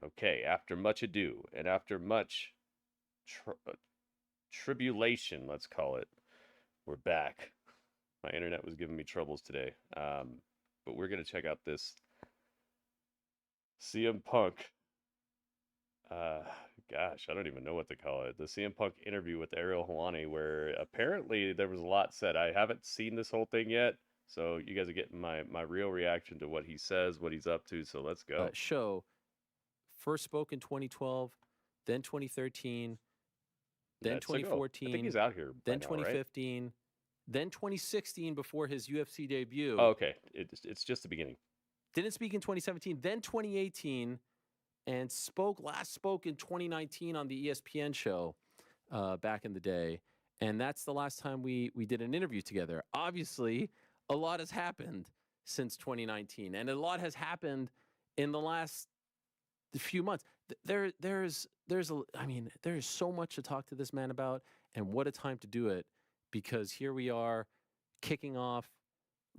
Okay, after much ado and after much tribulation, let's call it, we're back. My internet was giving me troubles today, but we're gonna check out this CM Punk. Gosh, I don't even know what to call it. The CM Punk interview with Ariel Helwani, where apparently there was a lot said. I haven't seen this whole thing yet, so you guys are getting my real reaction to what he says, what he's up to. So let's go. Show first spoke in 2012, then 2013, then Yeah, 2014. I think he's out here. Then now, 2015, right? then 2016 before his UFC debut. Oh, okay, it's just the beginning. Didn't speak in 2017, then 2018, and last spoke in 2019 on the ESPN show back in the day. And that's the last time we did an interview together. Obviously, a lot has happened since 2019, and a lot has happened in the last few months. There's so much to talk to this man about, and what a time to do it, because here we are kicking off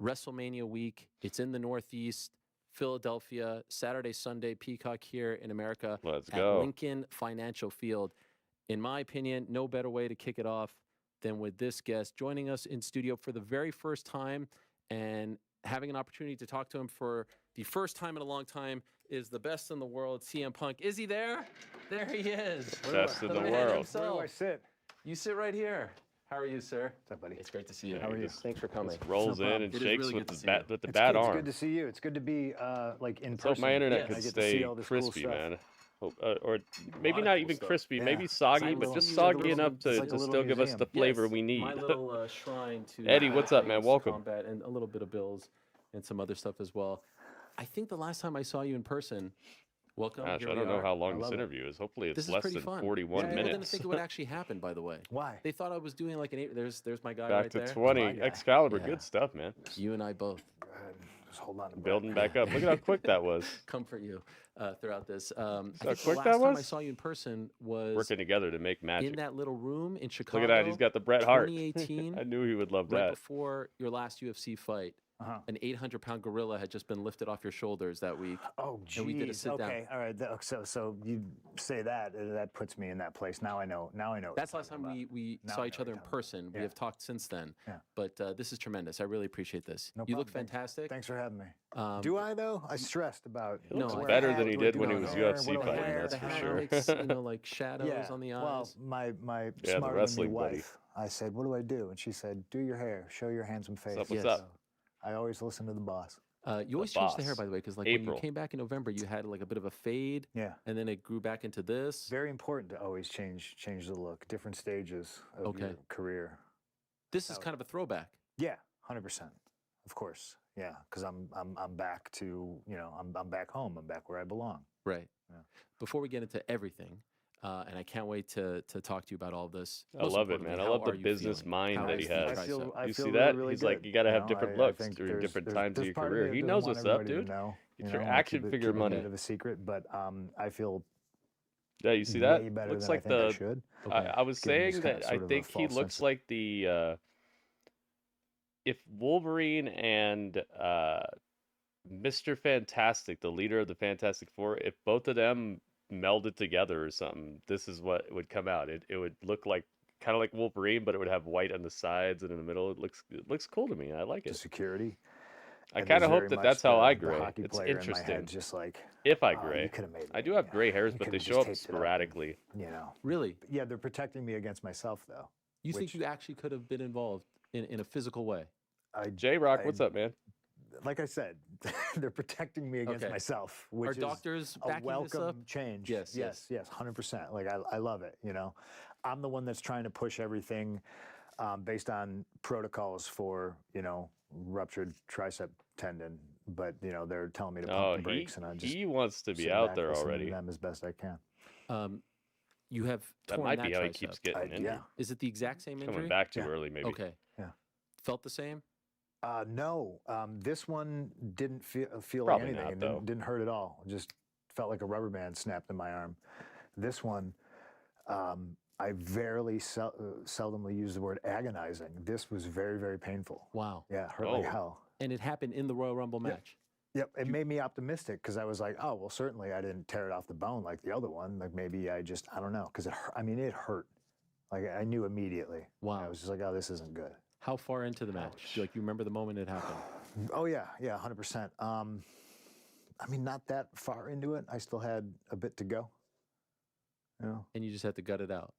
WrestleMania week. It's in the Northeast, Philadelphia, Saturday, Sunday, Peacock here in America. Let's at go. Lincoln Financial Field. In my opinion, no better way to kick it off than with this guest joining us in studio for the very first time, and having an opportunity to talk to him for the first time in a long time is the best in the world, CM Punk. Is he there? There he is. Best in the world. Where do I sit? You sit right here. How are you, sir? What's up, buddy? It's great to see you. Yeah, How are you? Thanks for coming. Just rolls No in problem. and It is shakes really with good to the see bad you. bad It's arm. good to see you. It's good to be like in So person. my internet Yes. could I get to see stay all this cool crispy, stuff. man. Or maybe lot of not cool even stuff. crispy, Yeah. maybe It's soggy, like a but little- just it's like a soggy little- enough it's like a to little still give us museum. the flavor we need. My little shrine to Eddie, what's up, man? Japanese Welcome. combat, and a little bit of Bills and some other stuff as well. I think the last time I saw you in person, welcome. Gosh, here I we don't know are. how long this love it. interview is. Hopefully This it's is less pretty than fun. 41 People didn't minutes. think it would actually happen, by the way. Why? They thought I was doing like an 8. There's my guy Back right to there. 20. my guy. Excalibur, Yeah. good stuff, man. You and I both. Go ahead. Just hold on to Building back up. Look at how quick that was. Comfort you throughout this. I how think the quick last that time I was? saw you in person was Working together to make in magic. that little room in Chicago. Look at that. He's got the Bret Hart. 2018. I knew he would love right that. before your last UFC fight. Uh-huh. An 800-pound gorilla had just been lifted off your shoulders that week. Oh, And we did a geez. sit down. Okay, all right. So you say that, that puts me in that place. Now I know. what That's the you're last time talking we Now saw I each know other what in you're talking person. We Yeah. have talked since then. Yeah. But this is tremendous. I really appreciate this. No You look problem. fantastic. Thanks for having me. Um, Do I though? I stressed about. He looks No, I- better hat, than he what do I did do when he with was my hair, UFC what do I fighting, wear? that's the for hair sure. makes, like shadows Yeah. on the eyes. Well, my the smarter than me wrestling buddy. wife. I said, "What do I do?" And she said, "Do your hair. Show your handsome face." What's Yes. up? I always listen to the boss. You always change the hair, boss. by the way, because like when April. you came back in November, you had like a bit of a fade, Yeah. and then it grew back into this. Very important to always change the look. Different stages of Okay. your career. This is kind of a throwback. Yeah, 100%. Of course. Yeah, because I'm back to I'm back home. I'm back where I belong. Right. Yeah. Before we get into everything, and I can't wait to talk to you about all of this. I most love it, importantly, man. I how love the are you business feeling? mind How that is he the has. tricep? I You feel see really, that? really He's good. like, you got to have different looks think during there's- different there's- times of there's your part of career. me He that knows want what's up, everybody to dude. know, Get your and action keep it- figure keep it a money. bit of a secret, but I feel Yeah, you see way that? better Looks than like I think I the. should. I was Giving me saying just that kinda I sort of a think he false looks sense of- like the. If Wolverine and Mr. Fantastic, the leader of the Fantastic Four, if both of them melded together or something, this is what would come out. It would look like kind of like Wolverine, but it would have white on the sides and in the middle. It looks cool to me. I like The it. security. I And kind of there's hope very that that's much how I the gray. hockey It's player in my head, interesting. just like If I "Oh, gray, you could have made I me." do have gray hairs, You but could they have show just up taped it up and- sporadically. Really? Yeah, they're protecting me against myself though. You think Which- you actually could have been involved in a physical way? J Rock, what's up, man? Like I said, they're protecting me against Okay. myself, which Are is doctors a backing this up? welcome change. Yes, yes. yes, 100%. Like I love it. I'm the one that's trying to push everything based on protocols for ruptured tricep tendon, but they're telling me to pump Oh, the brakes, and I just he wants to be sit out back, there listen to already. them as best I can. You have That torn might be how he tricep. keeps getting injured. Yeah. Is it the exact same injury? Coming back too Yeah. early, maybe. Okay. Yeah. Felt the same? No, this one didn't feel like Probably anything. not, It though. didn't hurt at all. Just felt like a rubber band snapped in my arm. This one, I very seldomly use the word agonizing. This was very, very painful. Wow. Yeah, it hurt like Oh. hell. And it happened in the Royal Rumble match. Yep, it made me optimistic because I was like, oh, well, certainly I didn't tear it off the bone like the other one. Like maybe I don't know, because it hurt. Like I knew immediately. Wow. I was just like, oh, this isn't good. How far into the match? Ouch. Like you remember the moment it happened? Oh yeah, 100%. Not that far into it. I still had a bit to go. And you just had to gut it out.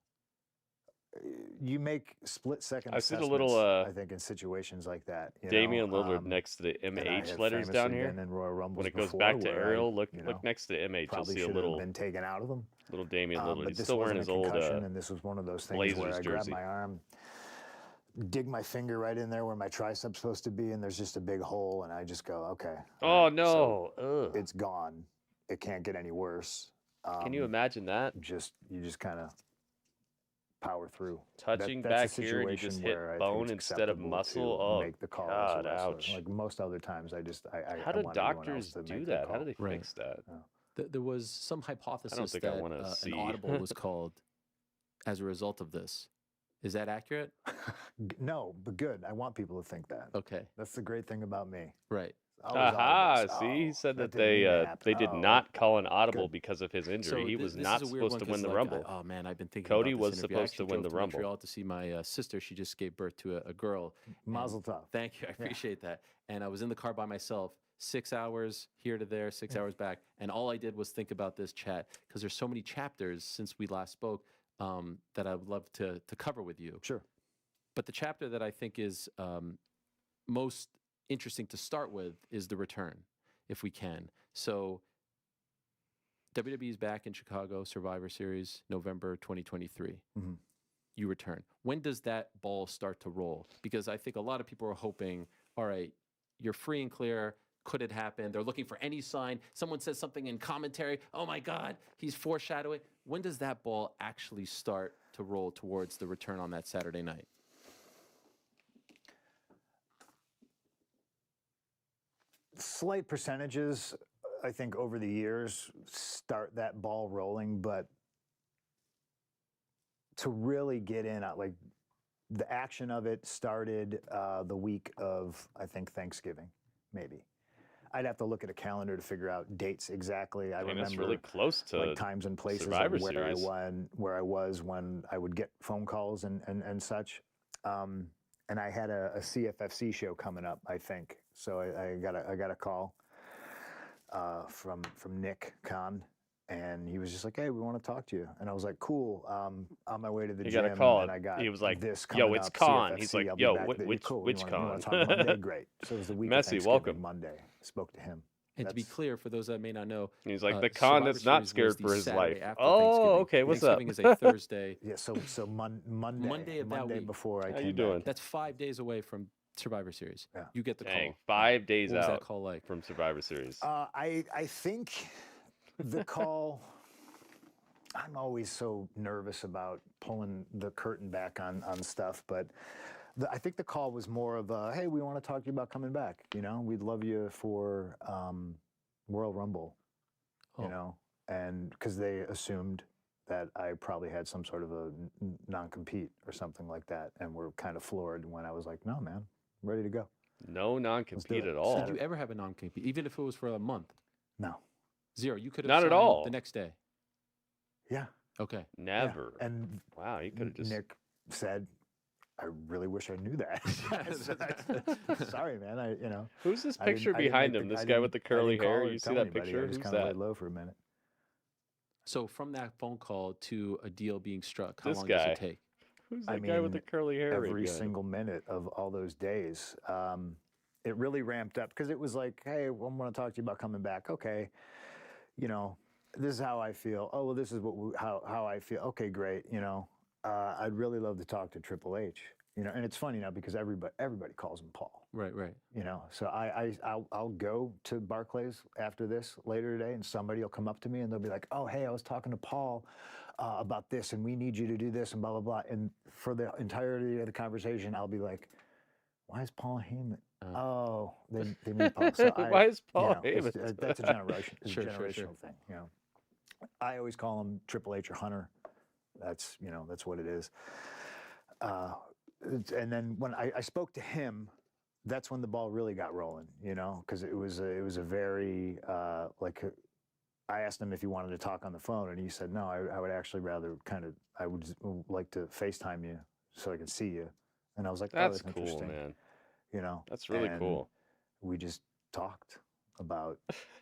You make split-second I've seen a assessments, little, I think, in situations like that. Damian Lillard next to the and I MH have letters down famously here. been in Royal Rumbles When it goes before back to where Ariel, look look next to MH. You'll probably see a should little have been taken out of them. Damian Lillard. But He's this still wearing wasn't his a old concussion, and this was one of those things where Blazers I grab jersey. my arm, dig my finger right in there where my tricep's supposed to be, and there's just a big hole, and I just go, okay. Oh no! So it's gone. It can't get any worse. Can you imagine that? You just kind of power through. Touching That's back a here and you situation just hit where I think bone it's instead of acceptable muscle. to Oh, make the call God, as a wrestler. ouch. Like most other times, I How do want everyone else doctors to do make the that? How call. do they Right. fix that? There was some hypothesis think I that wanna see. an audible was called as a result of this. Is that accurate? No, but good. I want people to think that. Okay. That's the great thing about me. Right. Always Aha! audibles. See, he Oh, said that didn't mean to happen. they did Oh, not call an audible good. because of his injury. He was this not is a weird supposed to one win 'cause, the like, Rumble. oh man, I've been thinking. Cody about was this interview. supposed I to actually win drove the Rumble. Montreal to see my sister. She just gave birth to a girl. Mazel tov. Thank you. I appreciate that. And I was in the car by myself, 6 hours here to there, 6 hours back, and all I did was think about this chat because there's so many chapters since we last spoke that I would love to cover with you. Sure. But the chapter that I think is most interesting to start with is the return, if we can. So WWE is back in Chicago, Survivor Series, November 2023. Mhm. You return. When does that ball start to roll? Because I think a lot of people are hoping, all right, you're free and clear. Could it happen? They're looking for any sign. Someone says something in commentary. Oh my God, he's foreshadowing. When does that ball actually start to roll towards the return on that Saturday night? Slight percentages, I think, over the years start that ball rolling, but to really get in, like the action of it started the week of, I think, Thanksgiving, maybe. I'd have to look at a calendar to figure out dates exactly. I remember that's really close to like times and places Survivor of where Series. I was when I would get phone calls and such. And I had a CFFC show coming up, I think. So I got a call from Nick Khan, and he was just like, "Hey, we want to talk to you." And I was like, "Cool." On my way to the He gym, got a call. and I got He was like, this "Yo, coming it's up, Khan." CFFC, He's like, I'll be "Yo, back there." which Cool. which You Khan? want to talk Monday? Great. So it was the week Messi, of Thanksgiving, welcome. Monday. Spoke to him. And to be clear, for those that may not know, And he's like, the Khan Survivor that's not Series was scared the for his Saturday life. after Oh, Thanksgiving. okay. What's up? Thanksgiving is a Thursday. Yeah. So Monday of that week. before I How came you doing? back. That's 5 days away from Survivor Series. Yeah. You get the Dang, call. 5 days What was out that call like? from Survivor Series. I think the call. I'm always so nervous about pulling the curtain back on stuff, but I think the call was more of a, hey, we want to talk to you about coming back. You know, we'd love you for Royal Rumble. Oh. You know, and because they assumed that I probably had some sort of a non-compete or something like that, and were kind of floored when I was like, no, man, I'm ready to go. No non-compete it. at all. Did you ever have a non-compete, even if it was for a month? No. Zero. You could have Not at signed all. the next day. Yeah. Okay. Never. Yeah. And Wow, you could have just. Nick said, I really wish I knew that. Sorry, man. Who's this I didn't- picture I didn't behind make him? the- This I guy didn't- with the I curly didn't call hair. or You see tell that anybody. picture? I just Who's kind of that? laid low for a minute. So from that phone call to a deal being struck, how This long does guy. it take? Who's I that guy with the mean, curly hair? right Every behind him? single minute of all those days. It really ramped up because it was like, hey, I want to talk to you about coming back. Okay, this is how I feel. Oh, well, this is how I feel. Okay, great. I'd really love to talk to Triple H. And it's funny now because everybody calls him Paul. Right. So I'll go to Barclays after this later today, and somebody will come up to me and they'll be like, "Oh, hey, I was talking to Paul about this, and we need you to do this, and blah blah blah." And for the entirety of the conversation, I'll be like, "Why is Paul Heyman?" Oh, they need Paul. So Why is Paul Heyman? That's a generational Sure. thing. I always call him Triple H or Hunter. That's what it is. And then when I spoke to him that's when the ball really got rolling, you know, because it was a very I asked him if he wanted to talk on the phone, and he said no. I would actually rather I would like to FaceTime you so I can see you. And I was like, That's oh, that's cool, interesting, man. you know. That's really cool. We just talked about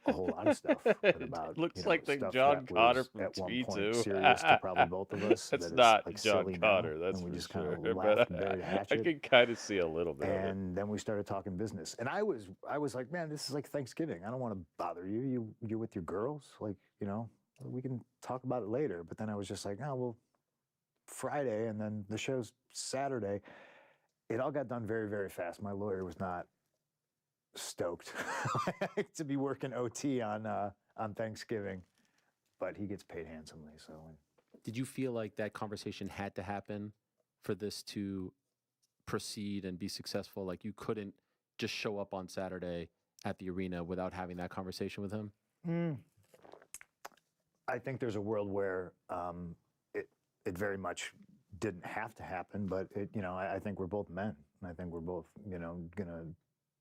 a whole lot of stuff, but about It looks you know, like the stuff John that Connor was from at one point T2. serious to probably both of us. That's that not is like John silly Connor, now, that's and we for just sure. kind of But laughed and buried a I hatchet. can kind of see a little bit of it. And then we started talking business, and I was like, man, this is like Thanksgiving. I don't want to bother you. You're with your girls, like, you know, we can talk about it later. But then I was just like, oh well, Friday, and then the show's Saturday. It all got done very, very fast. My lawyer was not stoked to be working OT on Thanksgiving, but he gets paid handsomely. So, Did you feel like that conversation had to happen for this to proceed and be successful? Like you couldn't just show up on Saturday at the arena without having that conversation with him? I think there's a world where it very much didn't have to happen, but you know, I think we're both men, and I think we're both, you know, gonna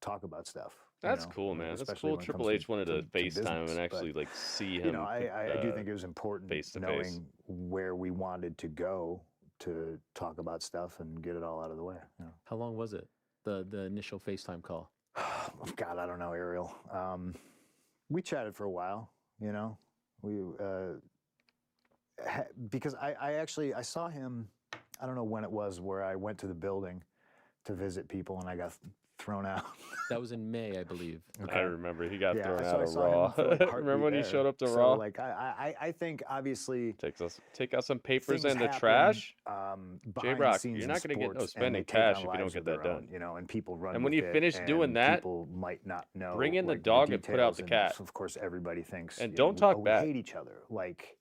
talk about stuff. That's you know, cool, man. That's especially cool. when it Triple comes H wanted to FaceTime him business, and actually but, like see him. you know, I do think it was important face to face. knowing where we wanted to go to talk about stuff and get it all out of the way. You know? How long was it? The initial FaceTime call? God, I don't know, Ariel. We chatted for a while, you know. We because I saw him. I don't know when it was where I went to the building to visit people, and I got thrown out. That was in May, I believe. I remember he got thrown so out I of saw Raw. him for, like, Remember when he Heartbeat showed up to there. Raw? So like I think obviously Take out some papers things and the happen, trash. behind J-Rock, the scenes you're in not going to get no sports, and spending they take on cash if you don't lives get of that their own, done. you know, and people run And when with you it, finish doing and that, people might not know. bring in the like, dog and put out details, the and cat. Of course, everybody thinks. And you don't know, talk we back. hate each other, like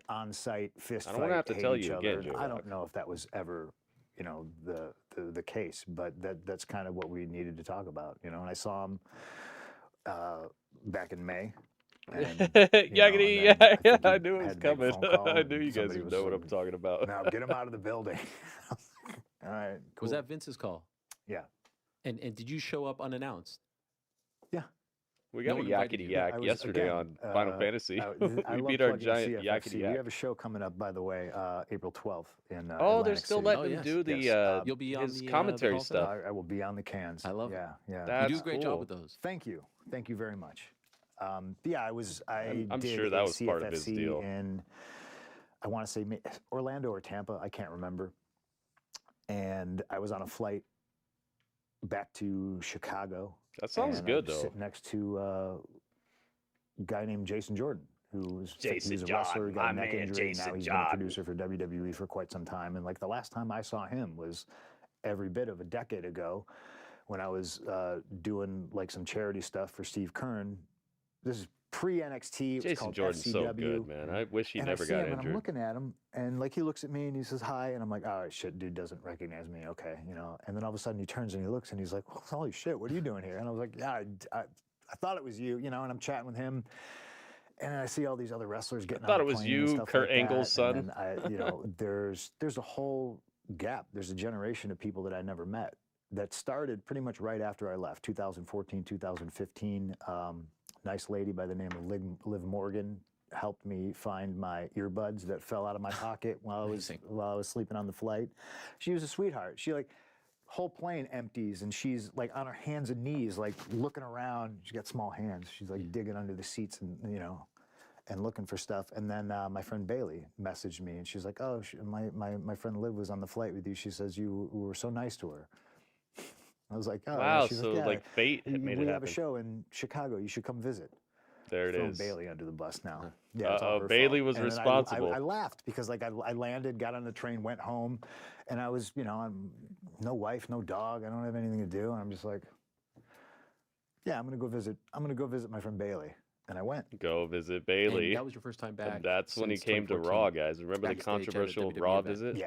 on-site fist I fight. don't want to have to hate tell each you other. again, I J-Rock. don't know if that was ever, you know, the case, but that's kind of what we needed to talk about, you know. And I saw him back in May. And, Yeah, I knew it was coming. I knew you guys would know what I'm talking about. Now get him out of the building. All right, cool. Was that Vince's call? Yeah. And did you show up unannounced? Yeah. We got No a one invited you. yakety yak I was, yesterday again, on Final Fantasy. I We love beat our plugging giant CFFC. yakety We yak. have a show coming up, by the way, April 12th in Oh, they're Atlantic still City. letting Oh, him yes, do the yes. You'll be on his the commentary Hall of Fame? stuff. I will be on the cans. I love it. Yeah. That's You do a great cool. job with those. Thank you very much. Yeah, I'm did sure that a was part of his CFFC deal. in, I want to say Orlando or Tampa, I can't remember. And I was on a flight back to Chicago. That sounds and good, I'm though. sitting next to a guy named Jason Jordan, who's Jason he's a wrestler, Jordan, got a my neck man, injury. Jason Now he's been Jordan. a producer for WWE for quite some time. And like the last time I saw him was every bit of a decade ago, when I was doing like some charity stuff for Steve Kern. This is pre-NXT. Jason Jordan's so good, man. I wish he never got And I'm injured. looking at him, and like he looks at me and he says hi, and I'm like, oh shit, dude doesn't recognize me. Okay, you know. And then all of a sudden he turns and he looks and he's like, well, holy shit, what are you doing here? And I was like, yeah, I thought it was you, you know. And I'm chatting with him, and I see all these other wrestlers getting. I thought on it the was plane and you, stuff Kurt like Angle's that. son. And then you know, there's a whole gap. There's a generation of people that I never met that started pretty much right after I left, 2014, 2015. Nice lady by the name of Liv Morgan helped me find my earbuds that fell out of my pocket while I was sleeping on the flight. She was a sweetheart. She like whole plane empties and she's like on her hands and knees, like looking around. She's got small hands. She's like digging under the seats and and looking for stuff. And then my friend Bailey messaged me and she's like, oh, my friend Liv was on the flight with you. She says you were so nice to her. I was like, oh, wow, she's so like, yeah, like fate had made it we have happen. a show in Chicago. You should come visit. There it Throwing is. Bailey under the bus now. Yeah, it's all her Bailey fault. was And then responsible. I laughed because like I landed, got on the train, went home, and I was, I'm no wife, no dog. I don't have anything to do, and I'm just like, yeah, I'm gonna go visit my friend Bailey, and I went. Go visit Bailey. And that was your first time back. And that's when he since came to 2014. Raw, guys. Remember the Backstage at a controversial WWE Raw event. visit? Yeah.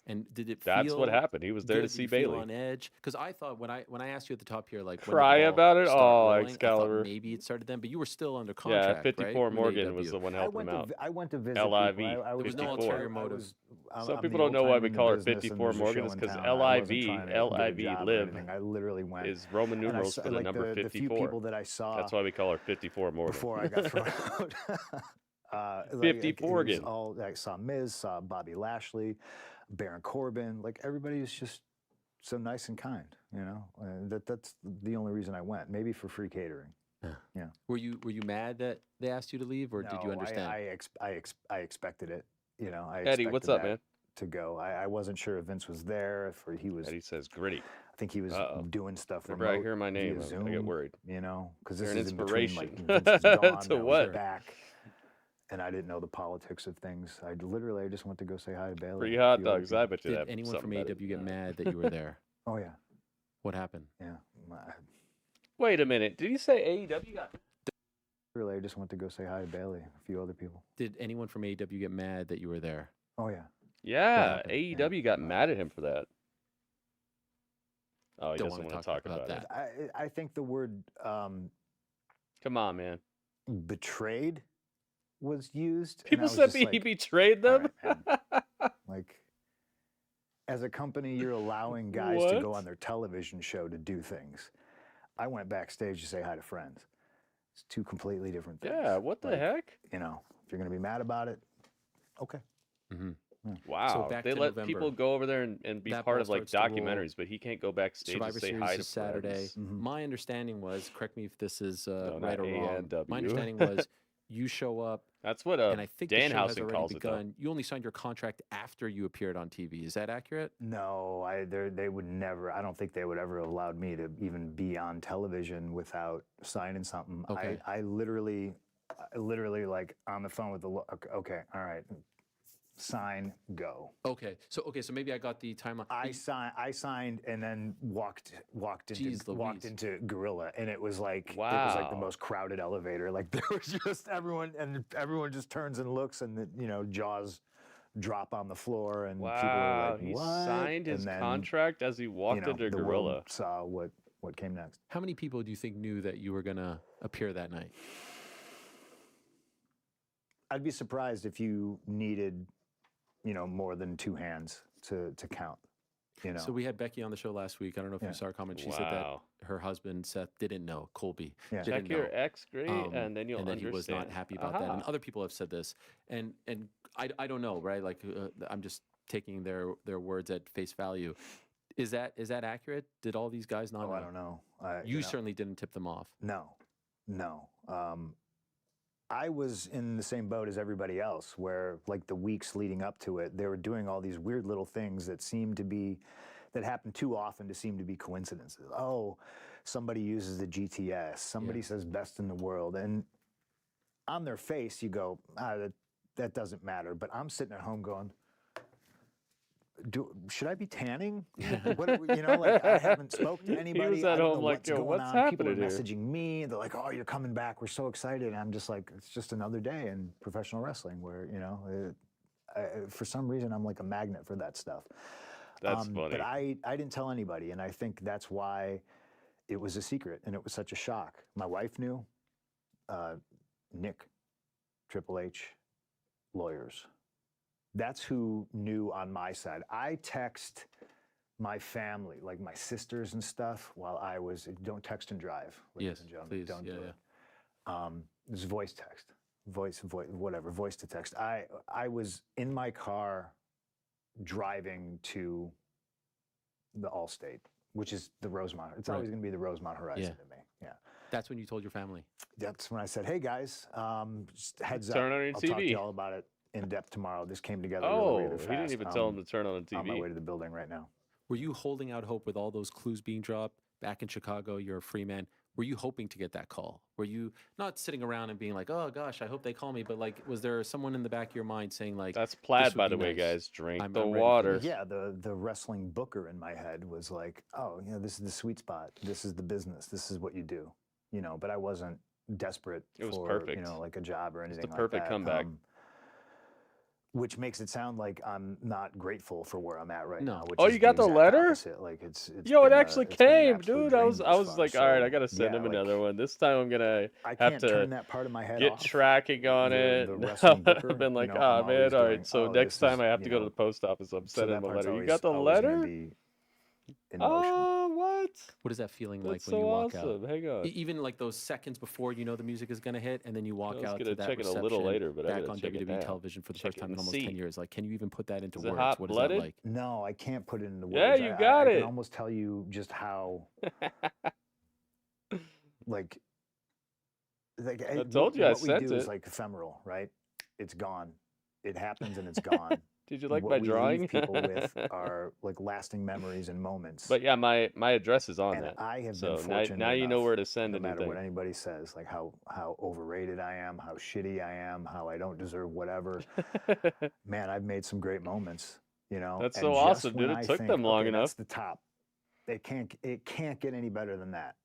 And did it That's feel what happened. He was there to good? Did see you feel Bailey. on edge? Because I thought when I asked you at the top here, like Cry when did the ball about it? start Oh, rolling, I Excalibur. thought maybe it started then, but you were still under Yeah, contract, 54 right? With Morgan was AEW. the one I helping went him out. I went to visit LIV, people. I There was no 54. ulterior motive. Some I'm people the don't know old why time we in the call her business, and 54 there's a Morgan. show Is in because town. I wasn't LIV, trying to get a LIV job or live anything. I literally went. is Roman And I numerals saw, for the like number the few 54. people that I saw That's why we call her 54 Morgan. before I got thrown out. 50 it was Morgan. all I saw Miz, saw Bobby Lashley, Baron Corbin. Like everybody is just so nice and kind. You know, that's the only reason I went. Maybe for free catering. Yeah. Were you mad that they asked you to leave, or did you understand? I expected it. You know, I Eddie, what's up, expected man? to go. I wasn't sure if Vince was there, if he was. Eddie says gritty. I think he was doing stuff Whenever I remote hear my name, via I Zoom, get worried. You know, because this You're an is in between, like inspiration. Vince is gone, To that what? was back, and I didn't know the politics of things. I just went to go say hi to Bailey. Free and a hot few other dogs. I people. bet you Did that anyone from something better AEW get than that. mad that you were there? Oh yeah, What happened? yeah. Wait a minute. Did you say AEW got? Literally, I just went to go say hi to Bailey, a few other people. Did anyone from AEW get mad that you were there? Oh yeah. Yeah, happened? AEW got mad at him for that. Oh, he Don't doesn't wanna want to talk about it. I think the word Come on, man. betrayed was used. and I People was said just he like, betrayed "All them. right, man." Like, as a company, you're allowing guys to go What? on their television show to do things. I went backstage to say hi to friends. It's two completely different things. Yeah, what the Like, heck? You know, if you're going to be mad about it, okay. Mm-hmm. Wow. back They to let November. people go over there and be That part ball of like starts to roll. documentaries, but he can't go backstage Survivor and say Series hi to is Saturday. friends. My understanding was, correct me if this is No, right not or wrong. My AEW. understanding was you show up, That's what and I think the show has Danhausen already calls it, though. begun. You only signed your contract after you appeared on TV. Is that accurate? No, they would never. I don't think they would ever have allowed me to even be on television without signing something. Okay. I literally like on the phone with the okay, all right, sign, go. Okay, so maybe I got the timeline. I signed and then walked Jeez Louise. into Gorilla, and it was like it was like the Wow. most crowded elevator. Like there was just everyone just turns and looks, and jaws drop on the floor, and people are Wow, like, he "What?" signed his And then, contract as he walked into the Gorilla. world saw what came next. How many people do you think knew that you were going to appear that night? I'd be surprised if you needed, more than two hands to count. So we had Becky on the show last week. I don't know if Yeah. you saw her comment. She said that Wow. her husband Seth didn't know, Colby. Yeah. Didn't Check your know. ex, great, and then you'll and then understand. he was not happy about that. And Aha. other people have said this, and I don't know, right? Like I'm just taking their words at face value. Is that accurate? Did all these guys not Oh, know? I don't know. You certainly didn't tip them off. No. I was in the same boat as everybody else, where like the weeks leading up to it, they were doing all these weird little things that happen too often to seem to be coincidences. Oh, somebody uses the GTS. Somebody says best in the world, and on their face you go, that doesn't matter. But I'm sitting at home going, should I be tanning? Like I haven't spoken to anybody. He was at I don't home know like, what's yo, going what's on. People are happening here? messaging me, and they're like, "Oh, you're coming back. We're so excited." And I'm just like, it's just another day in professional wrestling where for some reason I'm like a magnet for that stuff. That's funny. But I didn't tell anybody, and I think that's why it was a secret, and it was such a shock. My wife knew. Nick, Triple H, lawyers. That's who knew on my side. I text my family, like my sisters and stuff, while I was, don't text and drive, ladies Yes, and gentlemen. please. Don't Yeah, do it. This is voice text, voice to text. I was in my car driving to the Allstate, which is the Rosemont. It's always going to be the Rosemont Horizon to me. Yeah. That's when you told your family. That's when I said, "Hey guys, just heads Turn up. on your I'll talk to TV." you all about it in depth tomorrow. This came together Oh, really fast. he didn't even tell him to turn on the On my way TV. to the building right now. Were you holding out hope with all those clues being dropped back in Chicago? You're a free man. Were you hoping to get that call? Were you not sitting around and being like, "Oh gosh, I hope they call me"? But like, was there someone in the back of your mind saying like, That's "This plaid, would by be the way, nice. guys. Drink I'm the ready for water. this." Yeah, the wrestling booker in my head was like, "Oh, this is the sweet spot. This is the business. This is what you do." But I wasn't desperate It was for perfect. like a job or anything the like perfect that. comeback. which makes it sound like I'm not grateful for where I'm at right No. now. Which Oh, is you got the exact letter? opposite. Like it's Yo, it been actually it's been an came, absolute dude. I dream was thus far. like, all right, I So, gotta send yeah, him like, another one. This time I'm gonna I have can't to turn that part of my head get off. tracking on it. The No, wrestling I've booker, been you like, know, ah, I'm man, always all going, right. So oh, next this time is, I have you to go to know, the post office. I'm so sending that him a part's letter. You got always the going to letter? be in motion. What? What is that feeling like That's when you so walk out? awesome. Hang on. Even like those seconds before you know the music is going to hit, and then you I walk was out gonna to that check it a little reception later, but I back gotta on check it WWE now. television for the Check first it time in and almost 10 see. years. Like, can you even put that into Is it words? hot What is that blooded? like? No, I can't put it into words. Yeah, you got I it. can almost tell you just how, like I told you I what we sent do is it. like ephemeral, right? It's gone. It happens and it's gone. Did you like What my we drawing? leave people with are like lasting memories and moments. But yeah, my address is on And that. I have So been fortunate now you know enough, where to send no matter what anything. anybody says, like how overrated I am, how shitty I am, how I don't deserve whatever. Man, I've made some great moments, you know. That's And so just awesome, when dude. It I took think, them long okay, enough. that's the top. It can't get any better than that.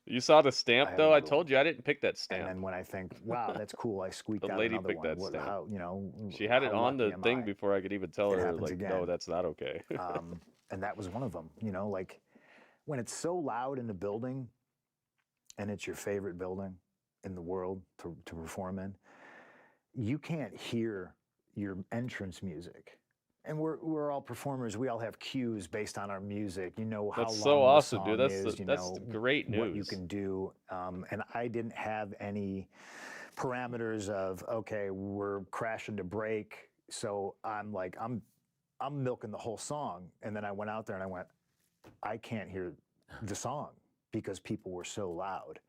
You saw the I stamp have though? I another told one. you I didn't pick that And stamp. then when I think, wow, that's cool, I squeaked The out lady another picked one. that stamp. How, you know, She had it how on lucky the am thing I? before I could even tell It her, happens like, again. no, that's not okay. And that was one of them, you know, like when it's so loud in the building and it's your favorite building in the world to perform in, you can't hear your entrance music. And we're all performers. We all have cues based on our music. You know how That's long so the awesome, song dude. is. You That's know great what you news. can do. And I didn't have any parameters of, okay, we're crashing to break. So I'm like, I'm milking the whole song. And then I went out there and I went, I can't hear the song because people were so loud.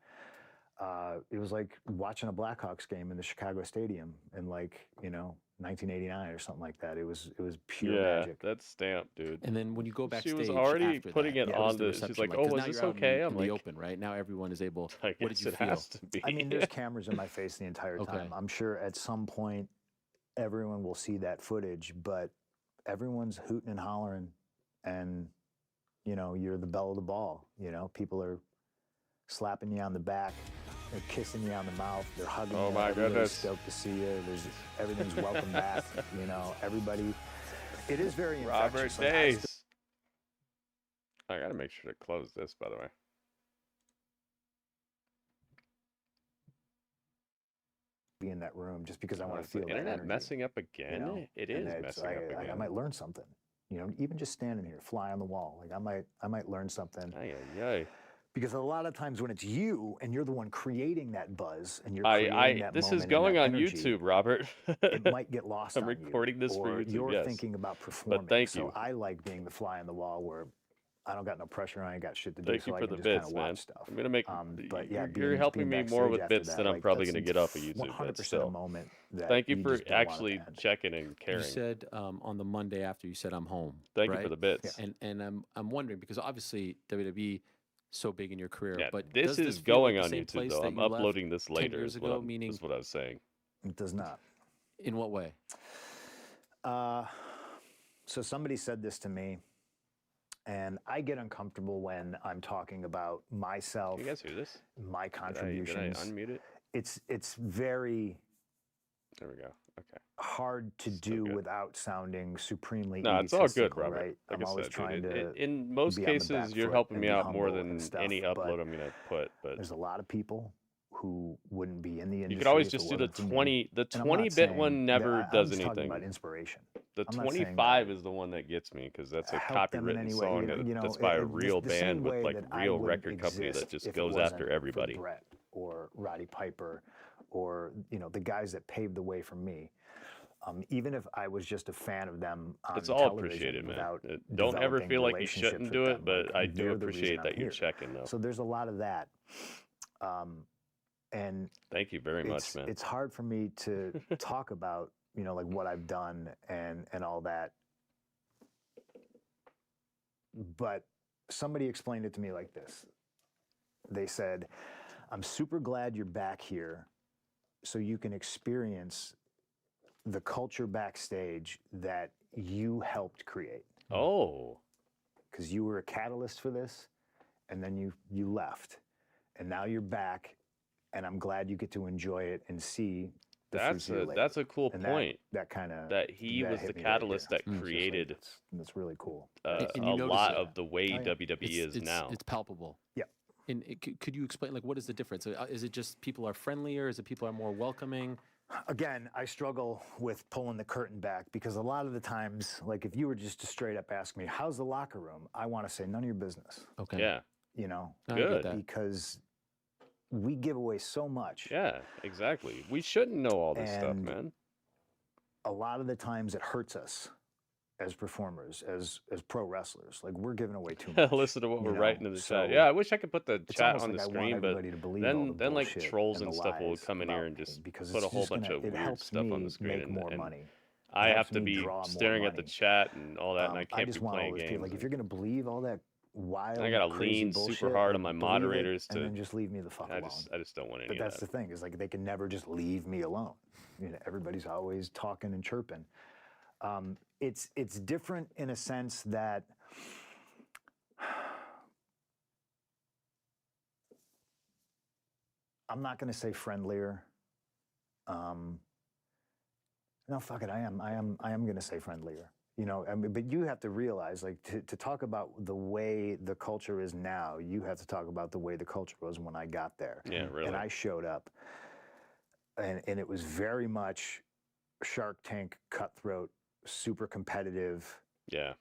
It was like watching a Blackhawks game in the Chicago Stadium in, like, you know, 1989 or something like that. It was pure Yeah, magic. that stamp, dude. And then when you go She backstage was already after putting that, it what on was the the. She's reception like, like? oh, 'Cause was now this you're out okay? in I'm the like, open, right? Now everyone is able. I What did guess you it feel? has to be. I mean, there's cameras in my face the entire time. Okay. I'm sure at some point everyone will see that footage, but everyone's hooting and hollering, and you know, you're the belle of the ball. You know, people are slapping you on the back, they're kissing you on the mouth, they're hugging Oh you. my Everybody's goodness. stoked to see you. Everything's welcome back. You know, everybody. It is very Robert infectious. Like, Days. I gotta make sure to close this, by the way. be in that room just because I Oh, want to is the feel that internet energy. messing up You again? know, It and is it's messing like, up I again. might learn something. You know, even just standing here, fly on the wall. Like I might learn something. Ay, ay, ay. Because a lot of times when it's you and you're the one creating that buzz and you're creating that This is moment going and that on energy, YouTube, Robert. it might get lost I'm on recording you. this for Or YouTube, you're yes. thinking about performing. thank so you. I like being the fly on the wall where I don't got no pressure, I ain't got shit to do, Thank so you I for can the just kind bits, of man. watch stuff. I'm gonna make. But yeah, you're helping me more with after bits that, than I'm like, probably that's gonna get off of YouTube. 100% But a still, moment that thank you for just don't want it to actually end. checking and caring. You said on the Monday after, you said I'm home. Thank right? you for the bits. And I'm wondering, because obviously WWE so big in your career, Yeah, but this does is feel going like the on same YouTube place though. that I'm you left uploading this 10 later. years Is what ago? Meaning, is what I was saying. It does not. in what way? So somebody said this to me, and I get uncomfortable when I'm talking about myself, Can you guys hear this? my contributions. Did I unmute it? It's very There we go. Okay. hard to Still do good. without sounding supremely No, it's all good, egotistical, Robert. right? Like I'm I always said, trying dude, to in most be on the cases, back you're foot helping and me be out more humble and than stuff, any but upload I'm gonna put. But there's a lot of people who wouldn't be in the industry. you could always if it just do the wasn't for me. 20. The And I'm not 20-bit saying one never that, does I'm just talking about anything. inspiration. The I'm not saying 25 that is the one that gets me because that's a help them in copywritten any way. song that's by a real the band same with way like that I real wouldn't record company that exist just if it goes wasn't after for everybody. Brett or Roddy Piper, or the guys that paved the way for me. Even if I was just a fan of them on It's all television appreciated, man. without Don't ever developing feel like you relationships shouldn't with do them, it, but like, I do they're the reason appreciate I'm that you're here. checking though. So there's a lot of that. And Thank you very much, man. it's hard for me to talk about, like what I've done and all that. But somebody explained it to me like this. They said, I'm super glad you're back here so you can experience the culture backstage that you helped create. Oh. Because you were a catalyst for this, and then you left. And now you're back, and I'm glad you get to enjoy it and see the fruits of your labor. That's a cool And point. That kind of That he was the catalyst that created. That's really cool. And A you notice lot it. of the way WWE is now. It's palpable. Yeah. And could you explain, like, what is the difference? Is it just people are friendlier? Is it people are more welcoming? Again, I struggle with pulling the curtain back because a lot of the times, like if you were just to straight up ask me, how's the locker room? I want to say none of your business. Okay. Yeah. You know, I get Good. that. because we give away so much. Yeah, exactly. We shouldn't know all this stuff, And man. a lot of the times it hurts us as performers, as pro wrestlers. Like we're giving away too much. Listen to what we're know? writing in the So chat. Yeah, I wish I could put the it's chat almost on the like I screen, want but everybody to believe all the then like bullshit trolls and the stuff will lies come in here about and me, just because put a it's whole just bunch of it weird helps stuff on me the screen, make more and money. I It have helps to me be draw more staring at the money. chat and all that, and I I can't just be want all playing those games. people. Like if you're gonna believe all that wild, I gotta crazy lean bullshit, super hard like, on my believe it, moderators and to. then just leave me the fuck alone. I just don't want any But of that's that. the thing, is like they can never just leave me alone. You know, everybody's always talking and chirping. It's different in a sense that I'm not going to say friendlier. No, fuck it. I am going to say friendlier. You know, I mean, but you have to realize, like, to talk about the way the culture is now, you have to talk about the way the culture was when I got there. Yeah, really. And I showed up, and it was very much Shark Tank, cutthroat, super competitive. Yeah.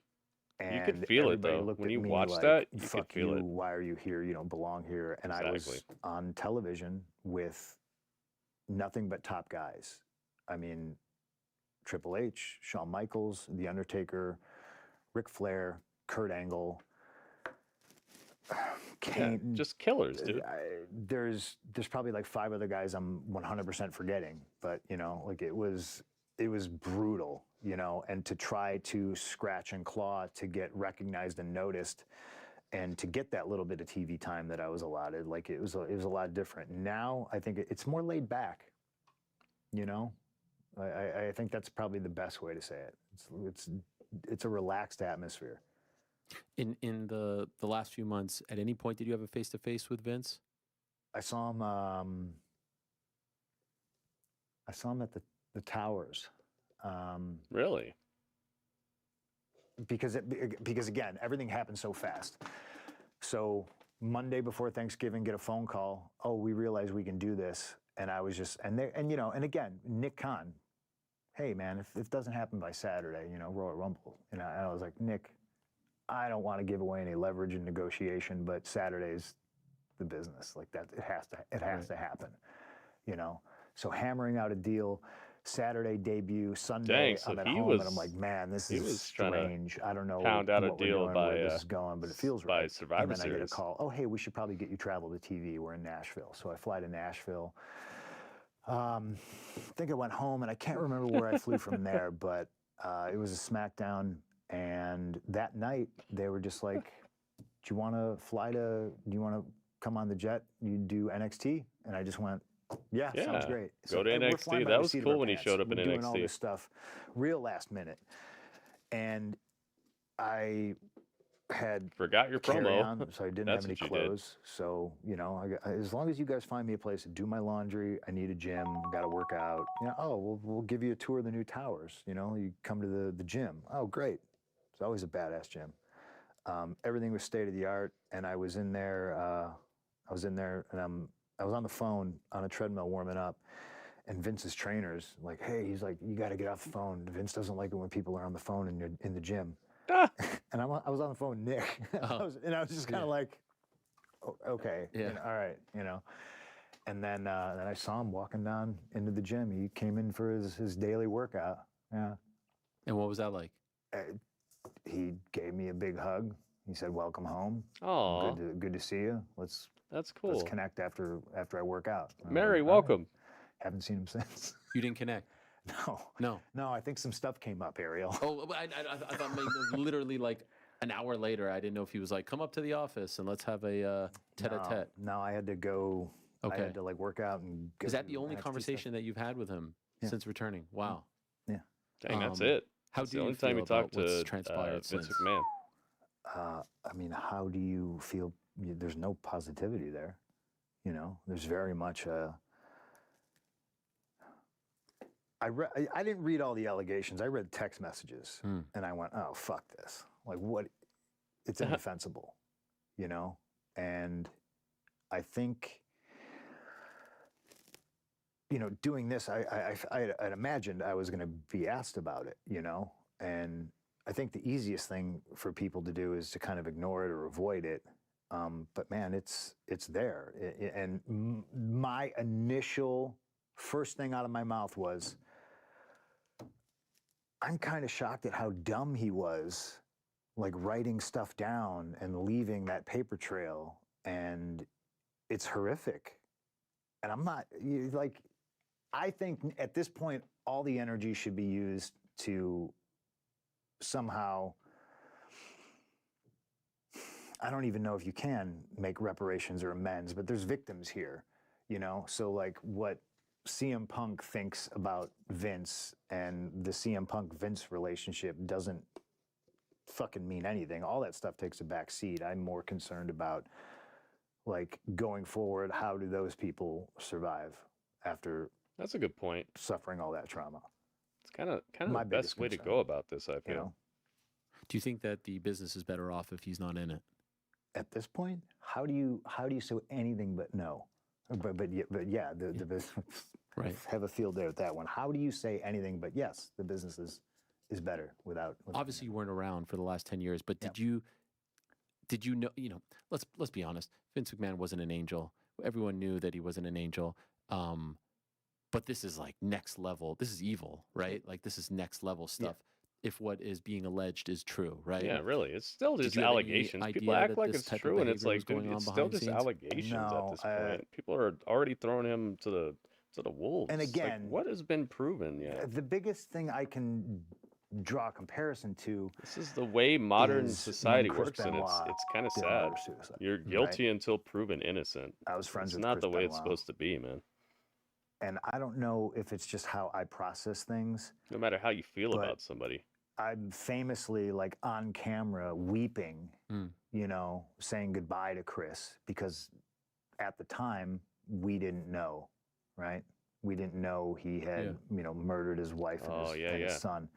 And you could feel it everybody though looked when at you me watch like, that. You fuck could feel you, it. why are you here? You don't belong here. And I was Exactly. on television with nothing but top guys. I mean, Triple H, Shawn Michaels, The Undertaker, Ric Flair, Kurt Angle, Kane. Yeah, just killers, dude. There's probably like 5 other guys I'm 100% forgetting, but you know, like it was brutal, you know, and to try to scratch and claw to get recognized and noticed, and to get that little bit of TV time that I was allotted, like it was a lot different. Now I think it's more laid back, you know. I think that's probably the best way to say it. It's a relaxed atmosphere. In the last few months, at any point did you have a face-to-face with Vince? I saw him at the Towers. Really? Because again, everything happened so fast. So Monday before Thanksgiving, get a phone call. Oh, we realize we can do this. And I was just, and you know, and again, Nick Khan, hey man, if it doesn't happen by Saturday, you know, Royal Rumble, you know, and I was like, Nick, I don't want to give away any leverage in negotiation, but Saturday's the business, like that. It has to happen, you know. So hammering out a deal, Saturday debut, Sunday I'm at home, and I'm like, man, this is strange. I don't know pound out a deal where this is going, but it feels right. Survivor and then Series. I get a call. Oh, hey, we should probably get you travel to TV. We're in Nashville, so I fly to Nashville. I think I went home, and I can't remember where I flew from there, but it was a SmackDown, and that night they were just like, do you want to come on the jet? You do NXT? And I just went, yeah, sounds great. Go to NXT. That was cool when he showed up in NXT. Doing all this stuff real last minute. And I had forgot your promo, so I didn't have any clothes. So, you know, as long as you guys find me a place to do my laundry, I need a gym, got to work out. You know, oh, we'll give you a tour of the new Towers. You know, you come to the gym. Oh, great. It's always a badass gym. Everything was state of the art, and I was in there. And I was on the phone on a treadmill warming up, and Vince's trainer's like, "Hey," he's like, "You got to get off the phone. Vince doesn't like it when people are on the phone and you're in the gym." And I was on the phone with Nick, and I was just kind of like, oh, "Okay, yeah, you know, all right, you know." And then I saw him walking down into the gym. He came in for his daily workout. Yeah. And what was that like? He gave me a big hug. He said, "Welcome home. Oh, good to see you. That's cool. Let's connect after I work out." Mary, welcome. Right. Haven't seen him since. You didn't connect? No. I think some stuff came up, Ariel. Oh, I thought maybe literally like an hour later. I didn't know if he was like, "Come up to the office and let's have a tete-a-tete." No, I had to go. Okay. I had to like work out and. Is that the only conversation that you've had with him since returning? Wow. Yeah. Dang, that's it. How that's do the you only feel time you about talk what's to transpired Vince since? McMahon? I mean, how do you feel? There's no positivity there. You know, there's very much I didn't read all the allegations. I read text messages, and I went, "Oh, fuck this! Like, what? It's indefensible, you know." And I think, you know, doing this, I'd imagined I was going to be asked about it, you know, and I think the easiest thing for people to do is to kind of ignore it or avoid it. But man, it's there, and my initial first thing out of my mouth was, I'm kind of shocked at how dumb he was, like writing stuff down and leaving that paper trail, and it's horrific. And I'm not like, I think at this point, all the energy should be used to somehow, I don't even know if you can make reparations or amends, but there's victims here, you know? So like what CM Punk thinks about Vince and the CM Punk Vince relationship doesn't fucking mean anything. All that stuff takes a back seat. I'm more concerned about, like, going forward, how do those people survive after That's a good point. suffering all that trauma? It's kind of My the biggest best way to concern, go about this, I feel. You know, Do you think that the business is better off if he's not in it? at this point, how do you say anything but no? But yeah, the business. Right. Have a field day with that one. How do you say anything but yes? The business is better without. Obviously, you weren't around for the last 10 years, but did you know? You know, let's be honest. Vince McMahon wasn't an angel. Everyone knew that he wasn't an angel. But this is like next level. This is evil, right? Like this is next level stuff. If what is being alleged is true, right? Yeah, really. It's still just you have any allegations. idea People act that like this it's type of true, and it's behavior like, was going dude, on it's still behind the just scenes? allegations at No, this point. People are already throwing him to the wolves. And Like, again, what has been proven yet? the biggest thing I can draw a comparison to. This is the way modern is society when Chris works, and Benoit it's kind of did sad. murder-suicide, You're guilty until proven innocent. I was friends It's with not Chris the way it's Benoit. supposed to be, man. And I don't know if it's just how I process things. No matter how you feel But about somebody. I'm famously, like, on camera weeping, you know, saying goodbye to Chris, because at the time we didn't know, right? We didn't know he had, you know, murdered his wife and his son.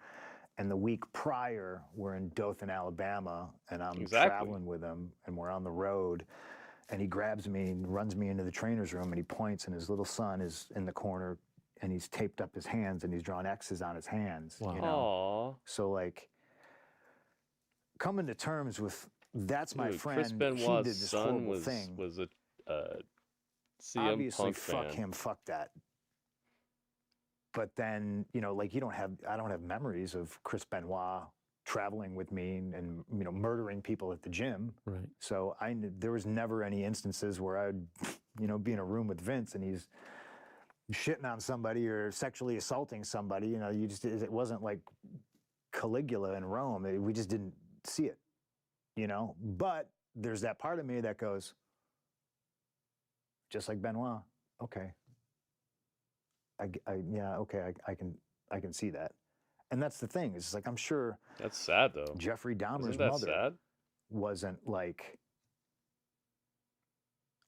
And the week prior, we're in Dothan, Alabama, and I'm traveling with him, and we're on the road, and he grabs me and runs me into the trainer's room, and he points, and his little son is in the corner, and he's taped up his hands, and he's drawn X's on his hands. Wow. You know? So, like, coming to terms with, that's my friend. Chris Benoit's he did this son horrible was thing. a CM Obviously, Punk fuck fan. him, fuck that. But then, you know, like, I don't have memories of Chris Benoit traveling with me and you know, murdering people at the gym. Right. So there was never any instances where I'd, you know, be in a room with Vince and he's shitting on somebody or sexually assaulting somebody. You know, it wasn't like Caligula in Rome. We just didn't see it, you know. But there's that part of me that goes, just like Benoit, okay. I can see that. And that's the thing. It's like, I'm sure That's sad, though. Jeffrey Dahmer's Isn't that mother sad? wasn't like,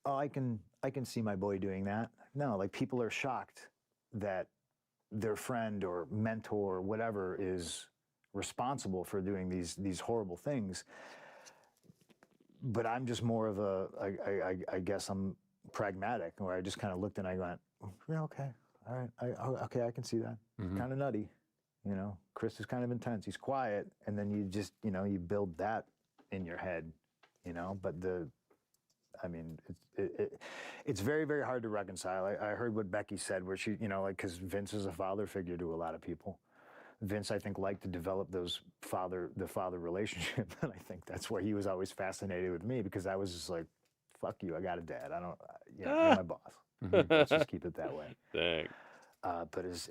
oh, I can see my boy doing that. No, like, people are shocked that their friend or mentor or whatever is responsible for doing these horrible things. But I'm just more of I guess I'm pragmatic, where I just kind of looked and I went, yeah, okay, all right, okay, I can see that. Kind of nutty, you know. Chris is kind of intense. He's quiet, and then you just, you know, you build that in your head, you know. But I mean, it's very, very hard to reconcile. I heard what Becky said, where she, you know, like, because Vince is a father figure to a lot of people. Vince, I think, liked to develop the father relationship, and I think that's why he was always fascinated with me, because I was just like, fuck you, I got a dad. I don't, you know, you're my boss. Let's just keep it that way. Dang. But it's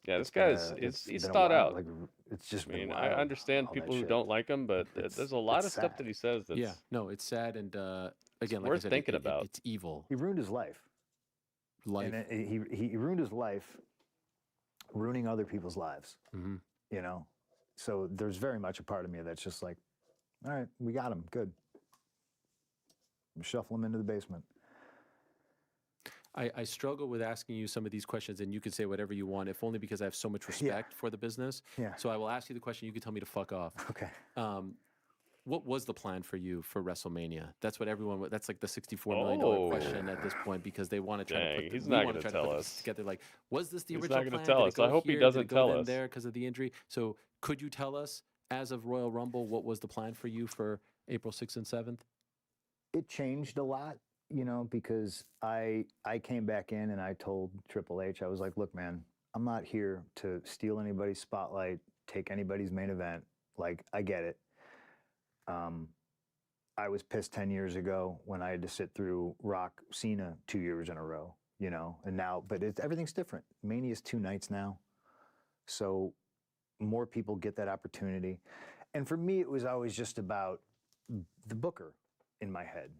this guy's he's thought out. Like, it's just. I mean, I understand people who don't like him, but there's a lot of stuff that he says that's no, it's sad, and again, like worth I said, thinking about. It's evil. He ruined his life. And he ruined his life, ruining other people's lives. You know, so there's very much a part of me that's just like, all right, we got him, good. Shuffle him into the basement. I struggle with asking you some of these questions, and you can say whatever you want, if only because I have so much respect for the business. Yeah. So I will ask you the question. You can tell me to fuck off. Okay. What was the plan for you for WrestleMania? That's what everyone. That's like the $64 million question at this point, because they want to try to put. He's We not want to gonna try to tell put us. this together. Like, was this the He's original not gonna plan? tell Did us. it go I hope he here? doesn't Did it go tell then us. there because of the injury? So could you tell us, as of Royal Rumble, what was the plan for you for April 6th and 7th? It changed a lot, because I came back in and I told Triple H, I was like, look, man, I'm not here to steal anybody's spotlight, take anybody's main event. Like, I get it. I was pissed 10 years ago when I had to sit through Rock Cena 2 years in a row, and now, but everything's different. Mania's 2 nights now. So more people get that opportunity. And for me, it was always just about the booker in my head.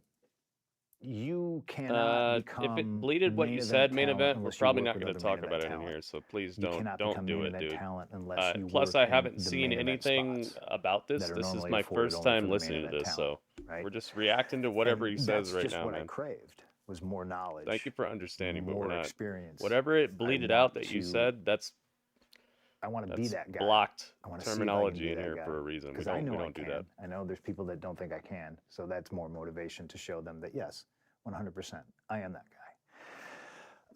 You cannot become if it bleeded what you said, main event, we're probably not going to talk about it in here. So please don't do it, dude. Plus, I haven't seen anything about this. This is my first time listening to this, so we're just reacting to whatever he says right now, man. That's just what I craved, was more knowledge. Thank you for understanding, but we're more not. experience. Whatever it bleeded out that you said, I want to be that guy. Blocked I want to terminology in here for a reason. We don't do that. I know there's people that don't think I can, so that's more motivation to show them that yes, 100%, I am that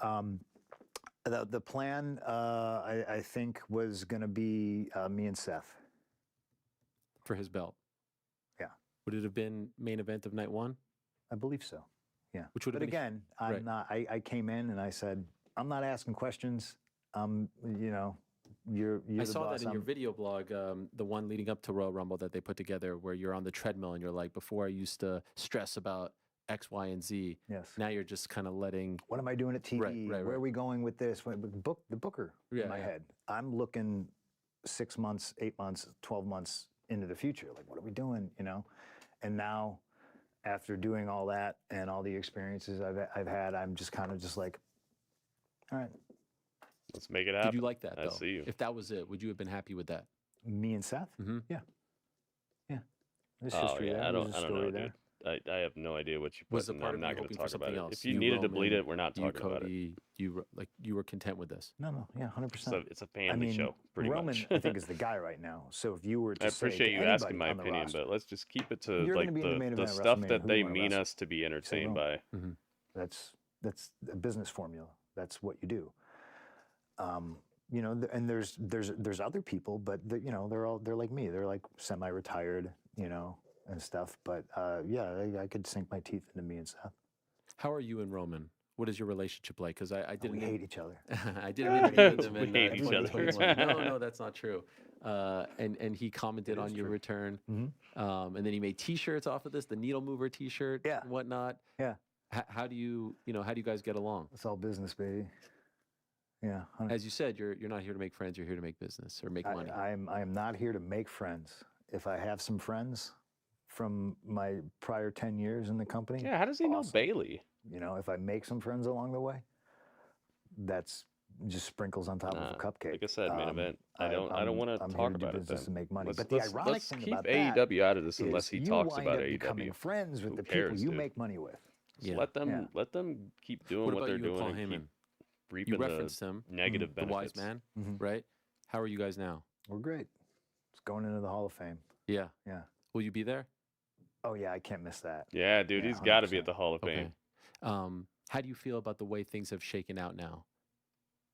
guy. The plan, I think, was going to be me and Seth For his belt. Yeah. Would it have been main event of night 1? I believe so. Yeah. Which would have but been again, I'm not. I came in and I said, I'm not asking questions. You're I the saw boss. that in your video blog, the one leading up to Royal Rumble that they put together, where you're on the treadmill and you're like, before I used to stress about X, Y, and Z. Yes. Now you're just kind of letting. What am I doing at TV? Where are we going with this? The booker in my head. I'm looking 6 months, 8 months, 12 months into the future. Like, what are we doing? And now, after doing all that and all the experiences I've had, I'm just kind of just like, all right. Let's make it happen. Did you like that, though? I see you. If that was it, would you have been happy with that? Me and Seth? Mm-hmm. Yeah. There's history there. I don't There's a know, story dude. there. I have no idea what you Was put, the and part I'm of not you going to hoping talk for about something it. else? If you You, needed to bleed Roman, it, we're not you, talking about it. Cody, you were content with this. No, yeah, 100%. It's a family show, pretty Roman, much. I think, is the guy right now. So if you were to I say appreciate to you asking anybody my on the opinion, roster, but let's just keep it to you're like gonna be in the main the event of stuff WrestleMania, that who they you wanna mean wrestle? us to be entertained Roman. by. Mm-hmm. That's a business formula. That's what you do. And there's other people, but they're like me. They're like semi-retired, and stuff. But I could sink my teeth into me and Seth. How are you and Roman? What is your relationship like? Because I didn't. We hate each other. I did an interview with him We in hate each other. 2021. No, that's not true. And he commented on your return. Mm-hmm. And then he made T-shirts off of this, the needle mover T-shirt, and whatnot. Yeah. How do you guys get along? It's all business, baby. Yeah. As you said, you're not here to make friends. You're here to make business or make money. I am not here to make friends. If I have some friends from my prior 10 years in the company. Yeah, how does he know Bailey? If I make some friends along the way, that's just sprinkles on top of a cupcake. Like I said, main event. I don't want to talk about it. To make money. Let's, but the ironic thing keep about AEW out of this unless he talks about AEW. Becoming AEW. friends with Who the cares, people you dude? make money with. So let them keep doing What what about they're you and doing Paul and keep Heyman? reaping You referenced him, negative the benefits. wise man, Mhm. right? How are you guys now? We're great. It's going into the Hall of Fame. Yeah. Yeah. Will you be there? Oh yeah, I can't miss that. Yeah, dude, Yeah, he's got to be 100%. at the Hall of Fame. How do you feel about the way things have shaken out now?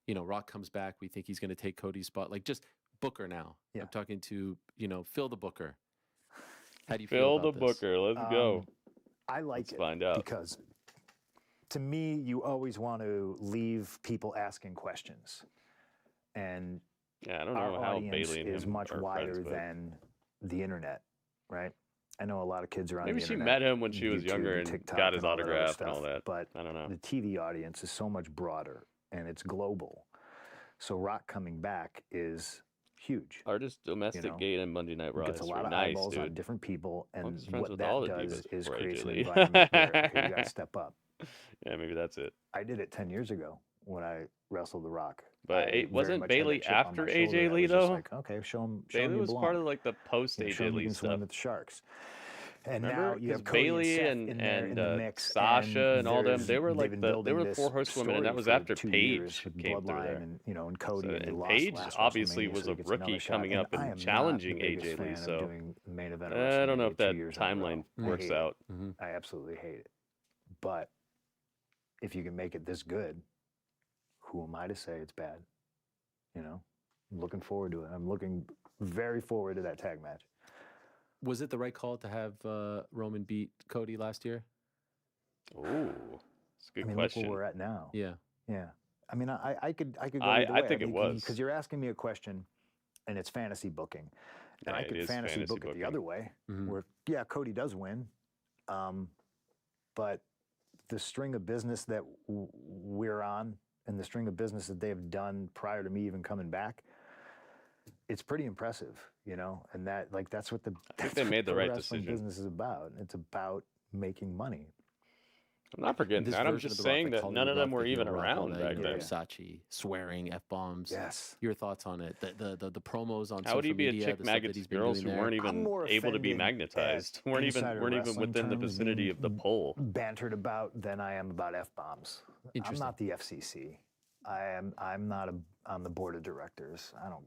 Rock comes back. We think he's going to take Cody's spot. Like, just Booker now. Yeah. I'm talking to, Phil the Booker. How do you Phil feel the about this? Booker, let's go. I like Let's it find out. because to me, you always want to leave people asking questions. And Yeah, I don't our know how audience Bailey and is him much are wider friends, but than the internet, right? I know a lot of kids are on maybe the she internet. met him when she was YouTube younger and TikTok got his and all that other autograph and all stuff, that. But I don't know. the TV audience is so much broader and it's global. So Rock coming back is huge. Artist Domestic Gate and Monday Night Raw. Gets a lot of nice, eyeballs dude. on different people, and just friends what with that all the does divas is before creates AJ an Lee. environment where you got to step up. Yeah, maybe that's it. I did it 10 years ago when I wrestled The Rock. But I very wasn't much had Bailey that chip on after my AJ shoulder that Lee was just though? like, okay, show him Bailey you was belong. part of like the post Show AJ him you Lee can swim stuff. with the Sharks. And Remember? now you have Because Cody Bailey and Seth in there in the mix. Sasha and all them, they were they've like been they building were this 4 horsewomen, and that story was for after 2 years Paige with came through Bloodline there. and Cody, So, and he and lost Paige last obviously WrestleMania, was so a he gets another rookie shot. coming And up I and am not challenging the biggest AJ Lee. fan of So doing main event of I don't know WrestleMania if 2 that years in a row. timeline I works hate it. out. I absolutely hate it. But if you can make it this good, who am I to say it's bad? You know, I'm looking forward to it. I'm looking very forward to that tag match. Was it the right call to have Roman beat Cody last year? Oh, it's a good I mean, question. look where we're at now. Yeah. Yeah. I mean, I could go either way. I think it was. Because you're asking me a question, and it's fantasy booking. And Yeah, I it could is fantasy book it booking. the other way, where, yeah, Cody does win. But the string of business that we're on and the string of business that they've done prior to me even coming back, it's pretty impressive, you know? And that, like, that's what they made the right wrestling decision. business is about. It's about making money. I'm not forgetting This that. I'm version just of The Rock, saying like that none of Hollywood them Rock, were the even heel Rock, all around that, back you know, then. Versace swearing F-bombs. Yes. Your thoughts on it? The promos on How would he social be a media, chick the stuff that maggots he's been girls doing who there? weren't I'm even more able to be offended magnetized, at weren't even wrestling within the terms vicinity being of the pole? bantered about than I am about F-bombs. I'm Interesting. not the FCC. I'm not on the board of directors. I don't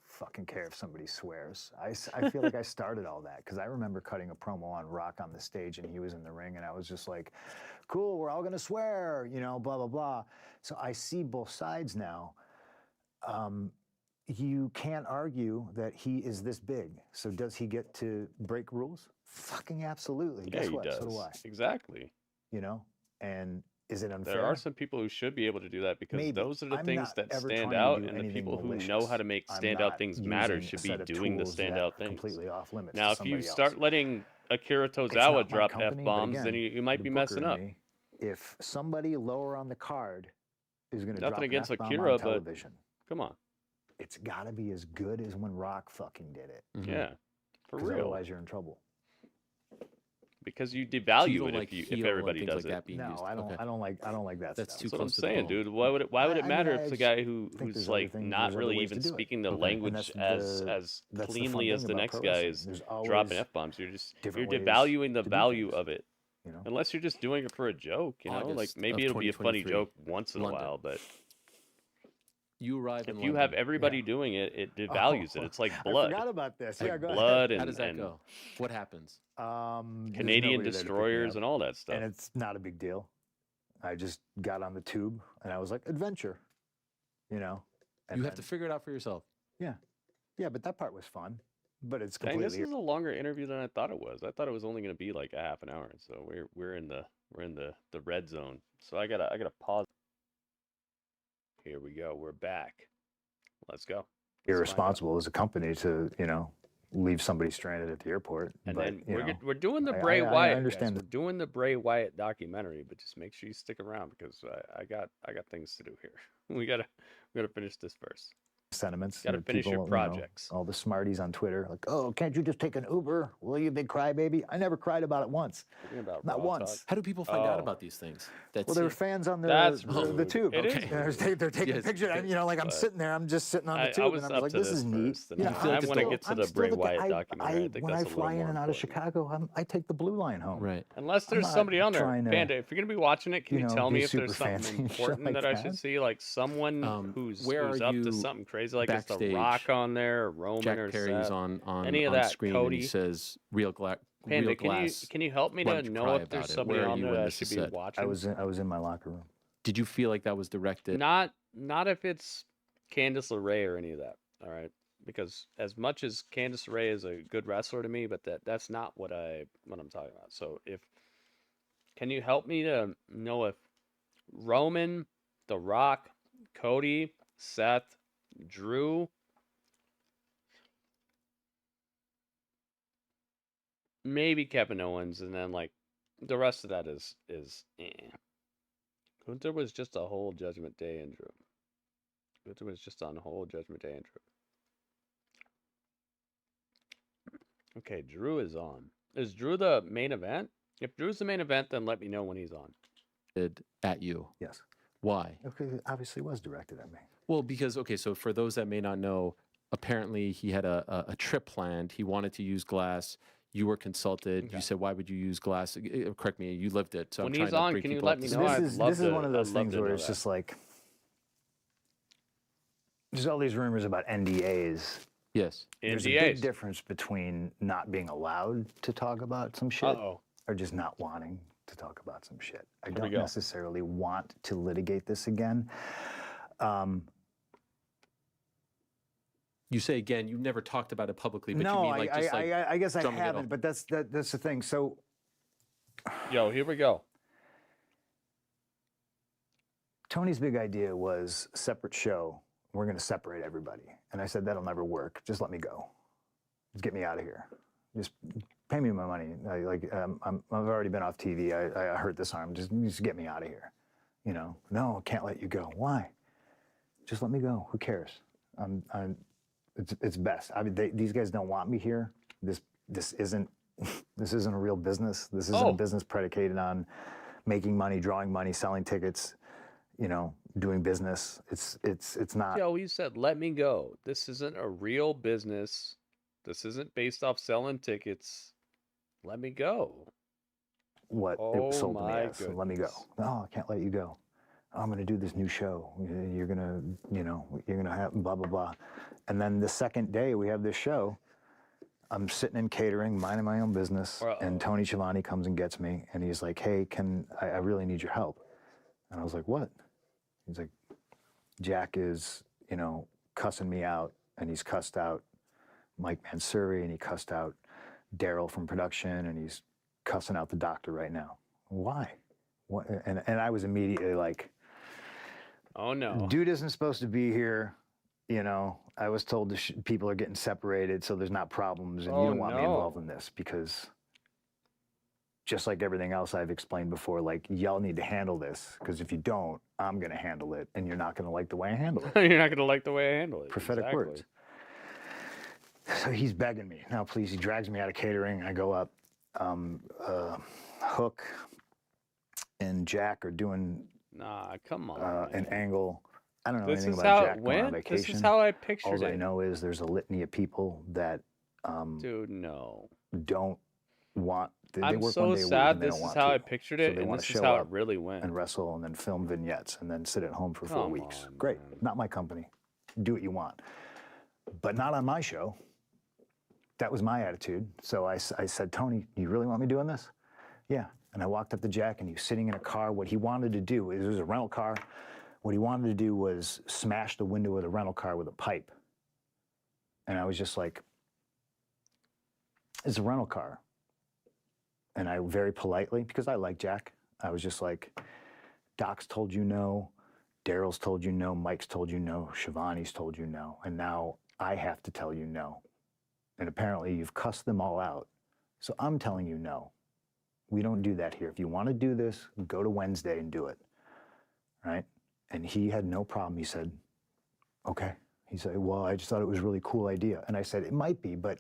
fucking care if somebody swears. I feel like I started all that because I remember cutting a promo on Rock on the stage and he was in the ring and I was just like, cool, we're all gonna swear, you know, blah, blah, blah. So I see both sides now. You can't argue that he is this big. So does he get to break rules? Fucking absolutely. Yeah, Guess he what? does. So do I. Exactly. You know? And is it unfair? There are some people who should be able to do that because Maybe. those are the I'm things not that ever stand trying to out, do and the anything people who know malicious. how to make I'm standout not things matter using a should be set of doing the tools that standout are things. completely off limits Now, to if you somebody start else. letting Akira It's not Tozawa my drop company, but F-bombs, then again, you might the be booker messing in up. me, if somebody lower on the card is going to Nothing drop an against F-bomb Akira, on but television, come on. it's got to be as good as when Rock fucking did it. Yeah, for Because real. otherwise you're in trouble. Because you So you devalue don't it like if heel everybody and things does like it. that being No, used. I don't. Okay. I don't like that That's stuff. too That's what I'm close to the saying, bone. dude. Why would it I matter mean, if I the guy think who's there's like other things- not there's other really ways to even do it. speaking the Okay. And language that's as that's the fun cleanly as thing the about next pro guy wrestling. is There's dropping always F-bombs? You're different ways devaluing the to do value things, of it. you know? Unless you're just doing it for a joke, you know? Like August maybe of it'll be a funny 2023, joke once in a London. while, but You arrive in if you London. have everybody Yeah. doing it, it devalues it. It's like I blood. forgot about this. Like Yeah, go blood How does that and go? What happens? ahead. Canadian There's nobody there to pick me destroyers up, and all that stuff. and it's not a big deal. I just got on the tube and I was like, adventure, you know. And You have to then- figure it out for yourself. Yeah, but that part was fun. But it's Dang, this completely is a longer interview than I thought it was. I thought it was only going to be like a half an hour. So we're in the red zone. So I gotta pause. Here we go. We're back. Let's go. Let's find out. irresponsible as a company to, you know, leave somebody stranded at the airport. And but, then you know, we're doing the I- Bray I Wyatt. understand Guys. We're doing the Bray Wyatt documentary, but just make sure you stick around because I got things to do here. We gotta finish this first. sentiments. Gotta that finish your people, you know, projects. all the smarties on Twitter, like, oh, can't you just take an Uber? Will you, big crybaby? I never cried about it once. Talking about Not Raw once. Talk. How do people find out Oh. about these things? That's Well, there were fans on That's the rude. tube. It is Okay. rude. They're taking Yes, pictures. And, you know, like I'm but sitting there, I'm just sitting on the I tube, was and I up was like, to this this is neat. first, and Yeah, I feel like I'm it's I the- want to get to I'm the still Bray the guy- Wyatt documentary. I think when that's I a little fly in more and out of important. Chicago, I take the blue line home. Right. Unless there's not somebody on there, trying to, Panda. If you're gonna be watching it, can you you know, tell be me if there's super something fancy and shit important like that I that. should see? Like someone who's where are up to you something crazy, like is the backstage? Rock on there, or Roman Jack or Perry's Seth? on Any of on that, screen and Cody? he says real Panda, real glass. can you help me Why to don't you know cry if there's about it? somebody Where are on you there when that I this should is be said? watching? I was in my locker room. Did you feel like that was directed? Not if it's Candice LeRae or any of that. All right, because as much as Candice LeRae is a good wrestler to me, but that's not what I'm talking about. So can you help me to know if Roman, The Rock, Cody, Seth, Drew, maybe Kevin Owens, and then like the rest of that is eh. Gunther was just a whole Judgment Day intro. Gunther was just on a whole Judgment Day intro. Okay, Drew is on. Is Drew the main event? If Drew's the main event, then let me know when he's on. At you. Yes. Why? Okay, it obviously was directed at me. Well, because okay, so for those that may not know, apparently he had a trip planned. He wanted to use glass. You were consulted. Okay. You said, "Why would you use glass?" Correct me. You lived it. So When I'm trying he's to on, bring can you people let up me to know? speed. This I'd is love one of to- those I'd love things to where know it's that. just like there's all these rumors about NDAs. Yes. There's a big NDAs. difference between not being allowed to talk about some shit Uh-oh. or just not wanting to talk about some shit. I we don't go. necessarily want to litigate this again. You say again, you've never talked about it publicly, but you No, mean like just like I guess I drumming it haven't, up. but that's the thing. So Yo, here we go. Tony's big idea was separate show. We're going to separate everybody. And I said, that'll never work. Just let me go. Just get me out of here. Just pay me my money. I've already been off TV. I hurt this arm. Just get me out of here. You know, no, I can't let you go. Why? Just let me go. Who cares? It's best. I mean, these guys don't want me here. This isn't a real business. This isn't a business predicated on making money, drawing money, selling tickets, you know, doing business. It's not. Yo, you said, let me go. This isn't a real business. This isn't based off selling tickets. Let me go. What it Oh was sold to me my as. So let me go. goodness. No, I can't let you go. I'm going to do this new show. You're going to have blah, blah, blah. And then the second day we have this show, I'm sitting in catering, minding my own business, and Tony Schiavone comes and gets me, and he's like, hey, I really need your help. And I was like, what? He's like, Jack is, you know, cussing me out, and he's cussed out Mike Mansouri, and he cussed out Daryl from production, and he's cussing out the doctor right now. Why? What? And I was immediately like, oh no. Dude isn't supposed to be here. You know, I was told people are getting separated, so there's not problems, and you don't want me involved in this because just like everything else I've explained before, like, y'all need to handle this, because if you don't, I'm going to handle it, and you're not going to like the way I handle it. You're not going to like the way I handle it. Prophetic words. So he's begging me. Now, please, he drags me out of catering. I go up. Hook and Jack are doing Nah, come on. an angle. I don't know This anything is about how Jack it going on went. vacation. This is how I pictured All I it. know is there's a litany of people that Dude, no. don't want. They I'm work so one day a week sad and they this don't is want how to. I pictured So it, they and wanna this is show how it up really went. and wrestle and then film vignettes and then sit at home for 4 Come weeks. on, Great, man. not my company. Do what you want, but not on my show. That was my attitude. So I said, Tony, you really want me doing this? Yeah. And I walked up to Jack, and he was sitting in a car. What he wanted to do, it was a rental car. What he wanted to do was smash the window of the rental car with a pipe. And I was just like, it's a rental car. And I very politely, because I like Jack, I was just like, Doc's told you no, Daryl's told you no, Mike's told you no, Shivani's told you no, and now I have to tell you no. And apparently you've cussed them all out. So I'm telling you no. We don't do that here. If you want to do this, go to Wednesday and do it. Right? And he had no problem. He said, okay. He said, well, I just thought it was a really cool idea. And I said, it might be, but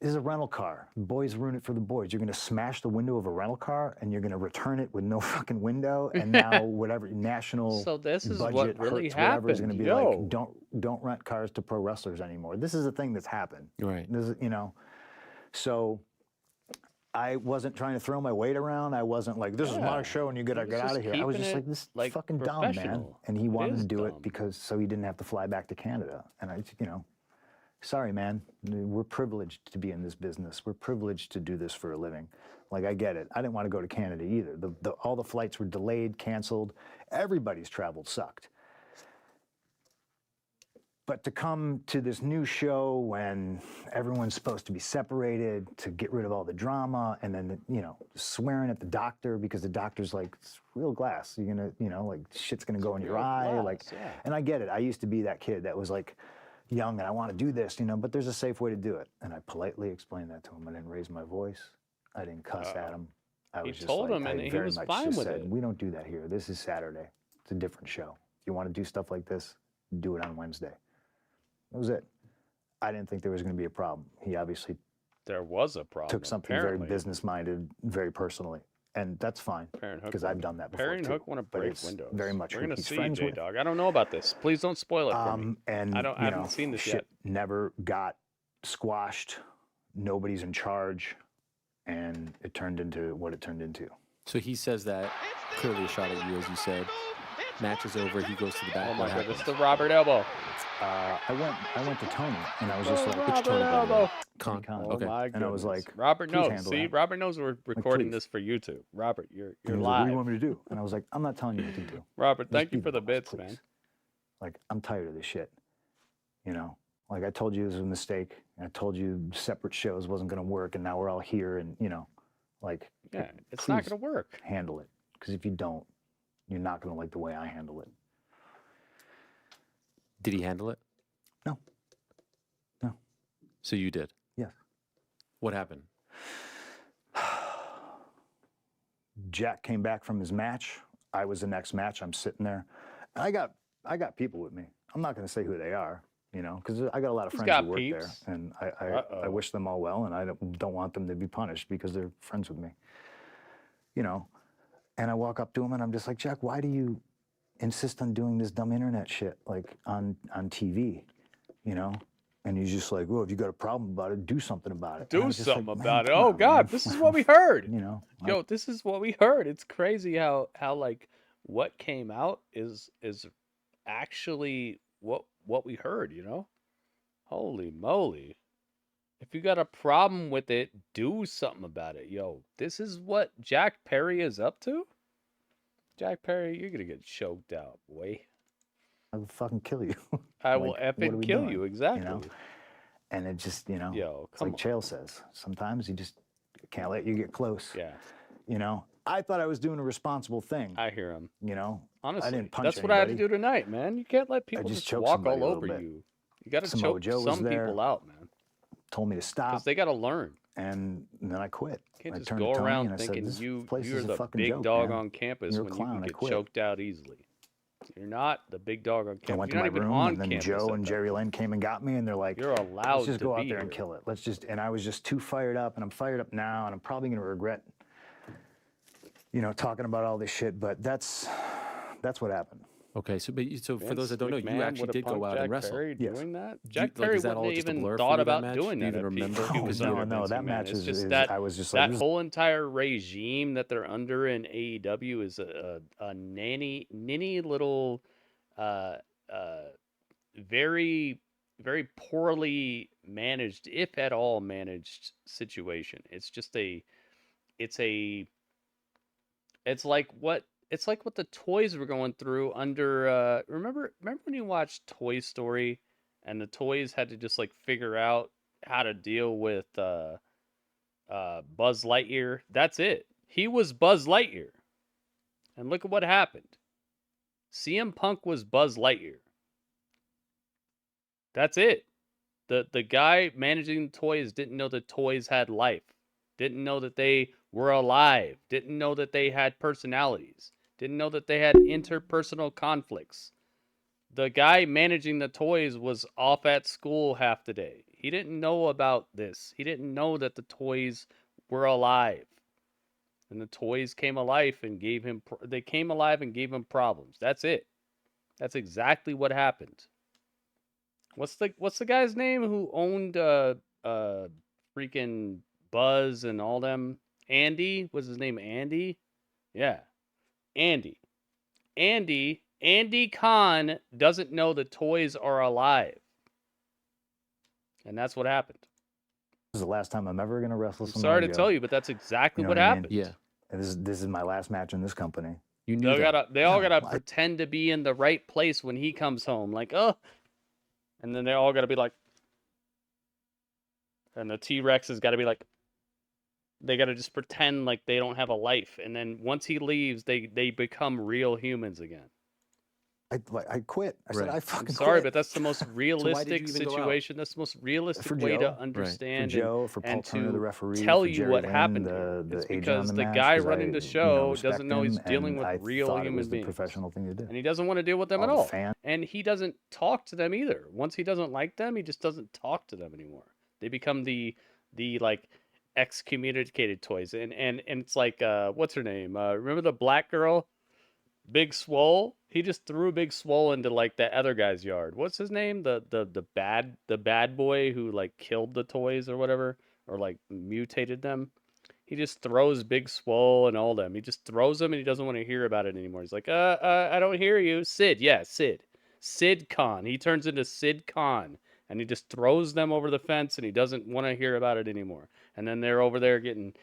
this is a rental car. Boys ruin it for the boys. You're going to smash the window of a rental car, and you're going to return it with no fucking window, and now whatever national So this is budget what really hurts, whatever is going to happened. be Yo. like, don't rent cars to pro wrestlers anymore. This is a thing that's happened. Right. This is, you know, so I wasn't trying to throw my weight around. I wasn't like, this is my Yeah. show and you gotta He was get out just of here. I was keeping just it, like, this is like, fucking dumb, man. professional. And he It wanted to is do dumb. it because so he didn't have to fly back to Canada. And I, you know, sorry, man. We're privileged to be in this business. We're privileged to do this for a living. Like, I get it. I didn't want to go to Canada either. All the flights were delayed, canceled. Everybody's travel sucked. But to come to this new show when everyone's supposed to be separated, to get rid of all the drama, and then, you know, swearing at the doctor because the doctor's like, it's real glass. You're gonna, you know, like, shit's gonna go in your real eye. glass, Like, yeah. and I get it. I used to be that kid that was like young and I want to do this, you know, but there's a safe way to do it. And I politely explained that to him. I didn't raise my voice. I didn't cuss at him. I He was just told like, him, and I he very was much fine just with said, it. we don't do that here. This is Saturday. It's a different show. If you want to do stuff like this, do it on Wednesday. That was it. I didn't think there was going to be a problem. He obviously There was a problem. took something apparently. very business-minded, very personally, and that's fine Perry and Hook because wanna- I've done that before Perry and too. Hook want to But break it's windows. very much We're who gonna he's see friends J with. Dog. I don't know about this. Please don't spoil it for me. And I you haven't know, seen this shit yet. never got squashed. nobody's in charge, and it turned into what it turned into. So he says that, clearly a shot at you, as you said. Match is over. He goes to the back. Oh my What goodness, happens? the Robert elbow. I went to Tony, and I was just like, Robert Tony, by the way? elbow. Tony Khan. Oh my goodness. And I was like, Robert please knows. handle See, that. Robert knows we're recording please. this for YouTube. Robert, you're And he was like, live. what do you want me to do? And I was like, I'm not telling you what to do. Robert, Just thank be you for the boss, bits, please. man. Like, I'm tired of this shit. You know, like I told you it was a mistake. I told you separate shows wasn't going to work, and now we're all here, and you know, like, Yeah, it's not please going to work. handle it, because if you don't, you're not going to like the way I handle it. Did he handle it? No. No. So you did? Yes. What happened? Jack came back from his match. I was the next match. I'm sitting there. I got people with me. I'm not going to say who they are, you know, because I got a lot of He's friends got who work peeps. there, and I wish them all well, and I don't want them to be punished because they're friends with me, you know. And I walk up to him, and I'm just like, Jack, why do you insist on doing this dumb internet shit like on TV, you know? And he's just like, well, if you got a problem about it, do something about it. And I Do was just like, something "Man, about it. come Oh on, God, man." this is what we heard. You know, Yo, this is what we heard. It's crazy how like what came out is actually what we heard, you know? Holy moly. If you got a problem with it, do something about it. Yo, this is what Jack Perry is up to? Jack Perry, you're gonna get choked out, boy. I will fucking kill you. I Like, will what are effing we kill doing? you, exactly. You know? And it just, you know, Yo, it's come like Chael says, sometimes you just can't let you get close. Yeah, You know, I thought I was doing a responsible thing. I hear him. You know, Honestly, I didn't punch that's what I had to anybody. do tonight, man. You can't let people just just choked walk somebody all a little over bit. you. You got to Samoa choke Joe was some there. people out, man, Told me to stop, because they got to learn. and then I quit. You can't I just turned to go Tony around and I said, thinking "This place you're is a the fucking big joke, dog man. on campus You're a when clown. you I can get quit." choked out easily. You're not the big dog on I campus. went You're to not my even room, on and then campus. Joe at and that Jerry point. Lynn came and got me, and they're like, You're let's allowed just to go out be there and here. kill it. Let's just, and I was just too fired up, and I'm fired up now, and I'm probably going to regret, you know, talking about all this shit, but that's what happened. Okay, so for Vince those that don't know, you McMahon actually would've did go punked out Jack and wrestle. Perry Yes. doing that? Do you- Jack like, Perry is that wouldn't all have just a even blur for thought you, that about match? doing Do you that even if remember? he was No, under no, Vince that McMahon. match It's is, just is that I was just like, that whole entire regime that they're under in AEW is a ninny little, uh, very very poorly managed, if at all managed, situation. It's just it's a it's like what the toys were going through under remember when you watched Toy Story and the toys had to just like figure out how to deal with Buzz Lightyear? That's it. He was Buzz Lightyear. And look at what happened. CM Punk was Buzz Lightyear. That's it. The guy managing the toys didn't know that toys had life. Didn't know that they were alive. Didn't know that they had personalities. Didn't know that they had interpersonal conflicts. The guy managing the toys was off at school half the day. He didn't know about this. He didn't know that the toys were alive. And the toys came alive and gave him problems. That's it. That's exactly what happened. What's the guy's name who owned freaking Buzz and all them? Andy? Was his name Andy? Yeah. Andy. Andy Khan doesn't know the toys are alive. And that's what happened. this is the last time I'm ever going to wrestle I'm Samoa sorry to Joe. tell you, but that's exactly You know what what I mean? happened. Yeah. And this is my last match in this company. You knew that. They all gotta No, pretend to be in the right place when he comes home. Like, oh. And then they all gotta be like, and the T-Rex has gotta be like, they gotta just pretend like they don't have a life. And then once he leaves, they become real humans again. I quit. I said, Right. I I'm fucking sorry, quit. but that's the most realistic even go out? situation. That's the most realistic For way Joe. to For understand For Joe, for Paul and Turner, the to referee, tell for you Jerry what Lynn, happened the, here. the It's agent because on the the match, guy 'cause running I, the you know, show respect doesn't know he's him, dealing and with I real thought it human was the beings. professional thing to do. And he doesn't want to deal with them All at the all. fans. And he doesn't talk to them either. Once he doesn't like them, he just doesn't talk to them anymore. They become the like excommunicated toys. And it's like what's her name? Remember the black girl? Big Swole? He just threw Big Swole into like that other guy's yard. What's his name? The bad boy who like killed the toys or whatever. or like mutated them. He just throws Big Swole and all them. He just throws them and he doesn't want to hear about it anymore. He's like, I don't hear you. Sid, yeah, Sid. Sid Khan. He turns into Sid Khan and he just throws them over the fence and he doesn't want to hear about it anymore. And then they're over there getting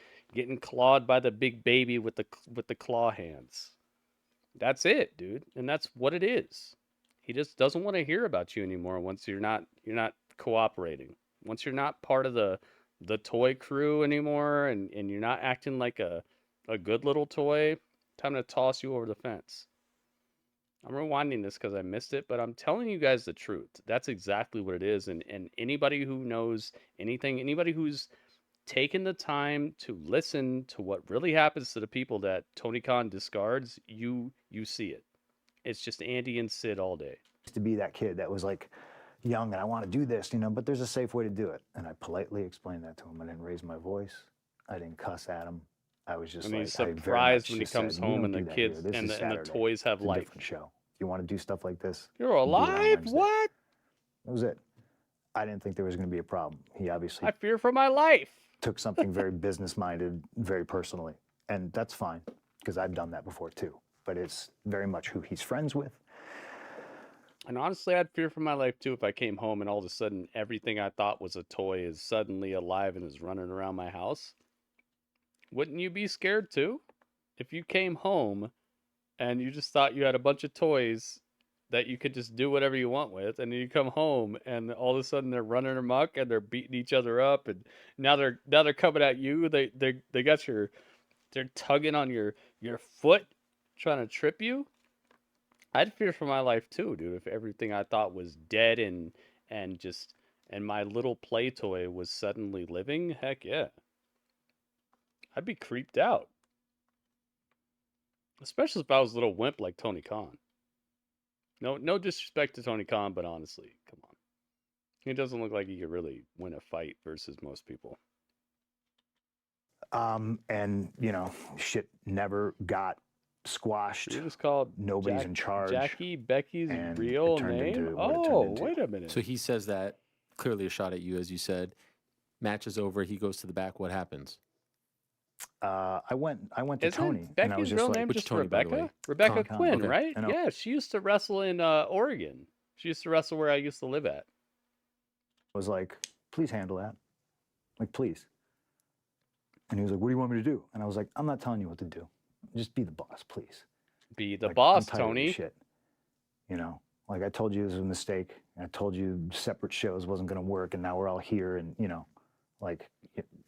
clawed by the big baby with the claw hands. That's it, dude. And that's what it is. He just doesn't want to hear about you anymore once you're not cooperating. Once you're not part of the toy crew anymore and you're not acting like a good little toy, time to toss you over the fence. I'm rewinding this because I missed it, but I'm telling you guys the truth. That's exactly what it is. And anybody who knows anything, anybody who's taken the time to listen to what really happens to the people that Tony Khan discards, you see it. It's just Andy and Sid all day. To be that kid that was like young and I want to do this, but there's a safe way to do it. And I politely explained that to him. I didn't raise my voice. I didn't cuss at him. I was just and like, he's surprised when he comes home and the kids and the toys have life. Different show. You want to do stuff like this? You're alive? What? That was it. I didn't think there was going to be a problem. He obviously. I fear for my life. Took something very business-minded, very personally, and that's fine because I've done that before too. But it's very much who he's friends with. And honestly, I'd fear for my life too if I came home and all of a sudden everything I thought was a toy is suddenly alive and is running around my house. Wouldn't you be scared too? If you came home and you just thought you had a bunch of toys that you could just do whatever you want with, and then you come home and all of a sudden they're running amok and they're beating each other up, and now they're coming at you. They got they're tugging on your foot, trying to trip you. I'd fear for my life too, dude. If everything I thought was dead and my little play toy was suddenly living, heck yeah. I'd be creeped out. Especially if I was a little wimp like Tony Khan. No disrespect to Tony Khan, but honestly, come on. He doesn't look like he could really win a fight versus most people. And shit never got squashed. It was called Nobody's in charge. Jackie Becky's real name? Oh, wait a minute. So he says that, clearly a shot at you, as you said. Match is over. He goes to the back. What happens? I went to Isn't Tony. Becky's and I was just real like, name which just Tony, by the way? Rebecca Con. Quinn, Okay. right? I know. Yeah, she used to wrestle in Oregon. She used to wrestle where I used to live at. I was like, please handle that. Like, please. And he was like, what do you want me to do? And I was like, I'm not telling you what to do. Just be the boss, please. Be the Like, boss, I'm tired of this Tony. shit. Like I told you it was a mistake. I told you separate shows wasn't going to work, and now we're all here. And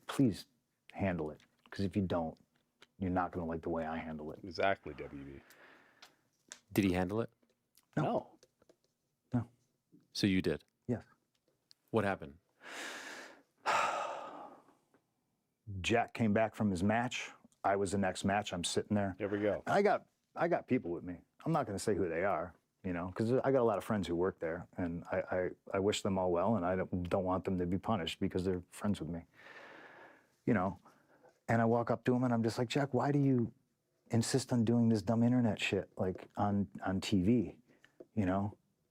please handle it. Because if you don't, you're not going to like the way I handle it. Exactly, WB. Did he handle it? No. So you did? Yes. What happened? Jack came back from his match. I was the next match. I'm sitting there. There we go. I got people with me. I'm not going to say who they are, because I got a lot of friends who work there, and I wish them all well, and I don't want them to be punished because they're friends with me. And I walk up to him and I'm just like, Jack, why do you insist on doing this dumb internet shit like on TV,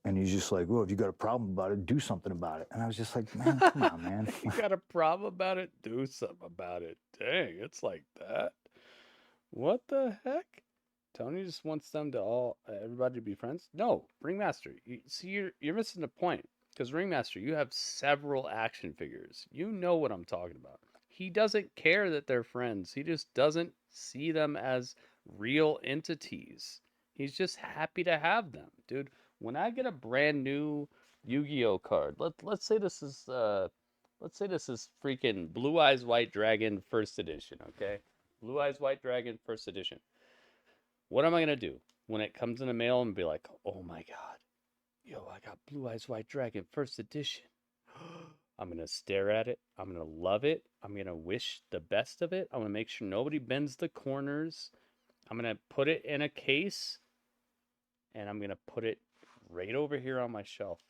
And he's just like, well, if you got a problem about it, do something about it. And I was just like, man, come on, man. You got a problem about it? Do something about it. Dang, it's like that. What the heck? Tony just wants them to everybody to be friends? No, Ringmaster. You're missing the point. Because Ringmaster, you have several action figures. You know what I'm talking about. He doesn't care that they're friends. He just doesn't see them as real entities. He's just happy to have them, dude. When I get a brand new Yu-Gi-Oh card, let's say this is freaking Blue Eyes White Dragon First Edition, okay? Blue Eyes White Dragon First Edition. What am I gonna do when it comes in the mail and be like, oh my god, yo, I got Blue Eyes White Dragon First Edition. I'm gonna stare at it. I'm gonna love it. I'm gonna wish the best of it. I'm gonna make sure nobody bends the corners. I'm gonna put it in a case, and I'm gonna put it right over here on my shelf.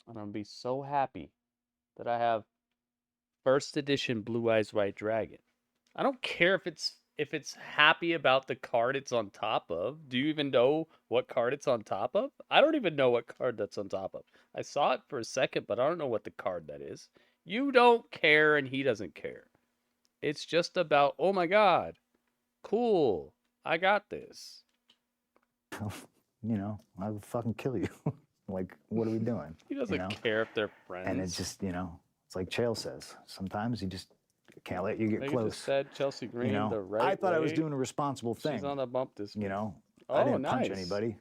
And I'm gonna be so happy that I have First Edition Blue Eyes White Dragon. I don't care if it's happy about the card it's on top of. Do you even know what card it's on top of? I don't even know what card that's on top of. I saw it for a second, but I don't know what the card that is. You don't care and he doesn't care. It's just about, oh my God, cool, I got this. You know, I would fucking kill you. Like, what are we doing? He doesn't care if they're friends. And it's just, you know, it's like Chael says. Sometimes you just can't let you get Maybe close. just said Chelsea Green You know, the right I thought I was way. doing a responsible thing. She's on a bump this week. You know, Oh, I didn't nice. punch anybody.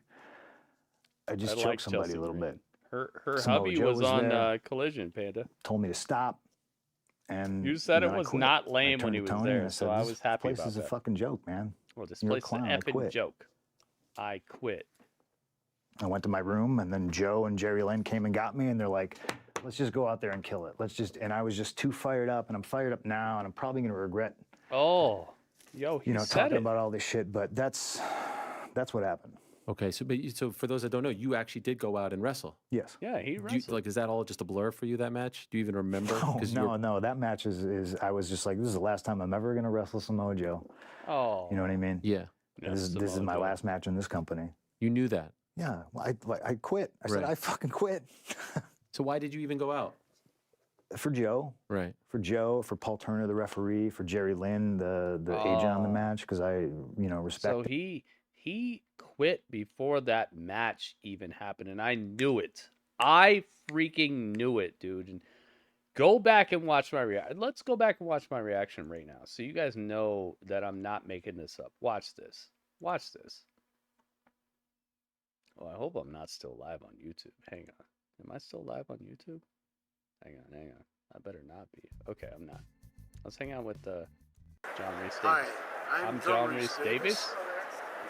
I just I choked like somebody Chelsea a little Green. bit. Her Samoa hubby Joe was was on there. Collision, Panda. Told me to stop. And You said then it I was quit. not I lame when turned he to was Tony and there, I so said, I "This was happy place about is a that. fucking joke, man. Well, this You're a place is an clown. I effing quit." joke. I quit. I went to my room, and then Joe and Jerry Lynn came and got me, and they're like, "Let's just go out there and kill it. Let's just." And I was just too fired up, and I'm fired up now, and I'm probably gonna regret, Oh, yo, he said talking it. about all this shit. But that's what happened. Okay, so for those that don't know, you actually did go out and wrestle. Yes. Yeah, he wrestled. Is that all just a blur for you, that match? Do you even remember? No. That match is. I was just like, this is the last time I'm ever gonna wrestle Samoa Joe. Oh, You know what I mean? Yeah. This is my last match in this company. You knew that. Yeah. Well, I quit. I said Right. I fucking quit. So why did you even go out? For Joe. Right. For Joe, for Paul Turner, the referee, for Jerry Lynn, the agent on the match, because I, respect. So he quit before that match even happened, and I knew it. I freaking knew it, dude. And go back and watch my reaction. Let's go back and watch my reaction right now, so you guys know that I'm not making this up. Watch this. Watch this. Oh, I hope I'm not still live on YouTube. Hang on. Am I still live on YouTube? Hang on. I better not be. Okay, I'm not. Let's hang out with John Reese Davis. Hi, I'm John Reese Davis.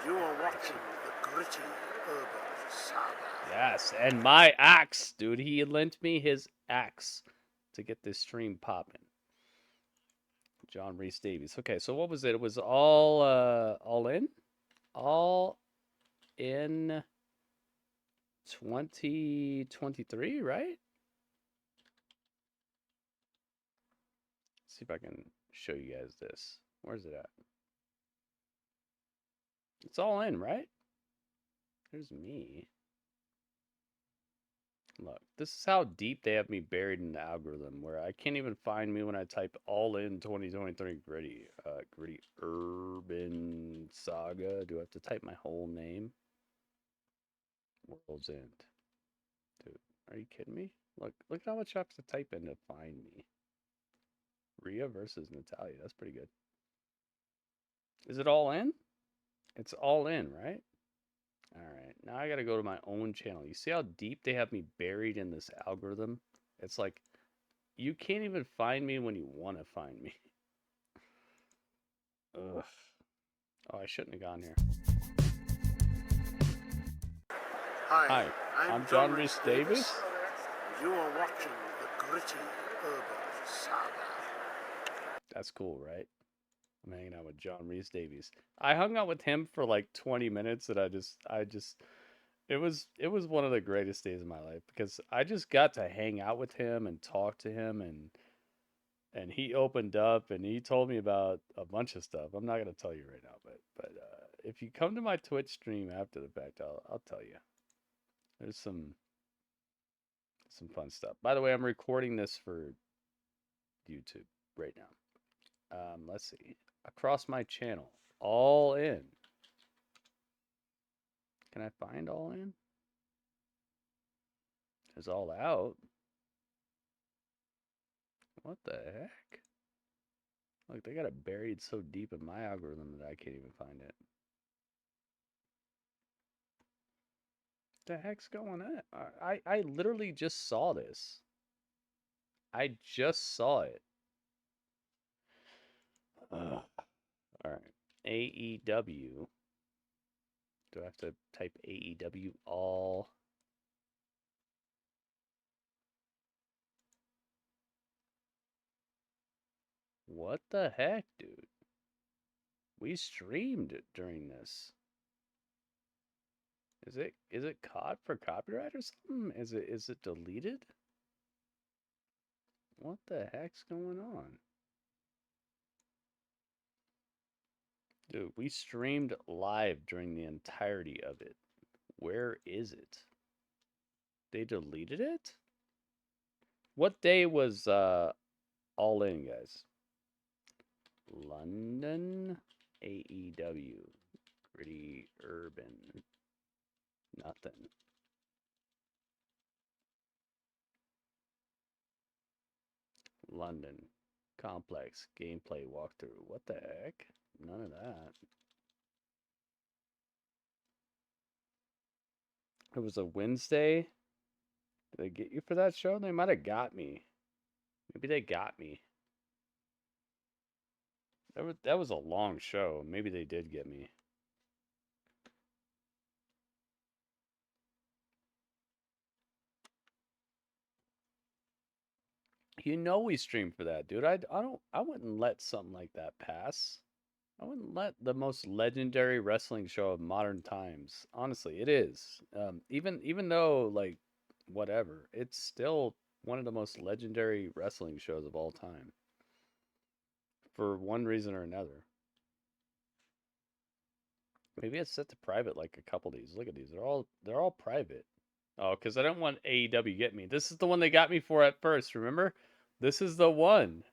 You are watching the Gritty Urban Saga. Yes, and my axe, dude. He lent me his axe to get this stream popping. John Reese Davies. Okay, so what was it? It was all in? All in 2023, right? Let's see if I can show you guys this. Where's it at? It's all in, right? There's me. Look, this is how deep they have me buried in the algorithm, where I can't even find me when I type all in 2023 Gritty. Gritty Urban Saga. Do I have to type my whole name? World's End. Dude, are you kidding me? Look at how much I have to type in to find me. Rhea versus Natalia. That's pretty good. Is it all in? It's all in, right? All right, now I gotta go to my own channel. You see how deep they have me buried in this algorithm? It's like, you can't even find me when you want to find me. Ugh. Oh, I shouldn't have gone here. Hi, I'm John Reese Davis. You are watching the Gritty Urban Saga. That's cool, right? I'm hanging out with John Reese Davies. I hung out with him for like 20 minutes, and it was one of the greatest days of my life, because I just got to hang out with him and talk to him, and he opened up and he told me about a bunch of stuff. I'm not gonna tell you right now, but if you come to my Twitch stream after the fact, I'll tell you. There's some fun stuff. By the way, I'm recording this for YouTube right now. Let's see. Across my channel, all in. Can I find all in? It's all out. What the heck? Look, they got it buried so deep in my algorithm that I can't even find it. What the heck's going on? I literally just saw this. I just saw it. All right. AEW. Do I have to type AEW all? What the heck, dude? We streamed it during this. Is it caught for copyright or something? Is it deleted? What the heck's going on? Dude, we streamed live during the entirety of it. Where is it? They deleted it? What day was All In, guys? London, AEW, Gritty Urban, nothing. London, Complex, gameplay walkthrough. What the heck? None of that. It was a Wednesday. Did they get you for that show? They might have got me. Maybe they got me. That was a long show. Maybe they did get me. You know we streamed for that, dude. I wouldn't let something like that pass. I wouldn't let the most legendary wrestling show of modern times. Honestly, it is. Even though like whatever, it's still one of the most legendary wrestling shows of all time. For one reason or another. Maybe it's set to private like a couple of these. Look at these. They're all private. Oh, because I don't want AEW to get me. This is the one they got me for at first, remember? This is the one.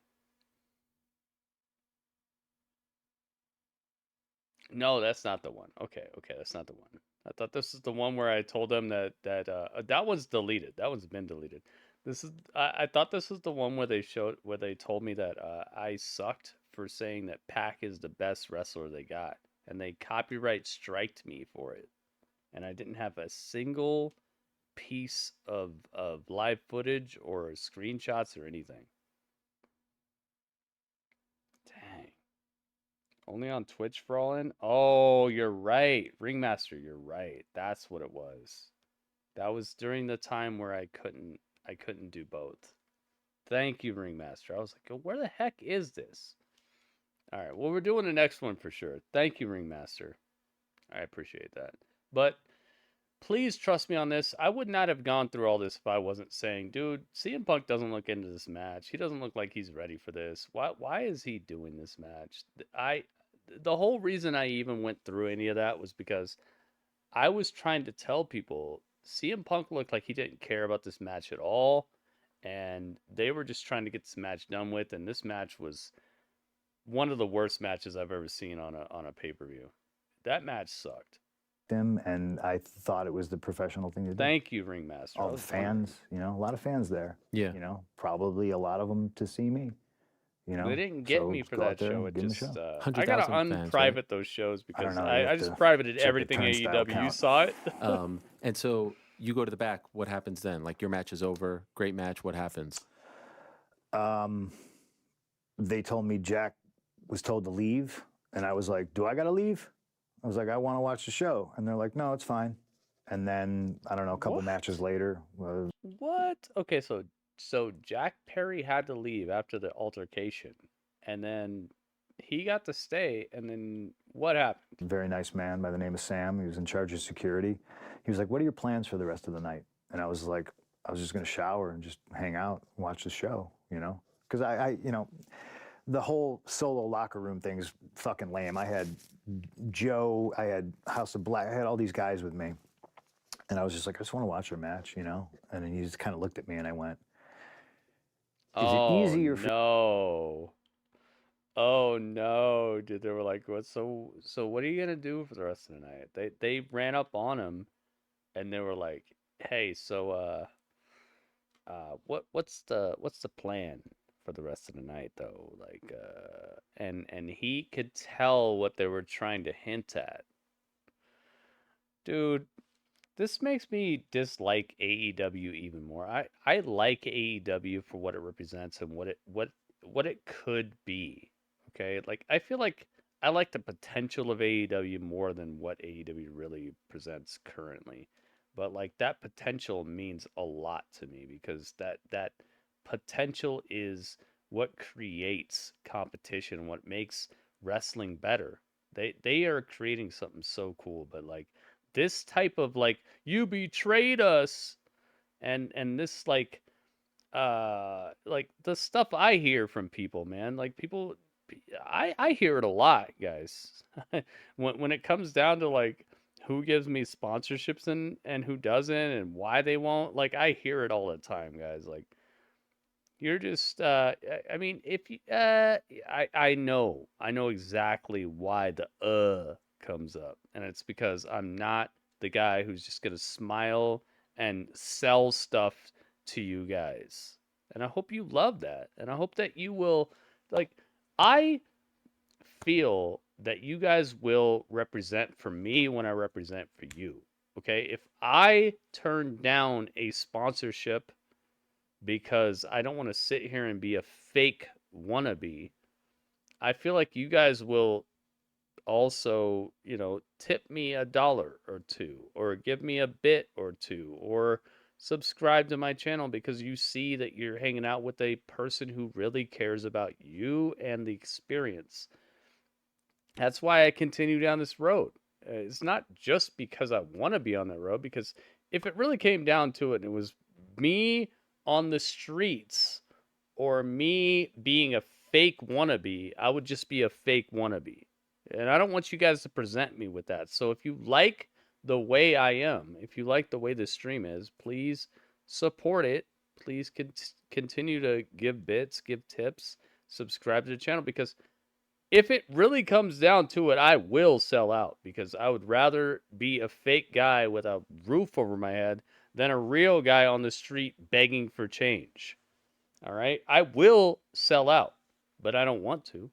No, that's not the one. Okay, that's not the one. I thought this is the one where I told them that one's deleted. That one's been deleted. I thought this was the one where they told me that I sucked for saying that Pac is the best wrestler they got, and they copyright striked me for it, and I didn't have a single piece of live footage or screenshots or anything. Dang. Only on Twitch for All In? Oh, you're right. Ringmaster, you're right. That's what it was. That was during the time where I couldn't do both. Thank you, Ringmaster. I was like, where the heck is this? All right, well, we're doing the next one for sure. Thank you, Ringmaster. I appreciate that. But please trust me on this. I would not have gone through all this if I wasn't saying, dude, CM Punk doesn't look into this match. He doesn't look like he's ready for this. Why is he doing this match? The whole reason I even went through any of that was because I was trying to tell people CM Punk looked like he didn't care about this match at all, and they were just trying to get this match done with, and this match was one of the worst matches I've ever seen on a pay-per-view. That match sucked. Him, and I thought it was the professional thing to do. Thank you, Ringmaster. All the fans, a lot of fans there. Yeah. Probably a lot of them to see me. They didn't get me for that show. It just I gotta unprivate right? Those shows because I just privated everything AEW. You saw it. And so you go to the back. What happens then? Like your match is over. Great match. What happens? They told me Jack was told to leave, and I was like, "Do I gotta leave?" I was like, "I want to watch the show," and they're like, "No, it's fine." And then I don't know, a couple matches later. What? Okay, so Jack Perry had to leave after the altercation, and then he got to stay, and then what happened? Very nice man by the name of Sam. He was in charge of security. He was like, "What are your plans for the rest of the night?" And I was like, I was just going to shower and just hang out and watch the show, Because I the whole solo locker room thing is fucking lame. I had Joe, I had House of Black, I had all these guys with me. And I was just like, I just want to watch their match, And then he just kind of looked at me and I went, it easier for no. Oh no, dude. They were like, what so what are you gonna do for the rest of the night? They ran up on him and they were like, hey, so what's the plan for the rest of the night though? Like and he could tell what they were trying to hint at. Dude, this makes me dislike AEW even more. I like AEW for what it represents and what it could be. Okay? Like I feel like I like the potential of AEW more than what AEW really presents currently. But like that potential means a lot to me because that potential is what creates competition, what makes wrestling better. They are creating something so cool, but like this type of like you betrayed us and this like the stuff I hear from people, man, like people I hear it a lot, guys. when it comes down to like who gives me sponsorships and who doesn't and why they won't, like I hear it all the time, guys. Like You're just, I mean, if you, I know exactly why the comes up, and it's because I'm not the guy who's just gonna smile and sell stuff to you guys, and I hope you love that, and I hope that you will, like, I feel that you guys will represent for me when I represent for you. Okay, if I turn down a sponsorship because I don't want to sit here and be a fake wannabe. I feel like you guys will also, tip me $1 or two, or give me a bit or two, or subscribe to my channel because you see that you're hanging out with a person who really cares about you and the experience. That's why I continue down this road. It's not just because I want to be on that road, because if it really came down to it and it was me on the streets or me being a fake wannabe, I would just be a fake wannabe. And I don't want you guys to present me with that. So if you like the way I am, if you like the way this stream is, please support it. Please continue to give bits, give tips, subscribe to the channel, because if it really comes down to it, I will sell out, because I would rather be a fake guy with a roof over my head than a real guy on the street begging for change. All right? I will sell out, but I don't want to.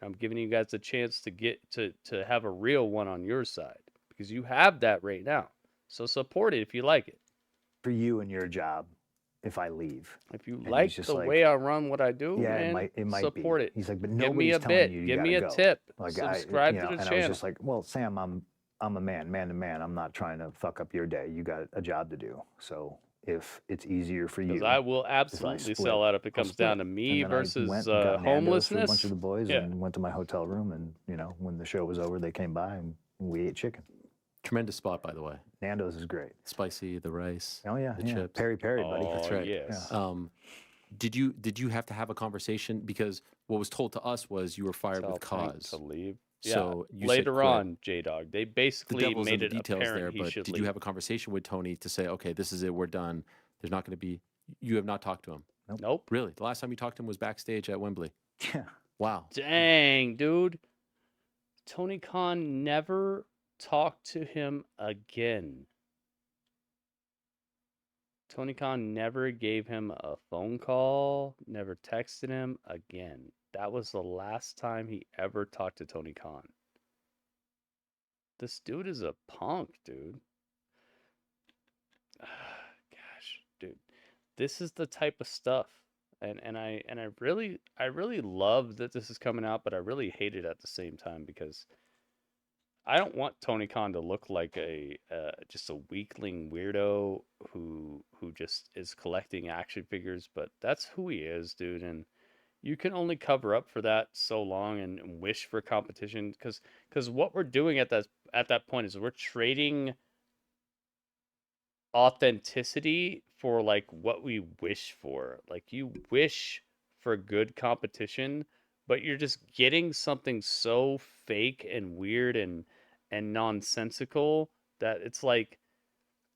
I'm giving you guys a chance to get to have a real one on your side, because you have that right now. So support it if you like it. For you and your job, if I leave. If you And like he's just the like, way I run what I do, yeah, man, it might support be. it. He's like, but Give me nobody's a telling bit. you you Give gotta me a go. tip. Like Subscribe to the and channel. I was just like, well, Sam, I'm a man to man. I'm not trying to fuck up your day. You got a job to do. So if it's easier for you, because I will absolutely sell out if it comes down to me and then versus I went and got Nando's for a bunch homelessness. of the boys Yeah. and went to my hotel room. And when the show was over, they came by and we ate chicken. Tremendous spot, by the way. Nando's is great. Spicy, the rice. Oh yeah, the yeah. chips. Peri buddy. That's right. Yes. Yeah. Did you have to have a conversation, because what was told to us was you were fired Tell with Tank cause to leave. So yeah. you Later said quit. on, J-Dog, they The basically devil's in made the it details apparent there, he but should did leave. you have a conversation with Tony to say, okay, this is it, we're done? There's not going to be. You have not talked to him. Nope. Really? The last time you talked to him was backstage at Wembley. Yeah. Wow. Dang, dude. Tony Khan never talked to him again. Tony Khan never gave him a phone call, never texted him again. That was the last time he ever talked to Tony Khan. This dude is a punk, dude. Gosh, dude. This is the type of stuff. And I really love that this is coming out, but I really hate it at the same time, because I don't want Tony Khan to look like a just a weakling weirdo who just is collecting action figures, but that's who he is, dude. And you can only cover up for that so long and wish for competition, because what we're doing at that point is we're trading authenticity for like what we wish for. Like, you wish for good competition, but you're just getting something so fake and weird and nonsensical that it's like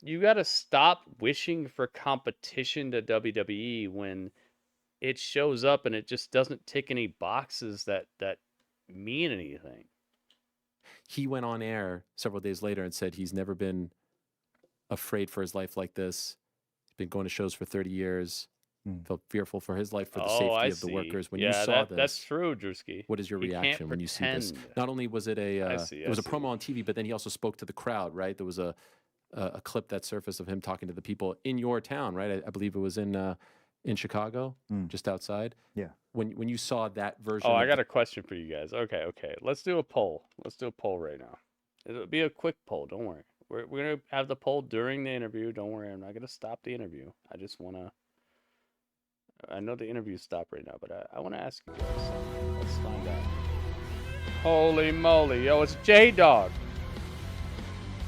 you got to stop wishing for competition to WWE when it shows up and it just doesn't tick any boxes that mean anything. He went on air several days later and said he's never been afraid for his life like this. He's been going to shows for 30 years. Felt fearful for his life, for the safety of the workers. When you saw this, that's true, Drewski. what is your reaction when you see this? Not only was it it was a promo on TV, but then he also spoke to the crowd, right? There was a clip that surfaced of him talking to the people in your town, right? I believe it was in Chicago, just outside. Yeah. When you saw that version. Oh, I got a question for you guys. Okay. Let's do a poll. Right now. It'll be a quick poll. Don't worry. We're gonna have the poll during the interview. Don't worry. I'm not gonna stop the interview. I just wanna. I know the interview stopped right now, but I want to ask you guys something. Let's find out. Holy moly, yo, it's J-Dog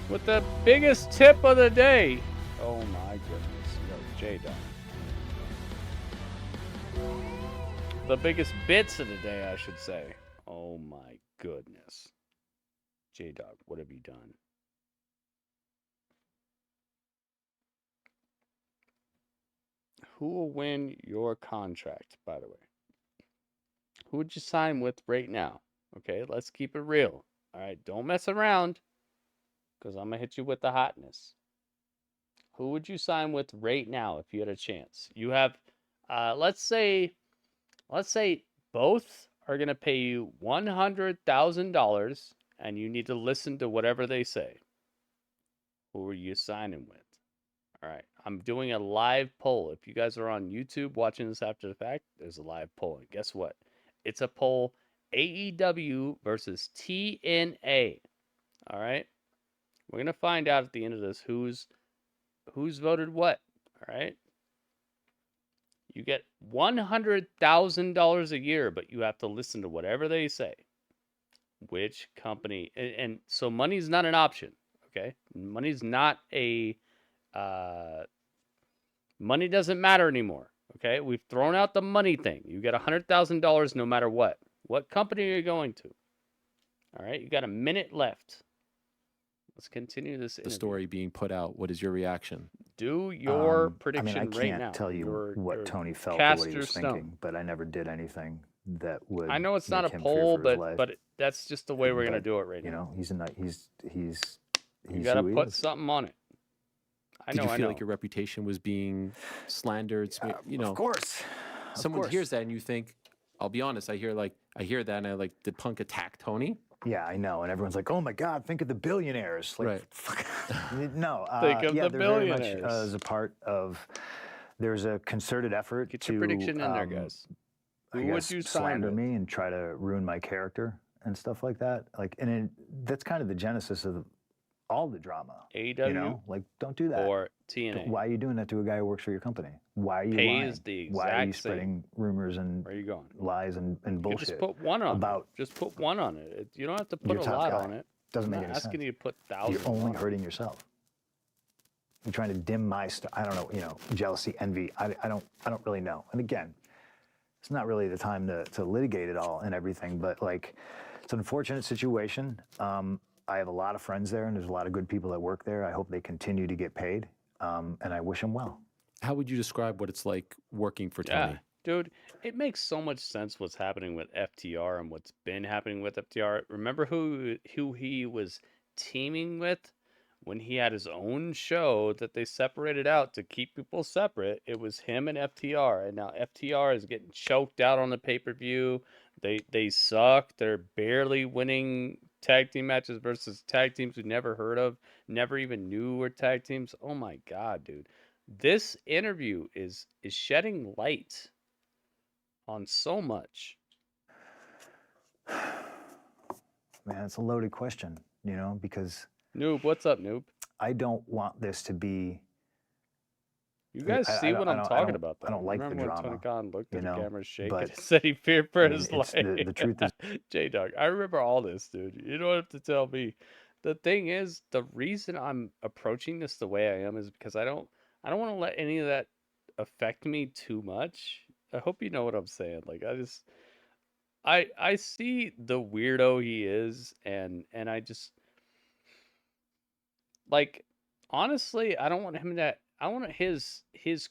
with the biggest tip of the day. Oh my goodness, yo, J-Dog. The biggest bits of the day, I should say. Oh my goodness. J-Dog, what have you done? who will win your contract, by the way? Who would you sign with right now? Okay, let's keep it real. All right, don't mess around because I'm going to hit you with the hotness. Who would you sign with right now if you had a chance? You have, let's say both are going to pay you $100,000 and you need to listen to whatever they say. Who are you signing with? All right, I'm doing a live poll. If you guys are on YouTube watching this after the fact, there's a live poll. And guess what? It's a poll AEW versus TNA. All right, we're going to find out at the end of this who's voted what. All right. You get $100,000 a year, but you have to listen to whatever they say. Which company? And so money's not an option. Okay, money's not a. Money doesn't matter anymore. Okay, we've thrown out the money thing. You get $100,000 no matter what. What company are you going to? All right, you got a minute left. Let's continue this interview. The story being put out. What is your reaction? Do your prediction I right now. can't tell you what Tony felt or cast what he your was stone. thinking, but I never did anything that would. I know it's not a make him fear poll, for his life. but that's just the way we're gonna But, do it right You now. know, he's You gotta who he put is. something on it. I Did know. you feel like your reputation was being slandered? You know, Of course. someone hears that and you think, I'll be honest, I hear that and I like, did Punk attack Tony? Yeah, I know, and everyone's like, "Oh my God, think of the billionaires!" Like, Right. fuck. No, Think of yeah, the they're very much billionaires. as a part of. There's a concerted effort Get to your prediction in there, guys. I Who would guess, you sign slander with? me and try to ruin my character and stuff like that. Like, and that's kind of the genesis of all the drama. AEW You know, like, don't do that. or TNA? Why are you doing that to a guy who works for your company? Why are you Pay lying? is the Why are you exact spreading rumors and Where are you going? lies and You bullshit? just put one on about it. Just put one on it. You don't have to put your a top lot guy. on it. Doesn't I'm make not any asking sense. you to put thousands. You're only on it. hurting yourself. You're trying to dim my I don't know, jealousy, envy. I don't really know. And again, it's not really the time to litigate it all and everything, but like, it's an unfortunate situation. I have a lot of friends there and there's a lot of good people that work there. I hope they continue to get paid. And I wish them well. How would you describe what it's like working for Yeah, Tony? dude, it makes so much sense what's happening with FTR and what's been happening with FTR. Remember who he was teaming with when he had his own show that they separated out to keep people separate? It was him and FTR, and now FTR is getting choked out on the pay-per-view. They suck. They're barely winning tag team matches versus tag teams we never heard of, never even knew were tag teams. Oh my God, dude. This interview is shedding light on so much. Man, it's a loaded question, because Noob, what's up, Noob? I don't want this to be. You guys I see don't- what I I'm don't- talking about, though. I don't like the Remember when Tony drama, Khan looked at the camera shaking but, and said he feared for I mean, his it's- life? the truth is- J-Dog, I remember all this, dude. You don't have to tell me. The thing is, the reason I'm approaching this the way I am is because I don't want to let any of that affect me too much. I hope you know what I'm saying. Like, I see the weirdo he is, and I just, like, honestly, I don't want him to. I want his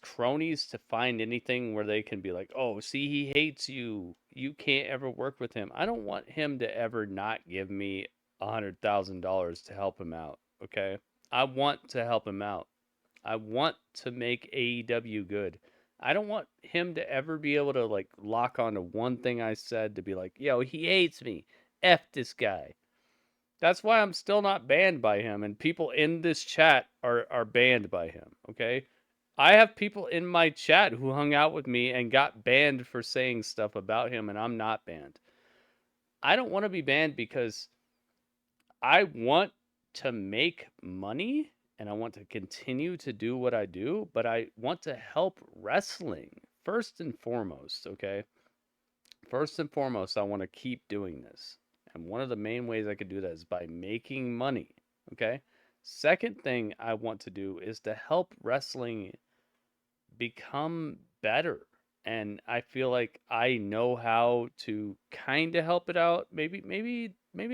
cronies to find anything where they can be like, oh, see, he hates you. You can't ever work with him. I don't want him to ever not give me $100,000 to help him out. Okay, I want to help him out. I want to make AEW good. I don't want him to ever be able to like lock onto one thing I said to be like, yo, he hates me. F this guy. That's why I'm still not banned by him, and people in this chat are banned by him, okay? I have people in my chat who hung out with me and got banned for saying stuff about him, and I'm not banned. I don't want to be banned because I want to make money and I want to continue to do what I do, but I want to help wrestling first and foremost, okay? First and foremost, I want to keep doing this. And one of the main ways I could do that is by making money, okay? Second thing I want to do is to help wrestling become better. And I feel like I know how to kind of help it out. Maybe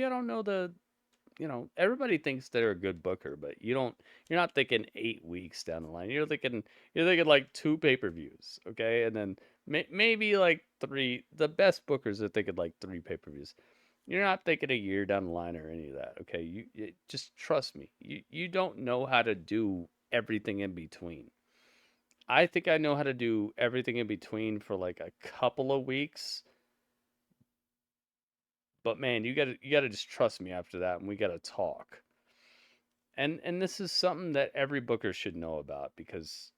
I don't know everybody thinks they're a good booker, but you're not thinking 8 weeks down the line. You're thinking like 2 pay-per-views, okay? And then maybe like 3. The best bookers are thinking like 3 pay-per-views. You're not thinking a year down the line or any of that, okay? Just trust me. You don't know how to do everything in between. I think I know how to do everything in between for like a couple of weeks. But man, you gotta just trust me after that, and we gotta talk. And this is something that every booker should know about, because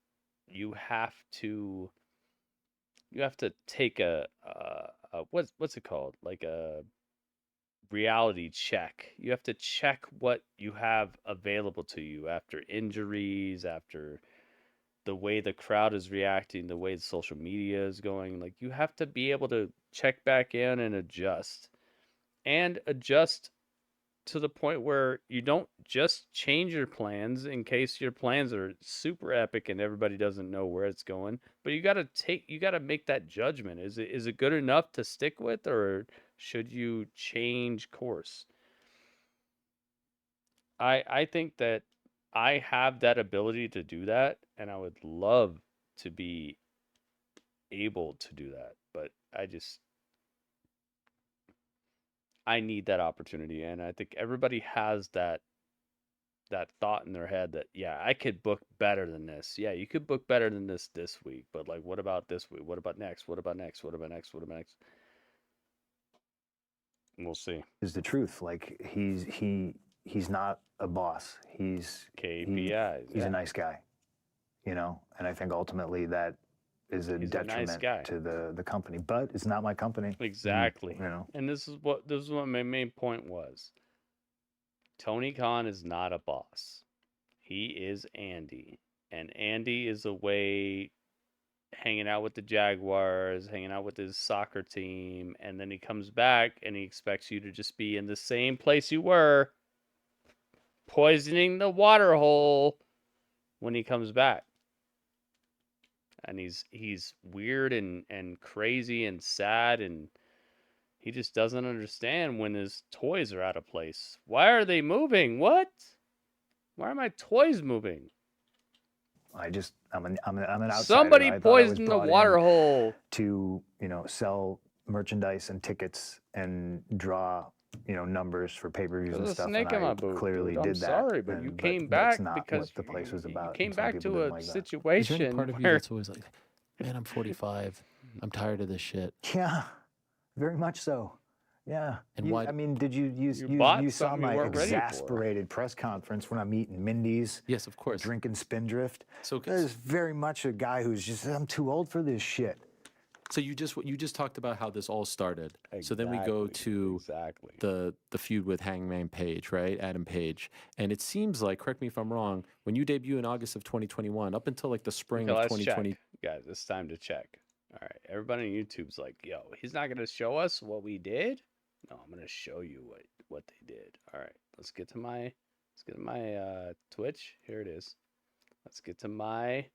you have to take a what's it called, like a reality check. You have to check what you have available to you after injuries, after the way the crowd is reacting, the way the social media is going. Like, you have to be able to check back in and adjust to the point where you don't just change your plans in case your plans are super epic and everybody doesn't know where it's going. But you got to make that judgment. Is it good enough to stick with, or should you change course? I think that I have that ability to do that, and I would love to be able to do that, but I need that opportunity, and I think everybody has that thought in their head that, yeah, I could book better than this. Yeah, you could book better than this week, but like, what about this week? What about next? What about next? What about next? What about next? We'll see. Is the truth. Like, he's not a boss. He's KPIs. He's a nice guy, and I think ultimately that is a He's detriment a nice guy to the company. But it's not my company. Exactly. And this is what my main point was. Tony Khan is not a boss. He is Andy. And Andy is away hanging out with the Jaguars, hanging out with his soccer team, and then he comes back and he expects you to just be in the same place you were, poisoning the water hole when he comes back. And he's weird and crazy and sad, and he just doesn't understand when his toys are out of place. Why are they moving? What? Why are my toys moving? I'm an outsider. Somebody poisoned the water hole to sell merchandise and tickets and draw numbers for pay-per-views and stuff. Snake in my boot. Clearly dude. did I'm that. sorry, but you came back not because what the place was about. You came back to a situation Is there any part of you that's always like, man, I'm 45. I'm tired of this shit. Yeah, very much so. Yeah. And why? I mean, did you saw my exasperated press conference when I'm eating Mindy's? Yes, of course. Drinking Spindrift. So there's very much a guy who's just, I'm too old for this shit. So you just talked about how this all started. Exactly. So then we go to the feud with Hangman Page, right? Adam Page. And it seems like, correct me if I'm wrong, when you debut in August of 2021, up until like the spring of 2020. Check. Guys, it's time to check. All right, everybody on YouTube's like, yo, he's not going to show us what we did? No, I'm going to show you what they did. All right, let's get to my Twitch. Here it is. Let's get to my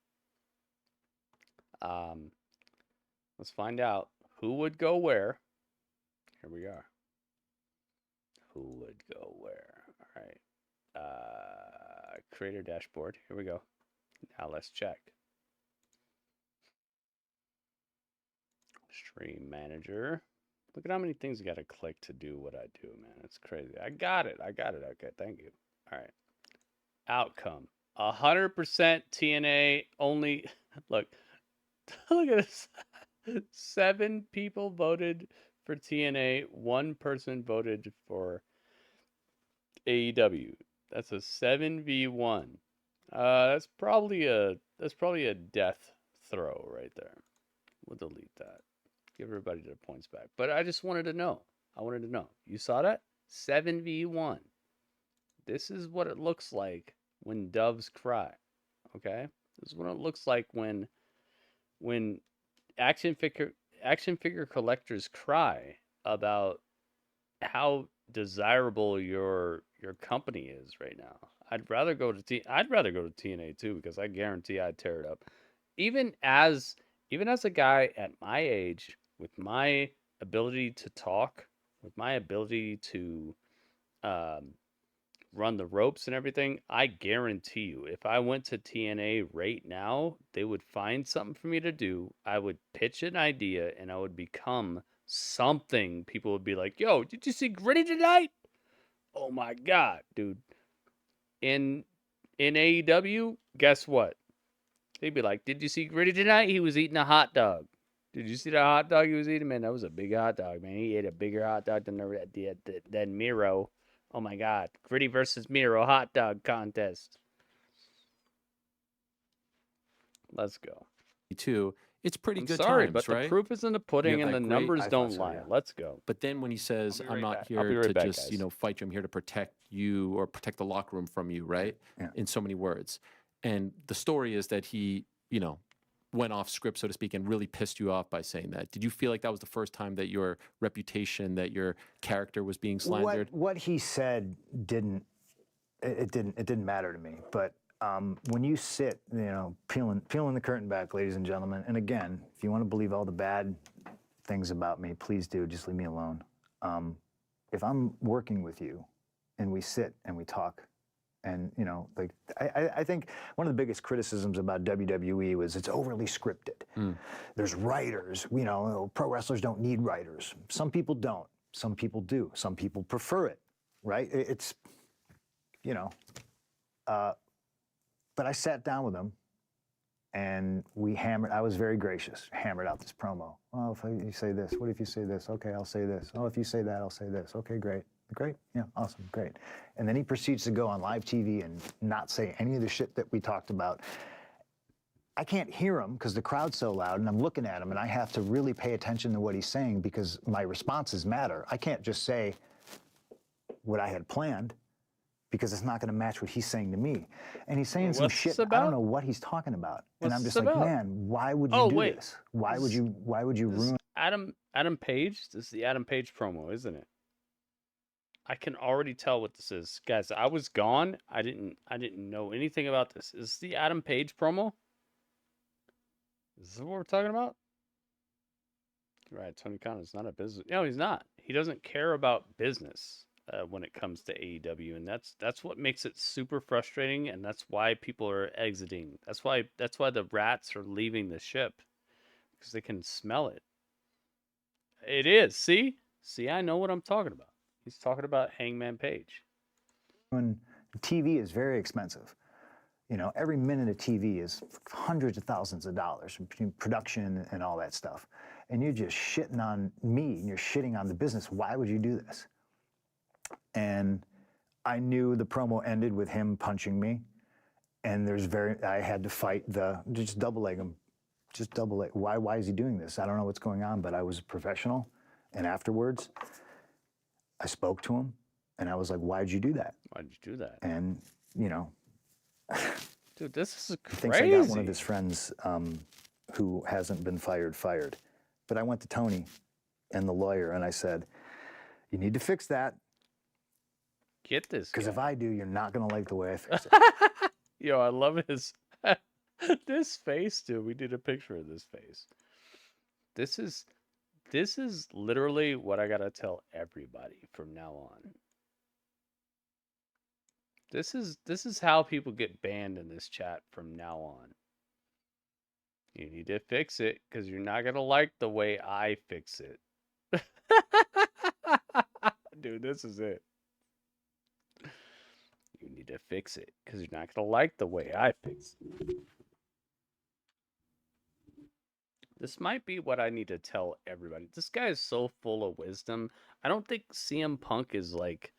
let's find out who would go where. Here we are. Who would go where? All right. Creator dashboard. Here we go. Now let's check. Stream manager. Look at how many things you got to click to do what I do, man. It's crazy. I got it. Okay, thank you. All right. Outcome. 100% TNA only. Look at this. 7 people voted for TNA. 1 person voted for AEW. That's a 7v1. That's probably a death throw right there. We'll delete that. Give everybody their points back. But I just wanted to know. You saw that? 7v1. This is what it looks like when doves cry. Okay? This is what it looks like when action figure collectors cry about how desirable your company is right now. I'd rather go to TNA too, because I guarantee I'd tear it up. Even as a guy at my age, with my ability to talk, with my ability to run the ropes and everything, I guarantee you, if I went to TNA right now, they would find something for me to do. I would pitch an idea and I would become something. People would be like, yo, did you see Gritty tonight? Oh my God, dude. In AEW, guess what? They'd be like, did you see Gritty tonight? He was eating a hot dog. Did you see the hot dog he was eating? Man, that was a big hot dog, man. He ate a bigger hot dog than Miro. Oh my God. Gritty versus Miro hot dog contest. Let's go. Too. It's pretty I'm good sorry, times, but right? the proof is in the pudding You and got the that great- numbers I don't thought so, lie. yeah. Let's go. But then when he says, I'll be I'm right not back. I'll be here right to back, just, guys. fight you, I'm here to protect you or protect the locker room from you, right? Yeah. In so many words. And the story is that he, went off script, so to speak, and really pissed you off by saying that. Did you feel like that was the first time that your reputation, that your character was being slandered? What he said didn't matter to me. But when you sit, peeling the curtain back, ladies and gentlemen, and again, if you want to believe all the bad things about me, please do. Just leave me alone. If I'm working with you, and we sit and we talk, and I think one of the biggest criticisms about WWE was it's overly scripted. There's writers. Pro wrestlers don't need writers. Some people don't. Some people do. Some people prefer it. Right? It's but I sat down with him, and we hammered. I was very gracious. Hammered out this promo. Oh, if you say this, what if you say this? Okay, I'll say this. Oh, if you say that, I'll say this. Okay, great. Great, yeah, awesome, great. And then he proceeds to go on live TV and not say any of the shit that we talked about. I can't hear him because the crowd's so loud, and I'm looking at him, and I have to really pay attention to what he's saying because my responses matter. I can't just say what I had planned because it's not going to match what he's saying to me. And he's saying some shit. I don't know what he's talking about. And I'm just like, man, why would you do this? Why would you ruin Adam Page? This is the Adam Page promo, isn't it? I can already tell what this is. Guys, I was gone. I didn't know anything about this. Is this the Adam Page promo? Is this what we're talking about? Right, Tony Khan is not a business. No, he's not. He doesn't care about business when it comes to AEW, and that's what makes it super frustrating, and that's why people are exiting. That's why the rats are leaving the ship, because they can smell it. It is. See, I know what I'm talking about. He's talking about Hangman Page. When TV is very expensive. Every minute of TV is hundreds of thousands of dollars between production and all that stuff. And you're just shitting on me and you're shitting on the business. Why would you do this? And I knew the promo ended with him punching me. And I had to fight just double leg him. Just double leg. Why is he doing this? I don't know what's going on, but I was a professional. And afterwards, I spoke to him, and I was like, why'd you do that? Why'd you do that? And, dude, this is crazy. He thinks I got one of his friends who hasn't been fired. But I went to Tony and the lawyer, and I said, you need to fix that. Get this. Because if I do, you're not going to like the way I fix it. Yo, I love his this face, dude. We need a picture of this face. This is literally what I gotta tell everybody from now on. This is how people get banned in this chat from now on. You need to fix it because you're not gonna like the way I fix it. Dude, this is it. You need to fix it because you're not gonna like the way I fix it. This might be what I need to tell everybody. This guy is so full of wisdom. I don't think CM Punk is like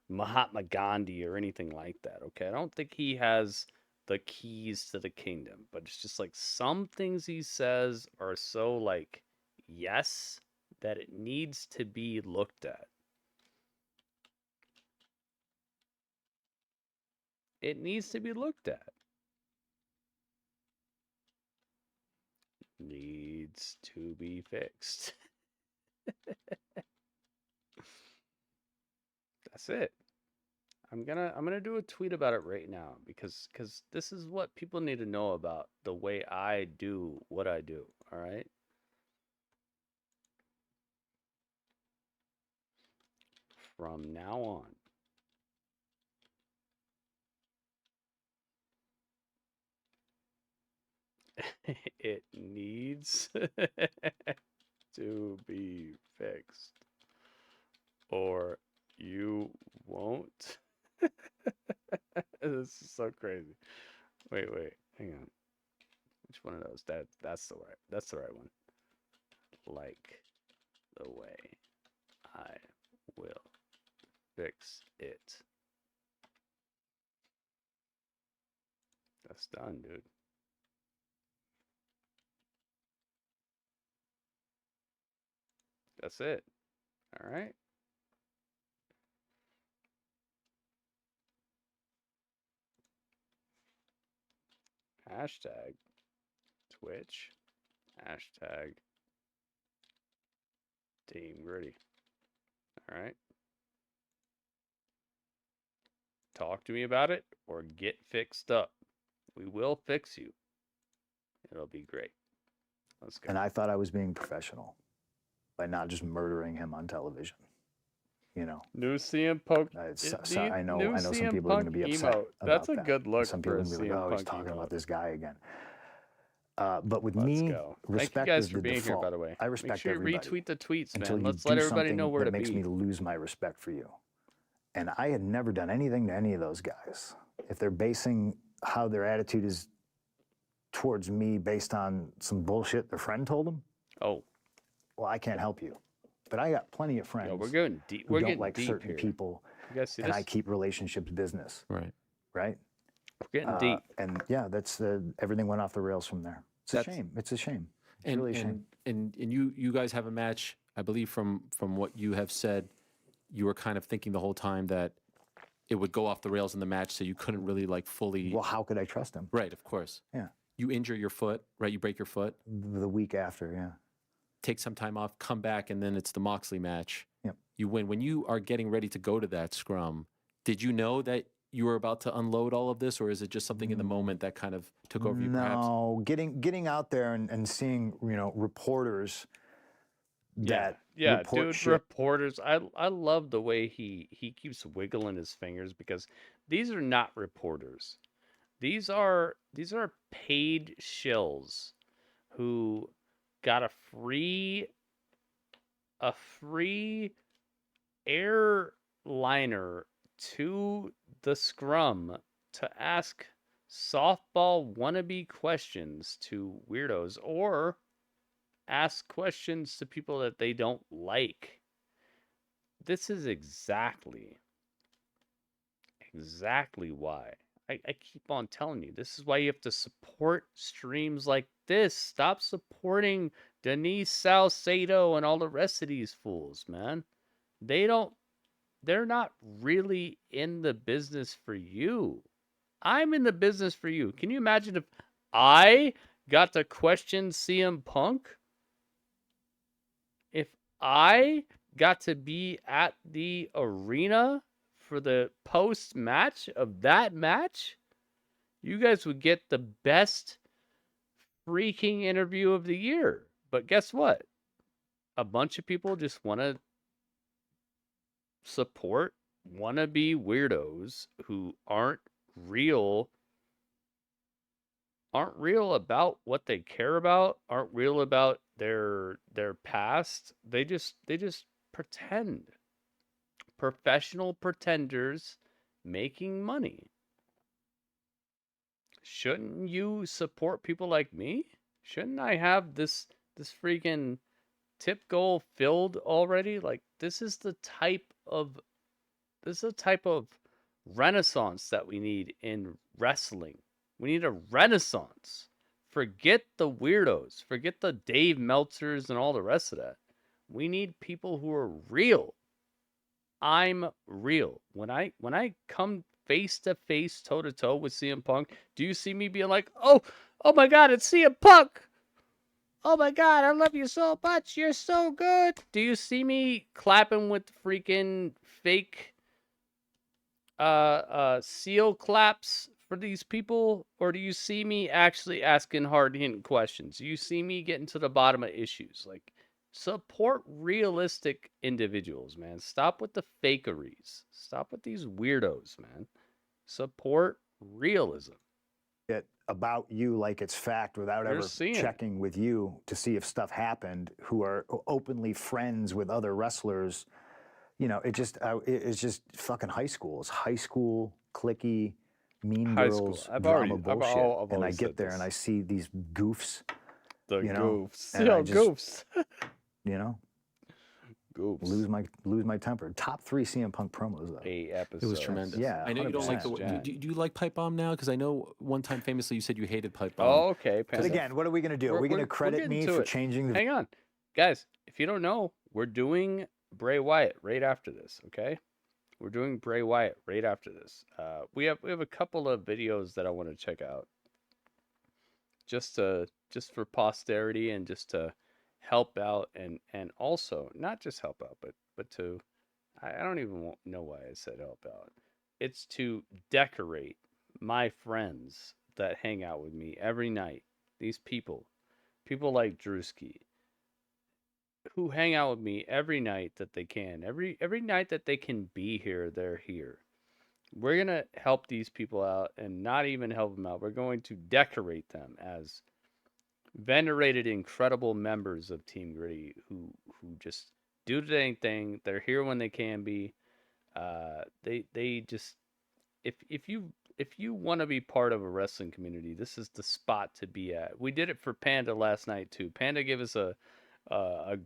Mahatma Gandhi or anything like that, okay? I don't think he has the keys to the kingdom, but it's just like some things he says are so like yes that it needs to be looked at. It needs to be looked at. Needs to be fixed. That's it. I'm gonna do a tweet about it right now because this is what people need to know about the way I do what I do. All right. From now on, It needs to be fixed, or you won't. This is so crazy. Wait, hang on. Which one of those? That's the right one. Like the way I will fix it. That's done, dude. That's it. All right. Hashtag Twitch. Hashtag Team Gritty. All right. Talk to me about it or get fixed up. We will fix you. It'll be great. Let's go. And I thought I was being professional by not just murdering him on television. You know, New CM Punk. I know some people are going to be upset about That's a that. good look. Some people are for going to be like, CM "Oh, he's Punk talking emote. about this guy again." But with Let's me, go. respect Thank you guys is for the being default. here, by the way. I respect Make sure you everybody retweet the tweets, until man. you Let's do let everybody know something where that to makes be. me lose my respect for you. And I had never done anything to any of those guys. If they're basing how their attitude is towards me based on some bullshit their friend told them, Oh, well, I can't help you. But I got plenty of friends yo, we're getting deep. who We're don't getting like deep certain here. people, You guys see and this? I keep relationships business, Right. right? We're getting deep. And yeah, that's everything went off the rails from there. It's a shame. It's a shame. It's really a shame. And you guys have a match, I believe from what you have said, you were kind of thinking the whole time that it would go off the rails in the match, so you couldn't really like fully. Well, how could I trust him? Right, of course. Yeah. You injure your foot, right? You break your foot. The week after, yeah. Take some time off, come back, and then it's the Moxley match. Yep. You win. When you are getting ready to go to that scrum, did you know that you were about to unload all of this, or is it just something in the moment that kind of took over you? Perhaps? No, getting out there and seeing reporters that report dude, shit. reporters. I love the way he keeps wiggling his fingers, because these are not reporters. These are paid shills who got a free airliner to the scrum to ask softball wannabe questions to weirdos, or ask questions to people that they don't like. This is exactly why I keep on telling you. This is why you have to support streams like this. Stop supporting Denise Salcedo and all the rest of these fools, man. They're not really in the business for you. I'm in the business for you. Can you imagine if I got to question CM Punk? If I got to be at the arena for the post match of that match, you guys would get the best freaking interview of the year. But guess what? A bunch of people just want to support wannabe weirdos who aren't real about what they care about, aren't real about their past. They just pretend. Professional pretenders making money. Shouldn't you support people like me? Shouldn't I have this freaking tip goal filled already? Like, this is the type of renaissance that we need in wrestling. We need a renaissance. Forget the weirdos. Forget the Dave Meltzers and all the rest of that. We need people who are real. I'm real. When I come face to face, toe to toe with CM Punk, do you see me being like, oh my God, it's CM Punk. Oh my God, I love you so much. You're so good. Do you see me clapping with freaking fake seal claps for these people? Or do you see me actually asking hard-hitting questions? Do you see me getting to the bottom of issues? Like, support realistic individuals, man. Stop with the fakeries. Stop with these weirdos, man. Support realism. about you like it's fact without You're ever seeing it. checking with you to see if stuff happened, who are openly friends with other wrestlers. You know, it's just fucking high school. It's high school, cliquey, mean High school. girls, I've drama already- I've bullshit. al- I've And I always get said there and this. I see these goofs, The you know, goofs. and Yo, I just- goofs. you know, Goofs. lose my temper. Top 3 CM Punk promos though. 8 episodes. It was tremendous. Yeah, I know you don't like the. 100%. Do you like pipe bomb now? Because I know one time famously you said you hated pipe bomb. Oh, okay. But Panda. again, what are we going to do? Are we going to credit getting me to for it. changing the Hang on. Guys, if you don't know, we're doing Bray Wyatt right after this, okay? We're doing Bray Wyatt right after this. We have a couple of videos that I want to check out. Just for posterity and just to help out and also not just help out but to I don't even know why I said help out. It's to decorate my friends that hang out with me every night. These people like Drewski, who hang out with me every night that they can. Every night that they can be here, they're here. We're going to help these people out and not even help them out. We're going to decorate them as venerated, incredible members of Team Gritty who just do the dang thing. They're here when they can be. They just if you want to be part of a wrestling community, this is the spot to be at. We did it for Panda last night too. Panda gave us a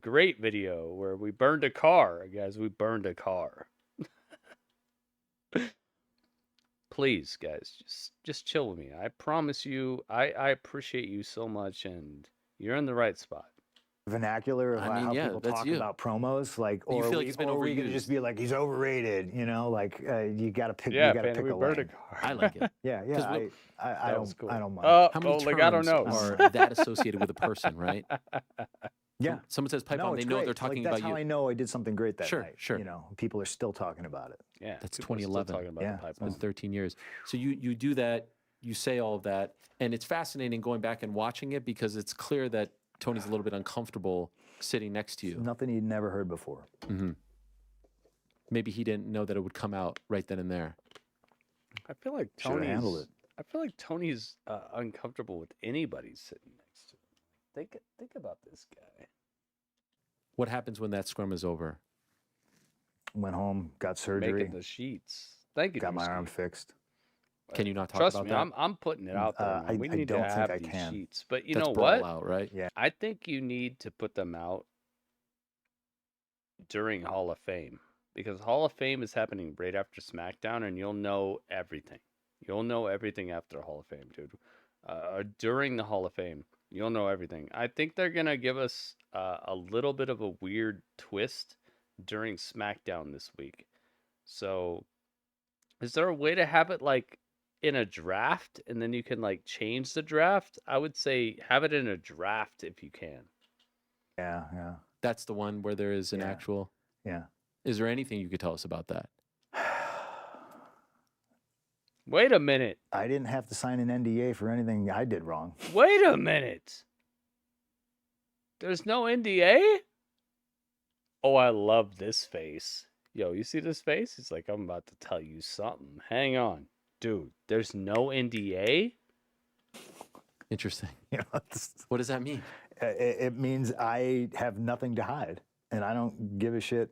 great video where we burned a car, guys. We burned a car. Please, guys, just chill with me. I promise you, I appreciate you so much, and you're in the right spot. vernacular of I mean, how yeah, people that's talk you. about promos, like, You or feel like we, he's been or are we gonna overused. just be like he's overrated, you know, like you got to pick, Yeah, you got to Panda, pick we a burned a lane. car. I like it. Yeah, 'Cause yeah, we- I That was don't, cool. I don't mind. How many like I don't terms know. are that associated with a person, right? Yeah, Someone says pipe no, bomb, they it's know great. they're talking like, that's about how you. I know I did something great that Sure, night. sure. You know, people are still talking about it. Yeah, That's people are still 2011. talking about Yeah, the pipe It's been bomb. 13 years. So you do that, you say all of that, and it's fascinating going back and watching it because it's clear that Tony's a little bit uncomfortable sitting next to you. Nothing he'd never heard before. Maybe he didn't know that it would come out right then and there. I feel like Should've handled it. I feel like Tony's uncomfortable with anybody sitting next to him. Think about this guy. What happens when that scrum is over? Went home, got surgery, Making the sheets. Thank you. got my Drewski. arm fixed. Can you not talk Trust about me, that? I'm putting it out there. Man. We I need don't to think have I these can. sheets. But you That's know brawl what? out, right? Yeah. I think you need to put them out during Hall of Fame because Hall of Fame is happening right after SmackDown, and you'll know everything. You'll know everything after Hall of Fame, dude. During the Hall of Fame, you'll know everything. I think they're gonna give us a little bit of a weird twist during SmackDown this week. So, is there a way to have it like in a draft, and then you can like change the draft? I would say have it in a draft if you can. Yeah, yeah, That's the one where there is an Yeah. actual. yeah. Is there anything you could tell us about that? Wait a minute. I didn't have to sign an NDA for anything I did wrong. Wait a minute. There's no NDA? Oh, I love this face. Yo, you see this face? It's like, I'm about to tell you something. Hang on. Dude, there's no NDA? Interesting. You know, What does that mean? it means I have nothing to hide, and I don't give a shit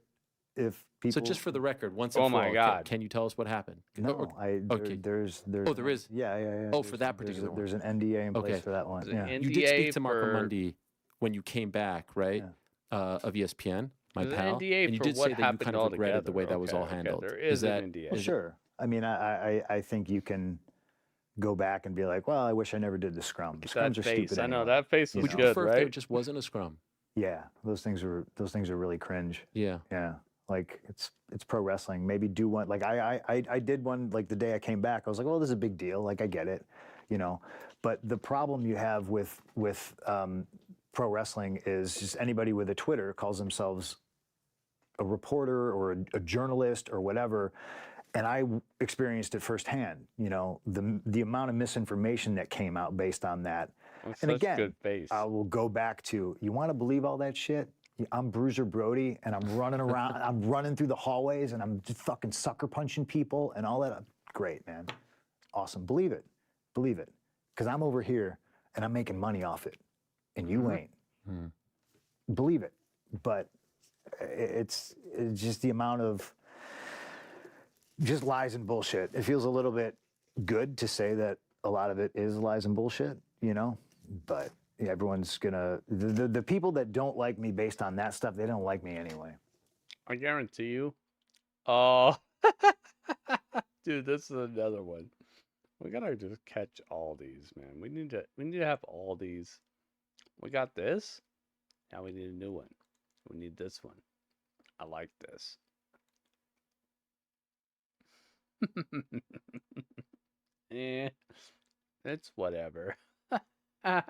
if people. So just for the record, once and Oh for my all, God. can you tell us what happened? No, okay. there's. Oh, there is? Yeah, yeah, yeah. Oh, for that particular one. There's an NDA in place Okay. for that one. There's an Yeah. NDA You did speak to Marco for- Mundi when you came back, right? Of ESPN, my There's an pal. NDA and you for did what say that you happened kind of regretted the way altogether. that was all Okay, handled. there is that an NDA. Well, sure. I mean, I think you can go back and be like, well, I wish I never did the scrum. The That scrums are face. stupid. I know anyway. that face You was would you good, prefer if there right? just wasn't a scrum? Yeah, those things are really cringe. Yeah. Yeah, like it's pro wrestling. Maybe do one. Like I did one like the day I came back. I was like, well, this is a big deal. Like I get it, you know. But the problem you have with pro wrestling is just anybody with a Twitter calls themselves a reporter or a journalist or whatever. And I experienced it firsthand. You know, the amount of misinformation that came out based on that. That's And such again, good face. I will go back to, you want to believe all that shit? I'm Bruiser Brody, and I'm running around, I'm running through the hallways, and I'm just fucking sucker punching people and all that. Great, man. Awesome. Believe it. Believe it. because I'm over here and I'm making money off it, and you ain't. Believe it, but it's just the amount of just lies and bullshit. It feels a little bit good to say that a lot of it is lies and bullshit, you know, but everyone's gonna, the people that don't like me based on that stuff, they don't like me anyway. I guarantee you. Oh, dude, this is another one. We gotta just catch all these, man. We need to have all these. We got this. Now we need a new one. We need this one. I like this. Eh, it's whatever. Let's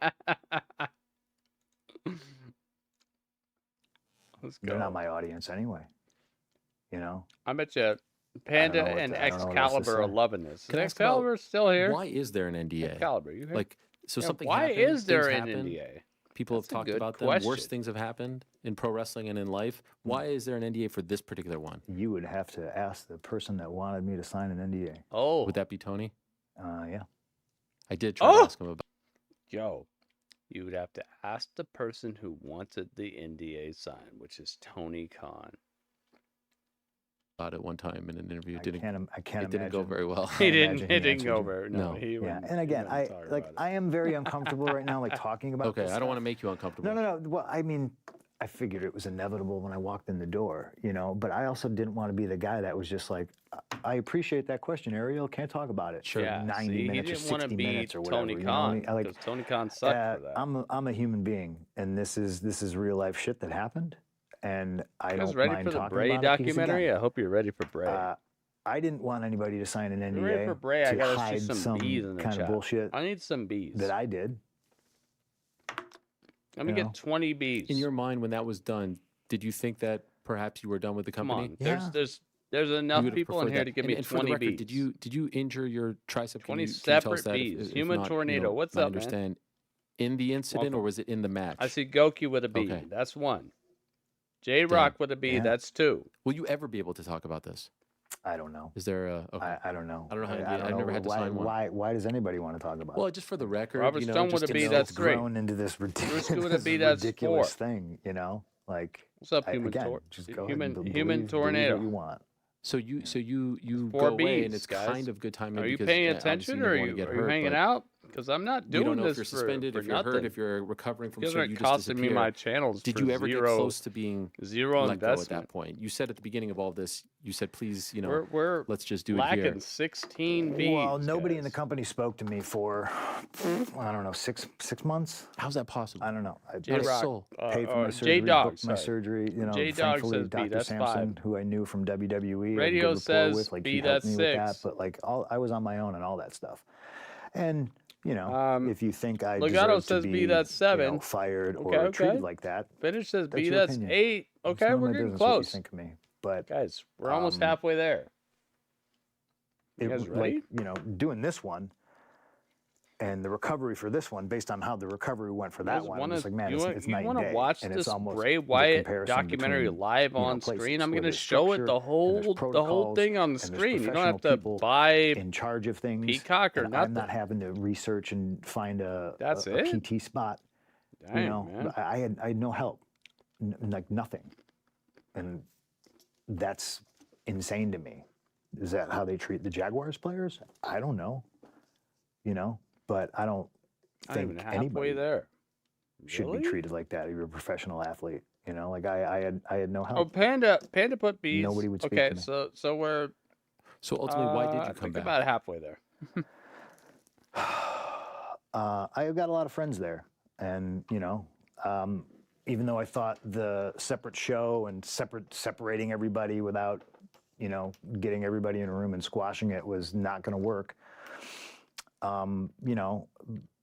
go. They're not my audience anyway, you know. I bet you Panda know what and to- I don't know what else to Excalibur are say. loving this. Can I Is ask about Excalibur still here? Why is there an NDA? Excalibur, you here? Like, so Yeah, something why happened, is there things an happened, NDA? People That's a have talked good about them. question. Worse things have happened in pro wrestling and in life. Why is there an NDA for this particular one? You would have to ask the person that wanted me to sign an NDA. Oh, Would that be Tony? Yeah. I did try to Oh! ask him yo, you would have to ask the person who wanted the NDA signed, which is Tony Khan. about it one time in an interview. I can't It didn't go imagine. very well. He Can't didn't. imagine It he didn't answered go you. very. No. He Yeah, wouldn't. and again, he wouldn't talk about it. I am very uncomfortable right now, like talking about. Okay, this I don't want to stuff. make you uncomfortable. No. Well, I mean, I figured it was inevitable when I walked in the door, you know. But I also didn't want to be the guy that was just like, I appreciate that question, Ariel. Can't talk about it. Sure. Yeah, 90 see, minutes he or didn't want to 60 be minutes or whatever. Tony you know what I Khan mean? Like, because Tony Khan sucked for that. I'm a human being, and this is real life shit that happened, and I You guys don't ready mind for the talking Bray about it because, documentary? again, I hope you're ready for Bray. I didn't want anybody to sign an You're ready for NDA Bray? I to gotta see hide some some bees in the kind chat. of bullshit I need some bees. that I did. Let me you know? get 20 bees. In your mind, when that was done, did you think that perhaps you were done with the Come company? on, Yeah. there's You enough would have people in preferred here that. to give me And for 20 the record, bees. did you injure your tricep? 20 can you tell us separate that bees. If Human not, tornado. What's I up, man? understand. In the incident, or Welcome. was it in the match? I see Goki with a bee. Okay. That's one. J Rock with a bee. Yeah. That's two. Will you ever be able to talk about this? I don't know. Is there a? Okay. I don't know. I don't know how you I did it. don't I've know never had to why, sign one. Why does anybody want to talk about Well, it? just for the record, Robert Stone just with a to bee, know. that's It's three. grown into this ridiculous, Bruce with a bee, that's ridiculous four. thing, you know? Like, What's up, again, just go ahead and human believe tornado? what you want. So you Four go away, and bees, it's guys. kind of good timing. Are you because, paying obviously attention, you or never are wanna you get are you hurt, hanging but out? Because I'm not We doing don't know this if you're for, suspended, for if you're nothing. hurt, if you're recovering from You guys surgery. aren't You just costing me disappear. my channels Did for you ever zero, get close to being zero let go at investment. that point? You said at the beginning of all this, you said, please, We're let's just do it lacking here. 16 bees. Well, nobody in the guys. company spoke to me for, I don't know, six months? How's that possible? I don't know. I J Not a Rock, soul. paid for my surgery, J-Dog, booked my sorry. surgery. You know, J-Dog thankfully, says B, Dr. that's Sampson, 5. who I knew from WWE, I had a Radio good rapport says with, like B, he helped that's me with that. 6. But like, I was on my own and all that stuff. And you know, if you think I Legato deserve to says be, B, that's 7. fired Okay, or okay. treated like that, Finish says that's B, your that's opinion. 8. it's Okay, none of we're my getting business what you close. think of me. But Guys, we're almost halfway there. You guys ready? like, doing this one and the recovery for this one, based on how the recovery went for You that guys one, I'm just like, man, it's you night want and to day. watch And this it's almost Bray the Wyatt comparison documentary between, live you know, on places screen? I'm where going to there's show it structure the and whole there's the whole protocols thing on the and there's screen. You don't have professional to people buy in charge of things. Peacock or and nothing. I'm not having to research and find a That's a it? PT spot. Dang, You know, man. I had no help, like nothing, and that's insane to me. Is that how they treat the Jaguars players? I don't know. You know, but I don't Not think even halfway anybody there. should Really? be treated like that if you're a professional athlete. You know, like I had no Oh, help. Panda put bees. Nobody would speak okay, to me. so we're So ultimately, why did I you come think back? about halfway there. I've got a lot of friends there, and you know, even though I thought the separate show and separating everybody without, you know, getting everybody in a room and squashing it was not going to work. You know,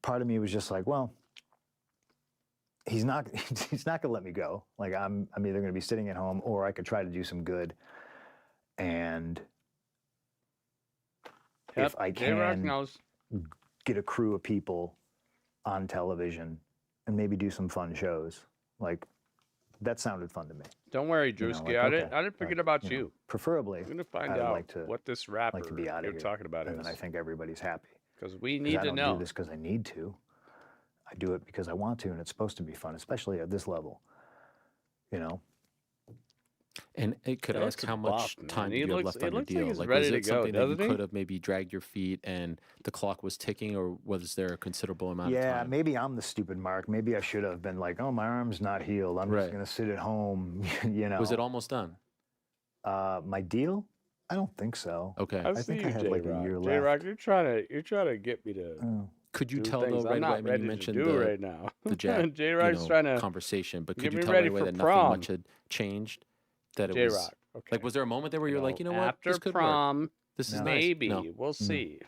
part of me was just like, well, he's not going to let me go. Like I'm either going to be sitting at home or I could try to do some good. And if I J-Rock can knows. get a crew of people on television and maybe do some fun shows, like that sounded fun to me. Don't worry, You know, Drewski. like, I okay, didn't forget about Preferably, I'm gonna find I'd out like to what this rapper be out you're of here, talking about and is. then I think everybody's happy. Because we 'Cause need I to don't know. do this because I need to. I do it because I want to, and it's supposed to be fun, especially at this level. You know. And could He I looks ask how much buff, man. time He did you have looks left on your like deal? he's Like, ready was to it go, something that you doesn't he? could have maybe dragged your feet and the clock was ticking, or was there a considerable amount of Yeah, time? maybe I'm the stupid Mark. Maybe I should have been like, oh, my arm's not healed. I'm just Right. gonna sit at home. You know. Was it almost done? My deal? I don't think so. Okay. I I see think you, I had like a J-Rock. year J-Rock, left. you're trying to get me to Oh. Could you do tell things though I'm right away? not I mean, ready you to mentioned do right now. the Jack, J-Rock's trying to conversation, but get could you me tell ready right away for that prom. nothing much had changed? That it was J-Rock, okay. like, was there a moment there where you're like, you know what, after this could work. prom, This is No. nice. maybe No. we'll see.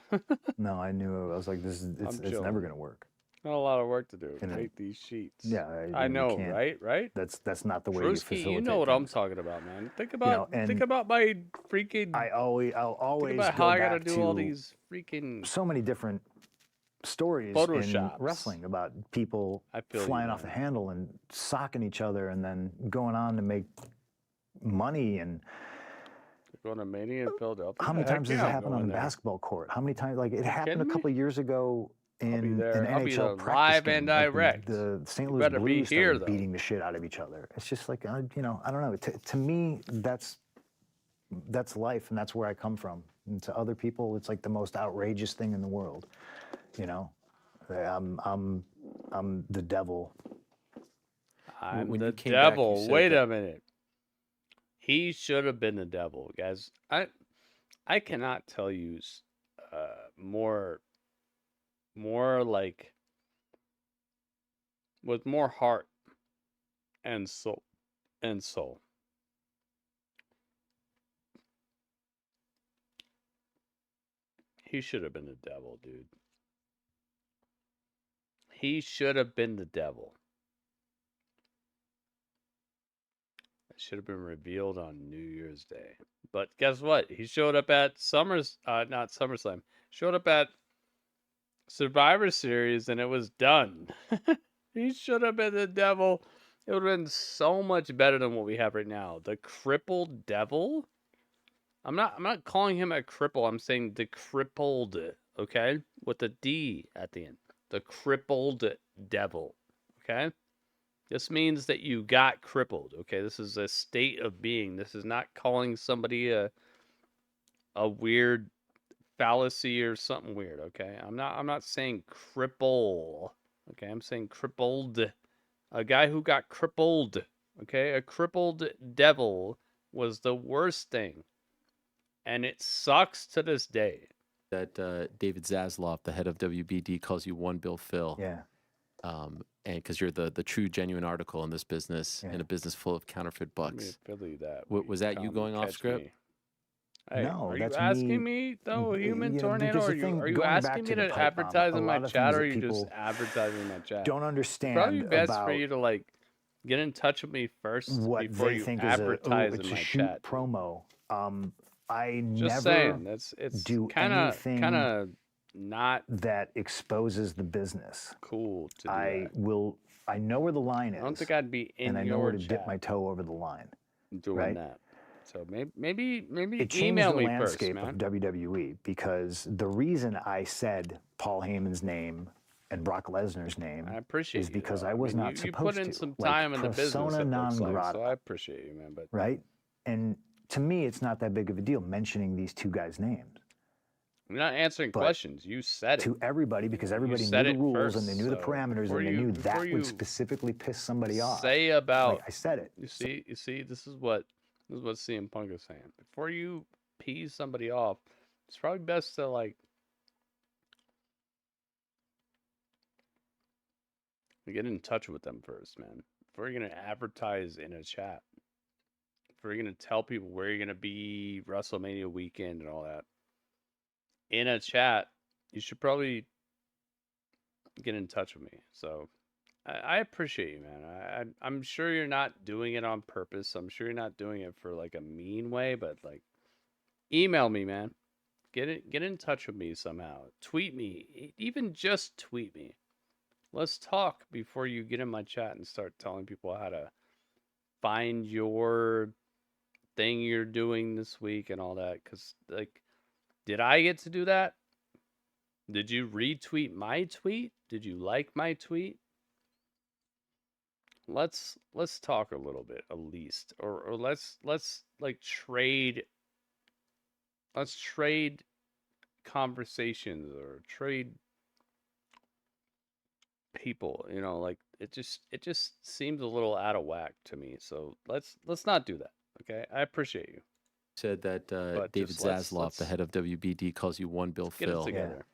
No, I knew. I was like, this is I'm it's never joking. gonna work. Not a lot of work to do. And Take these sheets. Yeah, I you know, can't. right? That's not the way you Drewski, facilitate you know what I'm things. talking about, man. Think know, about and my freaking. I'll Think always about go how I gotta back do all to these freaking so many different stories Photoshops. in wrestling about people I feel you, flying off the man. handle and socking each other and then going on to make money. And Going to Mania in Philadelphia. how many Heck times does yeah, it I'm happen on going the there. basketball court? How many times? Like it happened kidding a me? couple of years ago I'll be in there. an I'll be NHL there practice live game. and Like direct. the St. You Louis better be Blues here, started though. beating the shit out of each other. It's just like I don't know. To me, that's life, and that's where I come from. And to other people, it's like the most outrageous thing in the world. You know, I'm the devil. I'm When the you came back, you devil. said Wait that- a minute. He should have been the devil, guys. I cannot tell you more like with more heart and soul He should have been the devil, dude. He should have been the devil. It should have been revealed on New Year's Day. But guess what? He showed up at not SummerSlam. Showed up at Survivor Series and it was done. He should have been the devil. It would have been so much better than what we have right now. The crippled devil? I'm not calling him a cripple. I'm saying the crippled, okay? With the D at the end. The crippled devil, okay? This means that you got crippled, okay? This is a state of being. This is not calling somebody a weird fallacy or something weird, okay? I'm not saying cripple, okay? I'm saying crippled. A guy who got crippled, okay? A crippled devil was the worst thing. And it sucks to this day. that David Zasloff, the head of WBD, calls you One Bill Phil. Yeah. And because you're the true, genuine article in this business, in a business full of counterfeit Let me bucks. Philly that. Was that you Come going off catch script? me. Hey, No, are you that's asking me though, human tornado? because Are the you thing- are you going back asking me to the to pipe bomb, advertise a in my lot of chat, things or that are you just people advertising in my chat? Don't It's understand probably best about for you to like get in touch with me first what before they you think advertise is in it's a my shoot chat. promo. I Just never saying, it's do kind anything of not that exposes the business. cool to do I that. know where the line is. I don't think I'd be in and I know your where to chat dip my toe over the line. doing right? that. So maybe It changed email the me first, landscape man. of WWE because the reason I said Paul Heyman's name and Brock Lesnar's name I appreciate is you, because though. I was mean, not you supposed put in to. some Like, time in the business, persona it non looks like, grata, so I appreciate you, man. But right? And to me, it's not that big of a deal mentioning these two guys' names. I'm not answering But questions. You said it. to everybody, because everybody knew said the it rules and they first, knew the so parameters before and they you- knew before that you would specifically piss somebody off. Say about Like I said it. You see, this is what CM Punk is saying. Before you pee somebody off, it's probably best to like get in touch with them first, man. Before you're gonna advertise in a chat. Before you're gonna tell people where you're gonna be WrestleMania weekend and all that. In a chat, you should probably get in touch with me. So I appreciate you, man. I'm sure you're not doing it on purpose. I'm sure you're not doing it for like a mean way, but like email me, man. Get in touch with me somehow. Tweet me. Even just tweet me. Let's talk before you get in my chat and start telling people how to find your thing you're doing this week and all that. Because, like, did I get to do that? Did you retweet my tweet? Did you like my tweet? Let's talk a little bit at least, or let's like trade. Let's trade conversations or trade people. You know, like it just seems a little out of whack to me. So let's not do that. Okay, I appreciate you. Said that But David just let's- Zaslav, the head of WBD, calls you One Bill Get it Phil. together.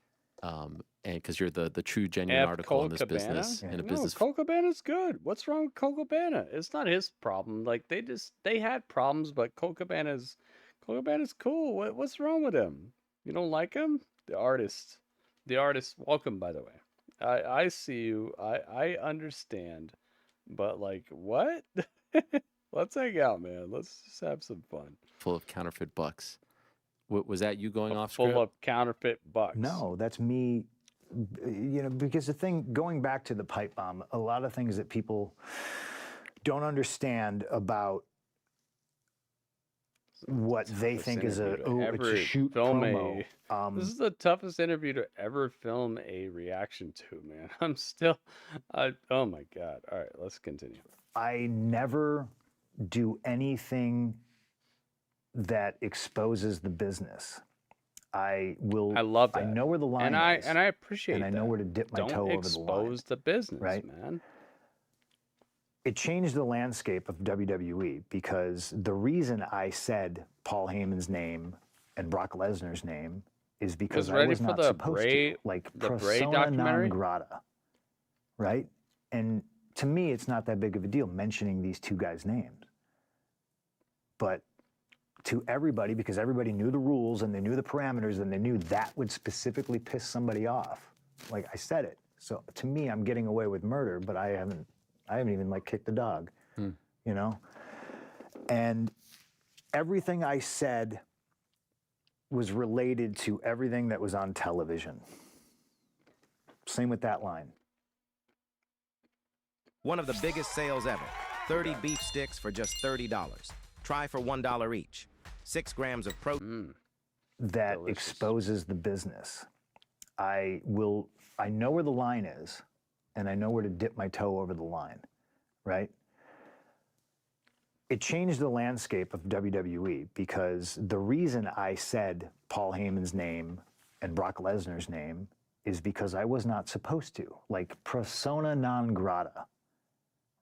And because you're the true, genuine F. article in Colt this Cabana? business, in a No, business. Colt Cabana's good. What's wrong with Colt Cabana? It's not his problem. Like they had problems, but Colt Cabana's cool. What's wrong with him? You don't like him? The artist. Welcome, by the way. I see you. I understand, but like what? Let's hang out, man. Let's just have some fun. Full of counterfeit bucks. Was that you going off Full script? of counterfeit bucks. No, that's me. You know, because the thing, going back to the pipe bomb, a lot of things that people don't understand about what they Toughest think is interview to it's a ever shoot film promo. This is the toughest interview to ever film a reaction to, man. I'm still, oh my God. All right, let's continue. I never do anything that exposes the business. I love that. I know where the line is. And I appreciate and I know that. where to dip my Don't toe over the line. expose the business, right? man. It changed the landscape of WWE because the reason I said Paul Heyman's name and Brock Lesnar's name is because I ready was for not the supposed Bray- to. Like the Bray persona documentary? non grata, right? And to me, it's not that big of a deal mentioning these two guys' names. But to everybody, because everybody knew the rules and they knew the parameters and they knew that would specifically piss somebody off. Like I said it. So to me, I'm getting away with murder, but I haven't even like kicked the dog, you know? And everything I said was related to everything that was on television. Same with that line. One of the biggest sales ever. 30 beef sticks for just $30. Try for $1 each. 6 grams of protein. That Delicious. exposes the business. I know where the line is, and I know where to dip my toe over the line, right? It changed the landscape of WWE because the reason I said Paul Heyman's name and Brock Lesnar's name is because I was not supposed to. Like persona non grata,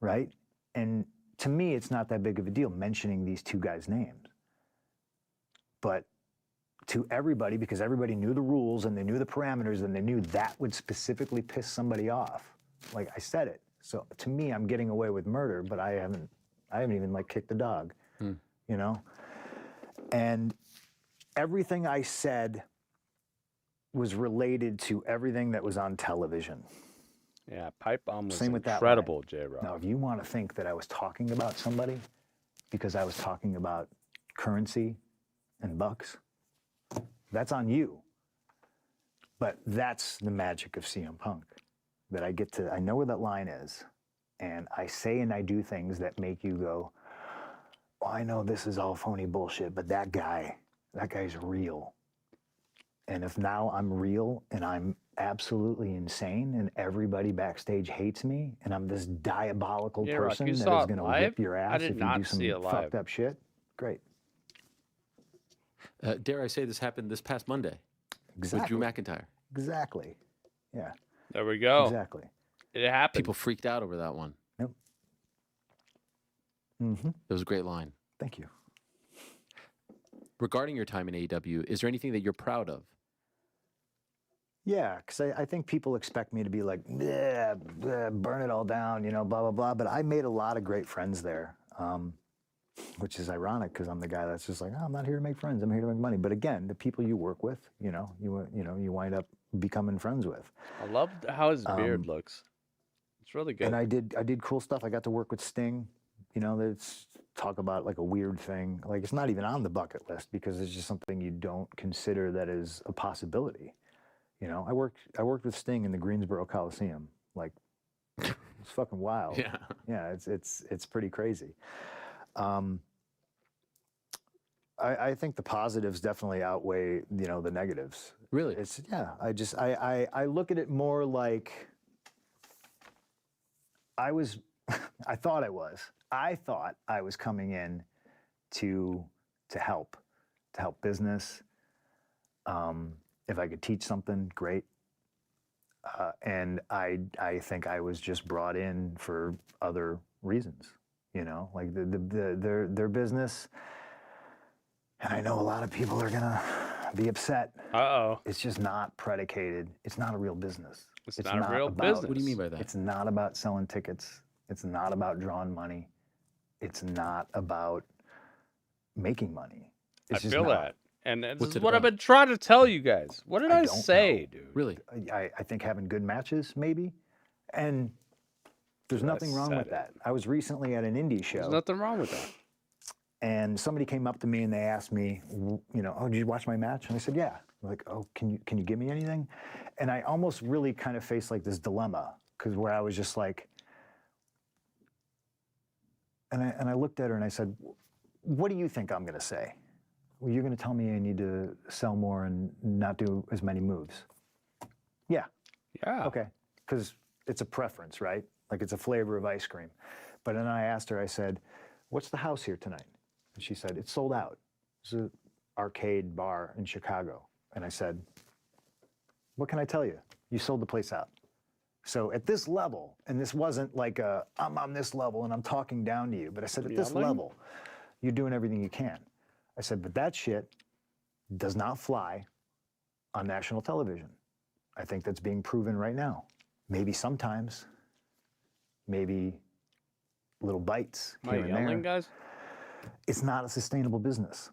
right? And to me, it's not that big of a deal mentioning these two guys' names. But to everybody, because everybody knew the rules and they knew the parameters and they knew that would specifically piss somebody off. Like I said it. So to me, I'm getting away with murder, but I haven't even like kicked the dog, you know? And everything I said was related to everything that was on television. Yeah, Pipe Bomb was Same with that incredible, J-Rob. Now, if you want to think that I was talking about somebody because I was talking about currency and bucks, that's on you. But that's the magic of CM Punk, that I know where that line is, and I say and I do things that make you go, oh, I know this is all phony bullshit, but that guy's real. And if now I'm real and I'm absolutely insane and everybody backstage hates me and I'm this diabolical Yeah, Rock, person you that saw is it going to live? whip your I ass did if you not do some see it live. fucked up shit, great. Dare I say this happened this past Monday Exactly. with Drew McIntyre? Exactly. Yeah, There we go. exactly. It happened. People freaked out over that one. Yep. Mm-hmm. It was a great line. Thank you. Regarding your time in AEW, is there anything that you're proud of? Yeah, because I think people expect me to be like, yeah, burn it all down, you know, blah, blah, blah. But I made a lot of great friends there, which is ironic because I'm the guy that's just like, oh, I'm not here to make friends. I'm here to make money. But again, the people you work with, you wind up becoming friends with. I love how his beard looks. It's really good. And I did cool stuff. I got to work with Sting. You know, let's talk about like a weird thing. Like it's not even on the bucket list because it's just something you don't consider that is a possibility. You know, I worked with Sting in the Greensboro Coliseum. Like, it's fucking wild. Yeah. Yeah, it's pretty crazy. I think the positives definitely outweigh, the negatives. Really? It's I look at it more like I was, I thought I was coming in to help business. If I could teach something, great. And I think I was just brought in for other reasons, like their business. And I know a lot of people are gonna be upset. Uh-oh. It's just not predicated. It's not a real business. It's not a real business. What do you mean by that? It's not about selling tickets. It's not about drawing money. It's not about making money. I It's just feel not. that. And this What's is it what I've about? been trying to tell you guys. What did I don't say, know. dude? Really? I think having good matches, maybe. And there's Dude, I nothing wrong said with it. that. I was recently at an indie There's show. nothing wrong with that. And somebody came up to me and they asked me, oh, did you watch my match? And I said, yeah. I'm like, oh, can you give me anything? And I almost really kind of faced like this dilemma, because where I was just like, and I looked at her and I said, what do you think I'm going to say? Well, you're going to tell me I need to sell more and not do as many moves. Yeah. Yeah. Okay. Because it's a preference, right? Like it's a flavor of ice cream. But then I asked her, I said, what's the house here tonight? And she said, it's sold out. It's an arcade bar in Chicago. And I said, what can I tell you? You sold the place out. So at this level, and this wasn't like I'm on this level and I'm talking down to you, but I said, at this Yelling? level, you're doing everything you can. I said, but that shit does not fly on national television. I think that's being proven right now. Maybe sometimes, maybe little bites Am I here and yelling, there. guys? It's not a sustainable business.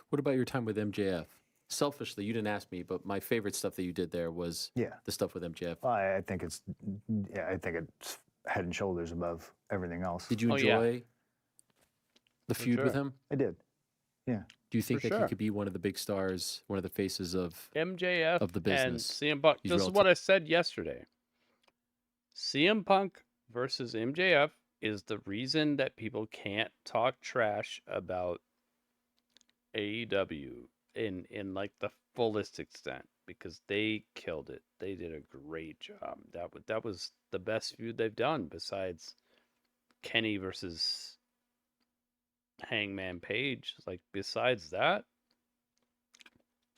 What about your time with MJF? Selfishly, you didn't ask me, but my favorite stuff that you did there was Yeah. the stuff with MJF. I think it's head and shoulders above everything else. Did you Oh, yeah. enjoy the feud with sure. him? I did. Yeah. Do you think For that he sure. could be one of the big stars, one of the faces of MJF of the and business? CM Punk. He's This is relative- what I said yesterday. CM Punk versus MJF is the reason that people can't talk trash about AEW in like the fullest extent, because they killed it. They did a great job. That was the best feud they've done besides Kenny versus Hangman Page. Like, besides that,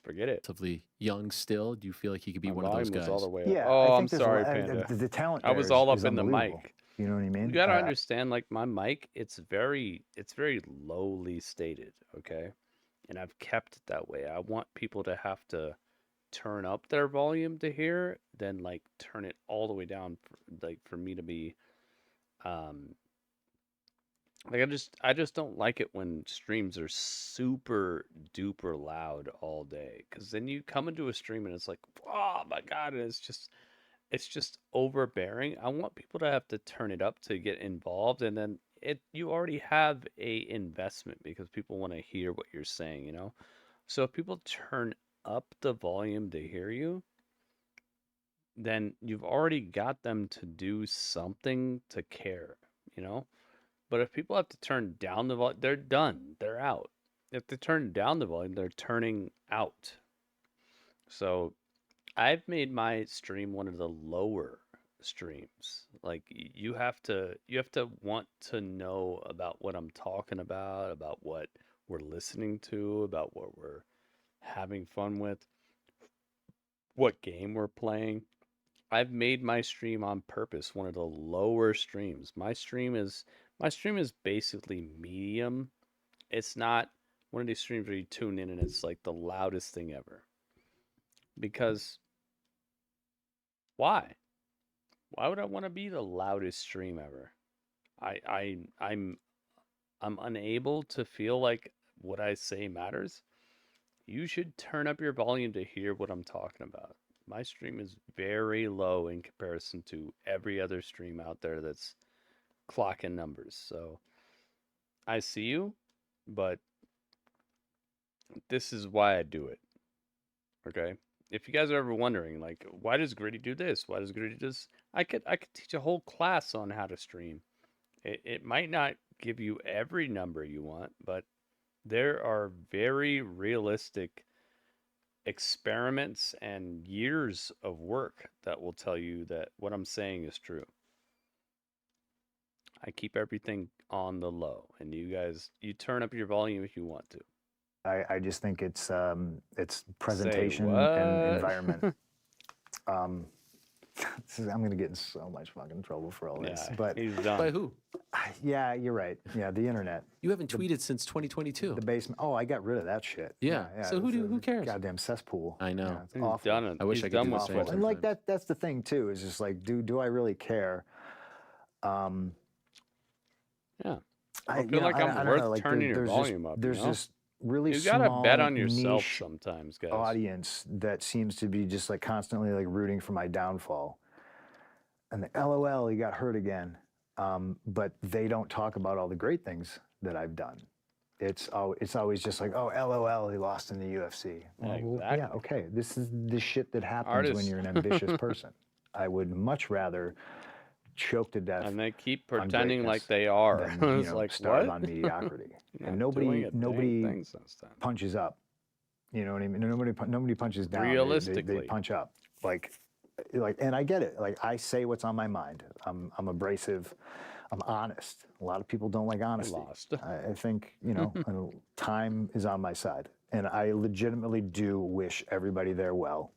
forget it. relatively young still? Do you feel like he could be My one of those volume was guys? all the way up. Yeah. Oh, I I'm think there's a sorry, lot- Panda. The talent I there was all is up in the unbelievable. mic. You know what I mean? You gotta understand, like, my mic, it's very lowly stated, okay? And I've kept it that way. I want people to have to turn up their volume to hear, then like turn it all the way down for me to be like, I just don't like it when streams are super duper loud all day, because then you come into a stream and it's like, oh my god, and it's just overbearing. I want people to have to turn it up to get involved, and then you already have a investment because people want to hear what you're saying, you know? So if people turn up the volume to hear you, then you've already got them to do something to care, you know? But if people have to turn down the volume, they're done. They're out. If they turn down the volume, they're turning out. So I've made my stream one of the lower streams. Like, you have to want to know about what I'm talking about what we're listening to, about what we're having fun with, what game we're playing. I've made my stream on purpose one of the lower streams. My stream is basically medium. It's not one of these streams where you tune in and it's like the loudest thing ever. Because why? Why would I want to be the loudest stream ever? I'm unable to feel like what I say matters. You should turn up your volume to hear what I'm talking about. My stream is very low in comparison to every other stream out there that's clocking numbers. So I see you, but this is why I do it. Okay? If you guys are ever wondering, like, why does Gritty do this? Why does Gritty do this? I could teach a whole class on how to stream. It might not give you every number you want, but there are very realistic experiments and years of work that will tell you that what I'm saying is true. I keep everything on the low, and you guys, you turn up your volume if you want to. I just think it's presentation what? and environment. I'm going to get in so much fucking trouble for all this. Yeah, But he's done. By who? yeah, you're right. Yeah, the internet. You haven't tweeted since 2022. The basement. Oh, I got rid of that shit. Yeah. So it was who a cares? Goddamn cesspool. I know. Yeah, it's He's awful. done it. I wish He's I could done do the with same. Awful. And like sometimes. that's the thing too, is just like, do I really care? Yeah. I I feel like I'm don't worth know, like, turning your there's volume up. There's you know? this really You small, gotta bet on yourself niche sometimes, guys. audience that seems to be just like constantly like rooting for my downfall. And the LOL, he got hurt again. But they don't talk about all the great things that I've done. It's always just like, oh, LOL, he lost in the UFC. Yeah, Well, yeah, exactly. okay. This is the shit that happens when Artists. you're an ambitious person. I would much rather choke to death And they keep on pretending like greatness they are. than, It's like, starve what? on mediocrity. You're And not doing nobody a dang thing since then. punches up. You know what I mean? Nobody punches down. They Realistically. punch up. Like, and I get it. Like, I say what's on my mind. I'm abrasive. I'm honest. A lot of people don't like honesty. lost. I think, time is on my side. And I legitimately do wish everybody there well.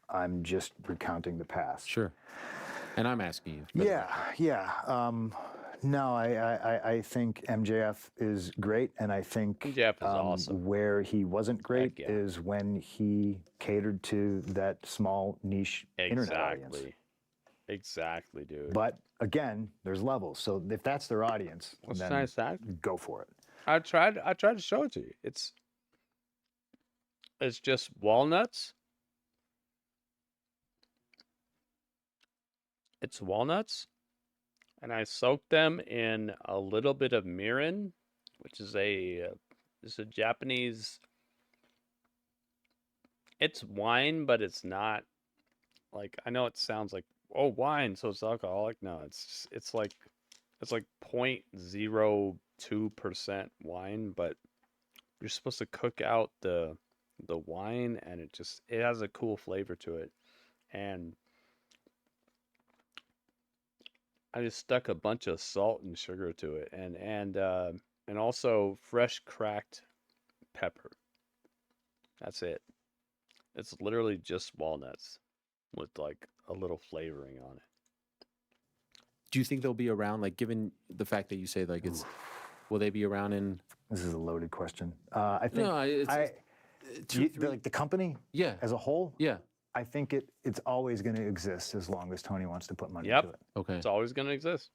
I'm just recounting the past. Sure. And I'm asking you. Yeah. No, I think MJF is great, and I think MJF is awesome. where he wasn't great Heck yeah. is when he catered to that small niche internet audience. Exactly, dude. But again, there's levels. So if that's their audience, What's then nice that? go for it. I tried to show it to you. It's just walnuts. It's walnuts, and I soaked them in a little bit of mirin, which is a Japanese. It's wine, but it's not like, I know it sounds like, oh, wine, so it's alcoholic. No, it's like 0.02% wine, but you're supposed to cook out the wine, and it has a cool flavor to it. And I just stuck a bunch of salt and sugar to it, and also fresh cracked pepper. That's it. It's literally just walnuts with like a little flavoring on it. Do you think they'll be around, like, given the fact that you say, like, will they be around in? This is a loaded question. I think No, it's like the company Yeah. as a whole, Yeah. I think it's always going to exist as long as Tony wants to put money Yep. into it. Okay. It's always going to exist.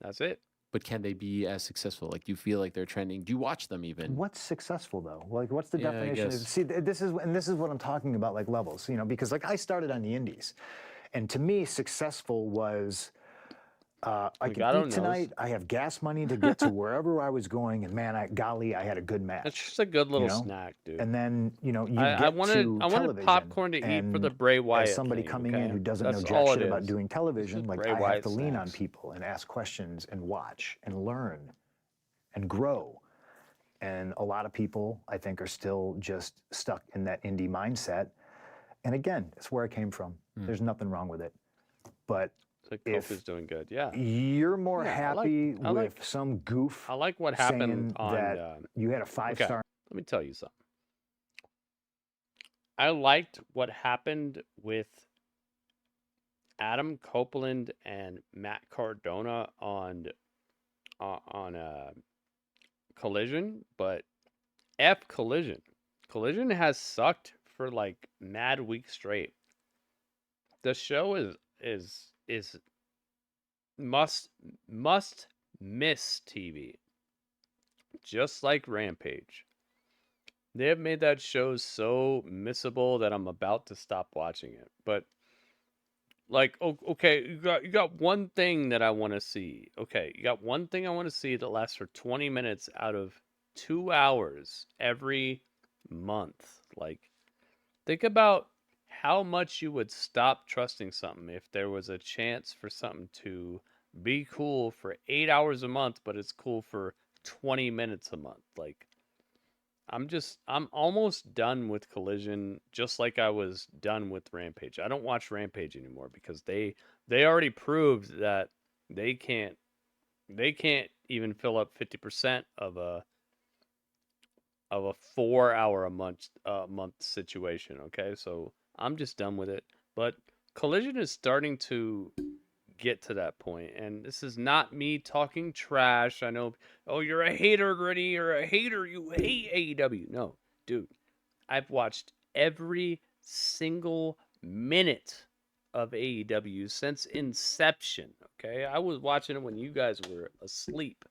That's it. But can they be as successful? Like, do you feel like they're trending? Do you watch them even? What's successful though? Like, what's the Yeah, I definition? guess. See, this is what I'm talking about, like levels. Because like I started on the indies, and to me, successful was I can God eat knows. tonight. I have gas money to get to wherever I was going, and man, I had a good match. It's just a good little know? snack, dude. And then you I get wanted to I wanted popcorn to eat for the and Bray Wyatt. as somebody thing, coming okay? in who doesn't That's know jack all shit it about is. doing television, Just like Bray I have Wyatt to lean on snacks. people and ask questions and watch and learn and grow. And a lot of people, I think, are still just stuck in that indie mindset. And again, it's where I came from. There's nothing wrong with it. But So Coke if is doing good. Yeah. you're more Yeah, happy I like- with some goof I like what happened saying on that you had a 5-star. Let me tell you something. I liked what happened with Adam Copeland and Matt Cardona on Collision, but F Collision. Collision has sucked for like mad weeks straight. The show is must miss TV. Just like Rampage. They have made that show so missable that I'm about to stop watching it. But like, okay, you got one thing that I want to see. Okay, you got one thing I want to see that lasts for 20 minutes out of 2 hours every month. Like, think about how much you would stop trusting something if there was a chance for something to be cool for 8 hours a month, but it's cool for 20 minutes a month. Like, I'm almost done with Collision, just like I was done with Rampage. I don't watch Rampage anymore because they already proved that they can't even fill up 50% of a 4 hour a month situation. Okay, so I'm just done with it. But Collision is starting to get to that point, and this is not me talking trash. I know, oh, you're a hater, Gritty. You're a hater. You hate AEW. No, dude, I've watched every single minute of AEW since inception. Okay, I was watching it when you guys were asleep.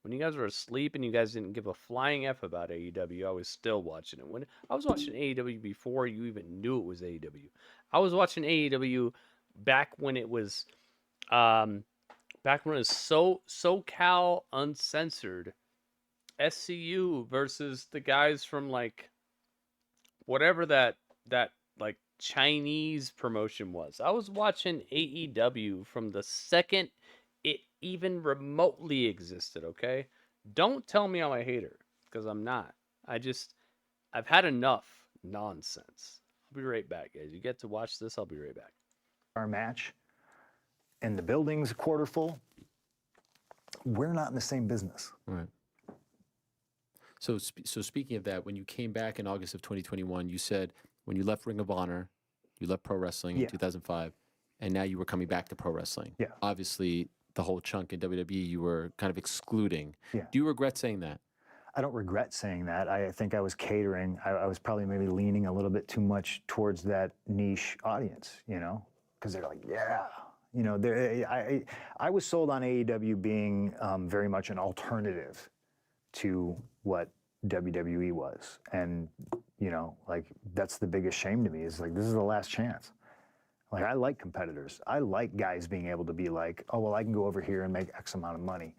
When you guys were asleep and you guys didn't give a flying F about AEW, I was still watching it. When I was watching AEW before you even knew it was AEW. I was watching AEW back when it was SoCal Uncensored, SCU versus the guys from like whatever that like Chinese promotion was. I was watching AEW from the second it even remotely existed, okay? Don't tell me I'm a hater, because I'm not. I've had enough nonsense. I'll be right back, guys. You get to watch this, I'll be right back. Our match, and the building's a quarter full. We're not in the same business. Right. So speaking of that, when you came back in August of 2021, you said when you left Ring of Honor, you left pro wrestling in 2005, and now you were coming back to pro wrestling. Yeah. Obviously, the whole chunk in WWE you were kind of excluding. Yeah. Do you regret saying that? I don't regret saying that. I think I was catering. I was probably maybe leaning a little bit too much towards that niche audience, you know, because they're like, yeah. You know, I was sold on AEW being very much an alternative to what WWE was. And, you know, like, that's the biggest shame to me is like, this is the last chance. Like, I like competitors. I like guys being able to be like, oh, well, I can go over here and make X amount of money,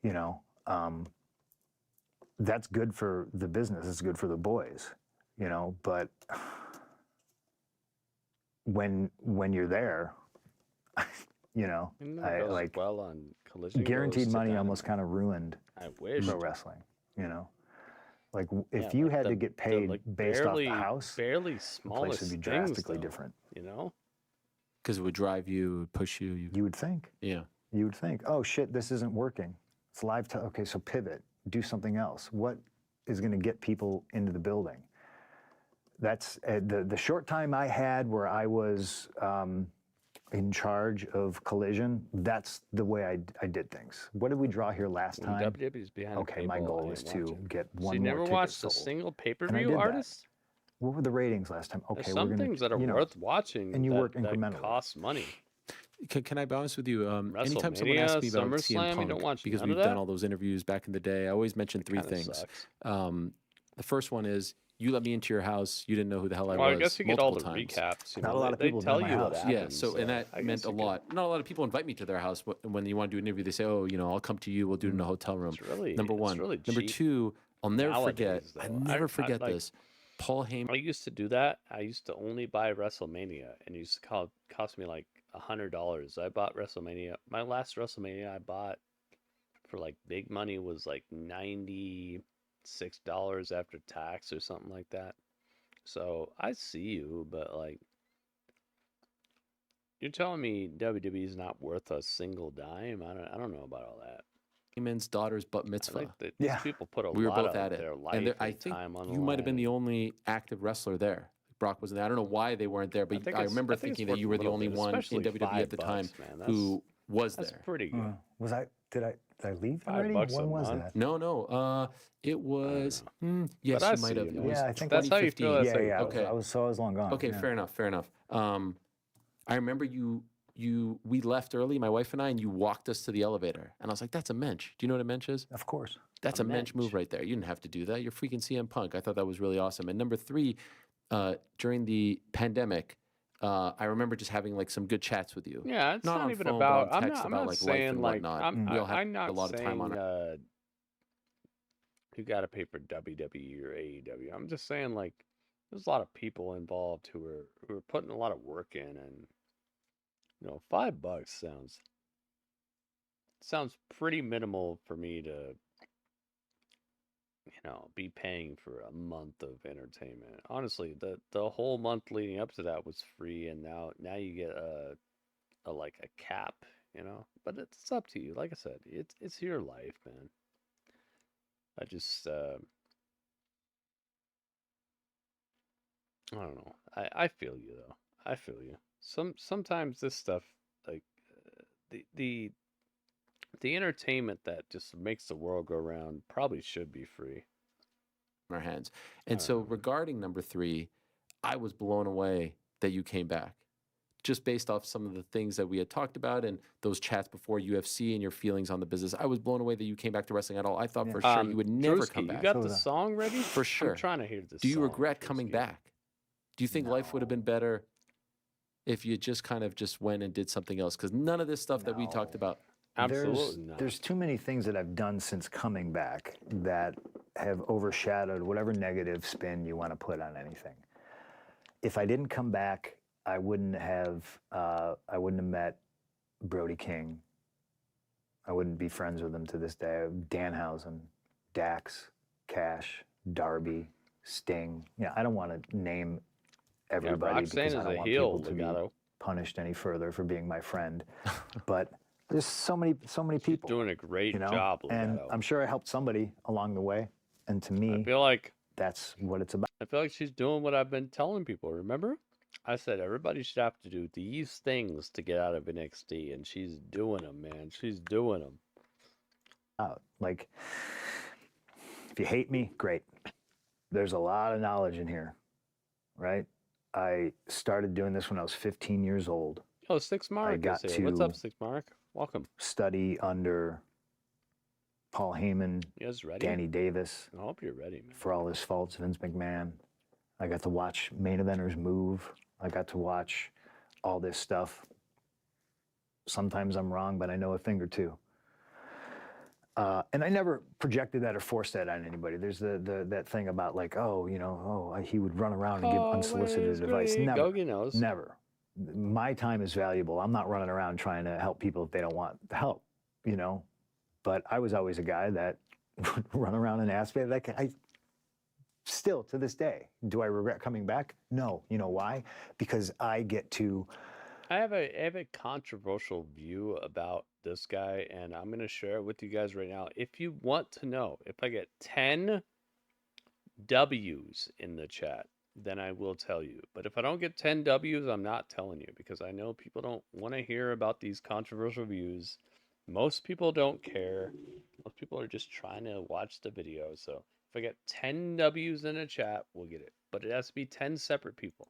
you know. That's good for the business. It's good for the boys, you know. But when you're there, you know, I like well on Collision. guaranteed money almost kind of ruined I wish pro wrestling, you know. Like if you had to get paid based off the house, barely the smallest place would be things, drastically though, different. you know. Because it would drive you, would push you. You would think. Yeah. You would think, oh shit, this isn't working. It's live. Okay, so pivot, do something else. What is going to get people into the building? That's the short time I had where I was in charge of Collision. That's the way I did things. What did we draw here last time? WWE's behind. Okay, my goal was to get one more ticket sold. So you never watched a single pay-per-view artist? What were the ratings last time? Okay, there's some things that are worth watching, and you work incrementally. That cost money. Can I be honest with you? Anytime someone asks me about CM Punk, because we've done all those interviews back in the day, I always mention three things. The first one is, you let me into your house. You didn't know who the hell I was. I guess you get all the times. recaps. You know, Not a lot of people tell know my you house. what happens. Yeah, so and that meant a lot. Not a lot of people invite me to their house when you want to do an interview. They say, "Oh, you know, I'll come to you. We'll do it in a hotel room." It's really, number one. Really number two, I'll never forget. Though. I never forget this. Paul Heyman. I used to do that. I used to only buy WrestleMania, and it used to cost me like $100. I bought WrestleMania. My last WrestleMania I bought for like big money was like $96 after tax or something like that. So I see you, but like, you're telling me WWE is not worth a single dime? I don't know about all that. Heyman's daughter's bat mitzvah. These people put a we were lot both of at it. their life And I and think time on the you might have been line. the only active wrestler there. Brock wasn't there. I don't know why they weren't there, but I remember thinking that you were the only one in WWE at the time who was there. That's pretty good. Did I leave already? $5 When a was month? that? No. It was. Yes, But I you might see have. you. It was Yeah, I think That's how you feel. 2015. That's Yeah. Okay. I was long gone. Okay, yeah. fair enough. I remember we left early, my wife and I, and you walked us to the elevator. And I was like, that's a mensch. Do you know what a mensch is? Of course. That's a mensch move right there. You didn't have to do that. You're freaking CM Punk. I thought that was really awesome. And number three, during the pandemic, I remember just having like some good chats with you. Yeah, it's not on even phone, about. but on I'm text not about like life saying and like. whatnot. We all had I'm not a lot of time on saying you got to pay for WWE or AEW. I'm just saying like there's a lot of people involved who are putting a lot of work in, and $5 sounds sounds pretty minimal for me to, be paying for a month of entertainment. Honestly, the whole month leading up to that was free, and now you get a like a cap, But it's up to you. Like I said, it's your life, man. I just I don't know. I feel you though. I feel you. Sometimes this stuff, like the the entertainment that just makes the world go round, probably should be free. our hands. I And don't so know. regarding number 3, I was blown away that you came back. Just based off some of the things that we had talked about and those chats before UFC and your feelings on the business, I was blown away that you came back to wrestling at all. I thought Yeah. for sure you would never come Drewski, you back. got So the was I. song ready? For sure. I'm trying to hear this Do you song, regret coming Drewski. back? Do you think life would have been No. better if you just kind of just went and did something else? Because none of this stuff that we talked No. about. Absolutely not. There's too many things that I've done since coming back that have overshadowed whatever negative spin you want to put on anything. If I didn't come back, I wouldn't have met Brody King. I wouldn't be friends with him to this day. Danhausen, Dax, Cash, Darby, Sting. Yeah, I don't want to name everybody Roxanne because I is don't a want heel, people to be Legato. punished any further for being my friend. But there's so many people. Doing a great you know? job, And Legato. I'm sure I helped somebody along the way. And to I me, feel like that's what it's about. she's doing what I've been telling people. Remember? I said everybody should have to do these things to get out of NXT, and she's doing them, man. She's doing them. Like, if you hate me, great. There's a lot of knowledge in here, right? I started doing this when I was 15 years old. Oh, Six Mark got is here. What's up, to- Six Mark? Welcome. Study under Paul Heyman, You guys ready? Danny Davis, I hope you're ready, man. for all his faults, Vince McMahon. I got to watch main eventers move. I got to watch all this stuff. Sometimes I'm wrong, but I know a thing or two. And I never projected that or forced that on anybody. There's that thing about like, he would run around and give unsolicited advice. Never, Gogi knows. never. My time is valuable. I'm not running around trying to help people if they don't want the help, But I was always a guy that would run around and ask me. Like I still to this day, do I regret coming back? No. You know why? Because I get to. I have a controversial view about this guy, and I'm going to share it with you guys right now. If you want to know, if I get 10 W's in the chat, then I will tell you. But if I don't get 10 W's, I'm not telling you, because I know people don't want to hear about these controversial views. Most people don't care. Most people are just trying to watch the video. So if I get 10 W's in a chat, we'll get it. But it has to be 10 separate people.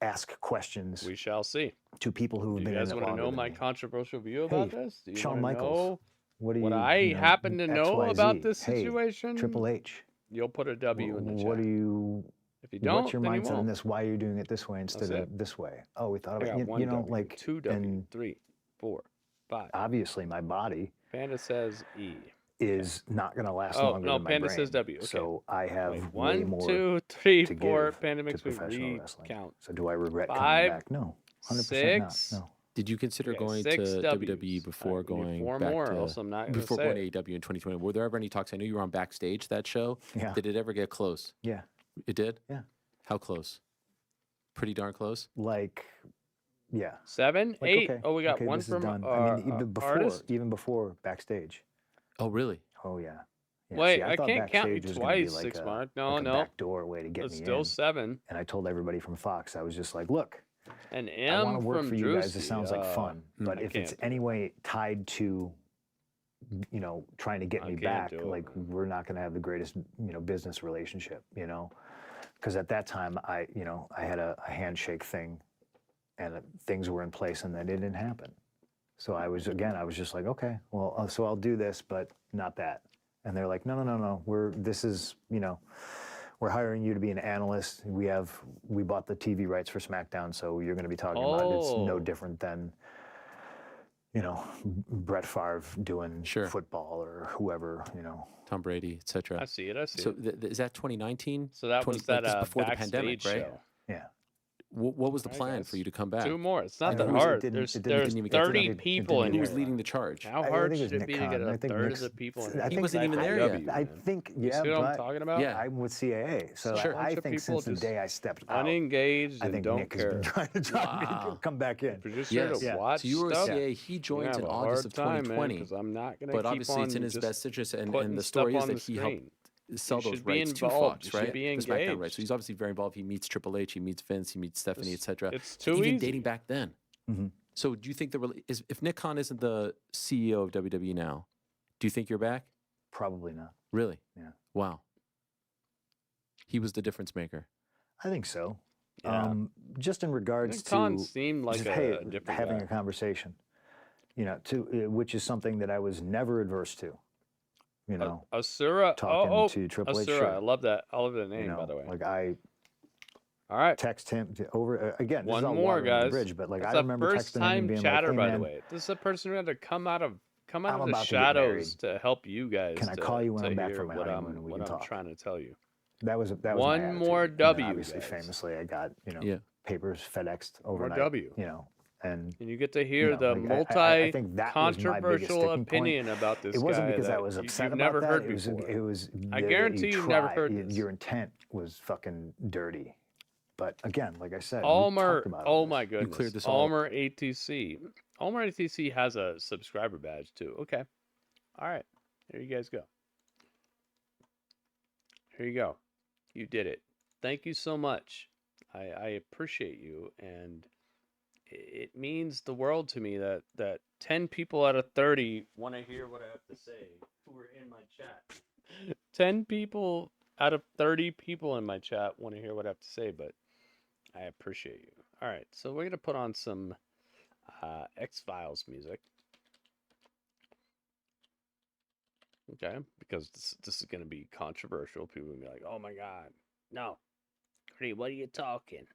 Ask questions We shall see. to people who've Do been you in guys it want to longer know than my me. controversial view about this? Do you Shawn wanna Michaels. know What do what you? I happen to know about XYZ? this Hey, situation? Triple H. You'll put a W in the chat. What do you? If you don't, What's your then you mindset on won't. this? Why are you doing it this way That's instead it. of this way? Oh, we thought I about got one W, like 2 W, and 3, 4, 5. obviously my body Panda says E. is not going to last Oh, longer no, than my Panda brain. says W. Okay. So I have Wait, way 1, more 2, 3, to 4. give Panda to makes me professional wrestling. recount. So do I regret 5, coming back? No, 100% not. 6. No. Did you consider Okay, going 6 to W's. WWE before All right, we need going 4 back more, to else I'm not gonna before say going it. to AEW in 2020? Were there ever any talks? I know you were on Backstage that show. Yeah. Did it ever get close? Yeah. It did? Yeah. How close? Pretty darn close? Like, yeah. 7, Like, 8. okay, Oh, we got okay, one this is from done. I mean, artist. even before Backstage. Oh, really? Oh yeah. Yeah, Wait, see, I thought can't count you Backstage was gonna be twice, like 6 a- Mark. No, like a no. backdoor way to get It's me still in. 7. And I told everybody from Fox, I was just like, look, And I M want to work from for you guys. This Drewski, sounds like fun. But I if it's can't do any way tied to, trying to get I me can't back, do it, like man. we're not going to have the greatest, business relationship, because at that time I had a handshake thing, and things were in place, and then it didn't happen. So I was just like, okay, well, so I'll do this, but not that. And they're like, no. We're hiring you to be an analyst. We bought the TV rights for SmackDown, so you're going to be talking about it. It's no Oh. different than, Brett Favre doing Sure. football or whoever, Tom Brady, I etc. see it. I see So it. is that 2019? So that 20 was that just before the Backstage pandemic, right? show. Yeah. What was the All right, plan guys. for you to come back? 2 more. It's not I that know, it hard. didn't- There's it didn't- didn't even get to 30 that. people in Who didn't was here. leading the charge? How I hard think it was should it Nick be to Khan. get I a think third Nick's- of the people in I here? think He wasn't even there yet. AEW, I man. think, You yeah, see what I'm but talking about? Yeah. I'm with CAA. So Sure. I Bunch of think people since the just day I stepped out, Unengaged I and think don't Nick has care. been trying to drive me Wow. to come back in. Producer Yes. to Yeah. watch So you were with stuff. CAA. He You're joined gonna in have a August hard of time, 2020. because I'm not gonna But keep obviously, on it's in his just best interest, and putting the stuff story is on that the he helped screen. sell You those should be rights to involved. Fox, You should right? be The SmackDown rights. engaged. So he's obviously very involved. He meets Triple H, he meets Vince, he meets Stephanie, It's- etc. it's too Even easy. dating back then. Mhm. So do you think if Nick Khan isn't the CEO of WWE now, do you think you're back? Probably not. Really? Yeah. Wow. He was the difference maker. I think so. Yeah. Just in regards Nick Khan to seemed like just, a hey, different having guy. a conversation, which is something that I was never adverse to. Asura. talking to Triple H. Asura. Sure. I love that. I love that name, by the way. Like I All right. text him over again. This One is all more, water under the guys. bridge, but like That's I a remember first texting him and time being chatter, like, "Hey, by man, the way. This is a person who had to come out of I'm the about to get shadows married. to help you guys. Can I call you when to I'm back hear from my what honeymoon and we what can I'm talk?" trying to tell you. That was my One attitude. more And then W, obviously, guys. famously, I got Yeah. papers FedExed overnight. W. And And you get to hear the like, I think that was my biggest multi-controversial sticking point. opinion about this It wasn't guy because I that was upset you've about never that. heard It was, before. it was. I that guarantee you you've never tried. heard this. Your intent was fucking dirty. But again, like I said, we Almer, talked about all oh my this. goodness. cleared this all up. Almer ATC. Almer ATC has a subscriber badge too. Okay. All right. There you guys go. Here you go. You did it. Thank you so much. I appreciate you, and it means the world to me that 10 people out of 30 want to hear what I have to say who are in my chat. 10 people out of 30 people in my chat want to hear what I have to say, but I appreciate you. All right, so we're going to put on some X-Files music. Okay, because this is going to be controversial. People are going to be like, oh my God, no. Gritty, what are you talking?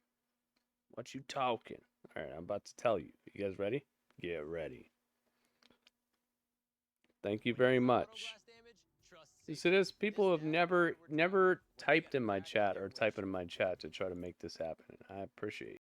What you talking? All right, I'm about to tell you. You guys ready? Get ready. Thank you very much. You see this? People have never typed in my chat or typing in my chat to try to make this happen. I appreciate it.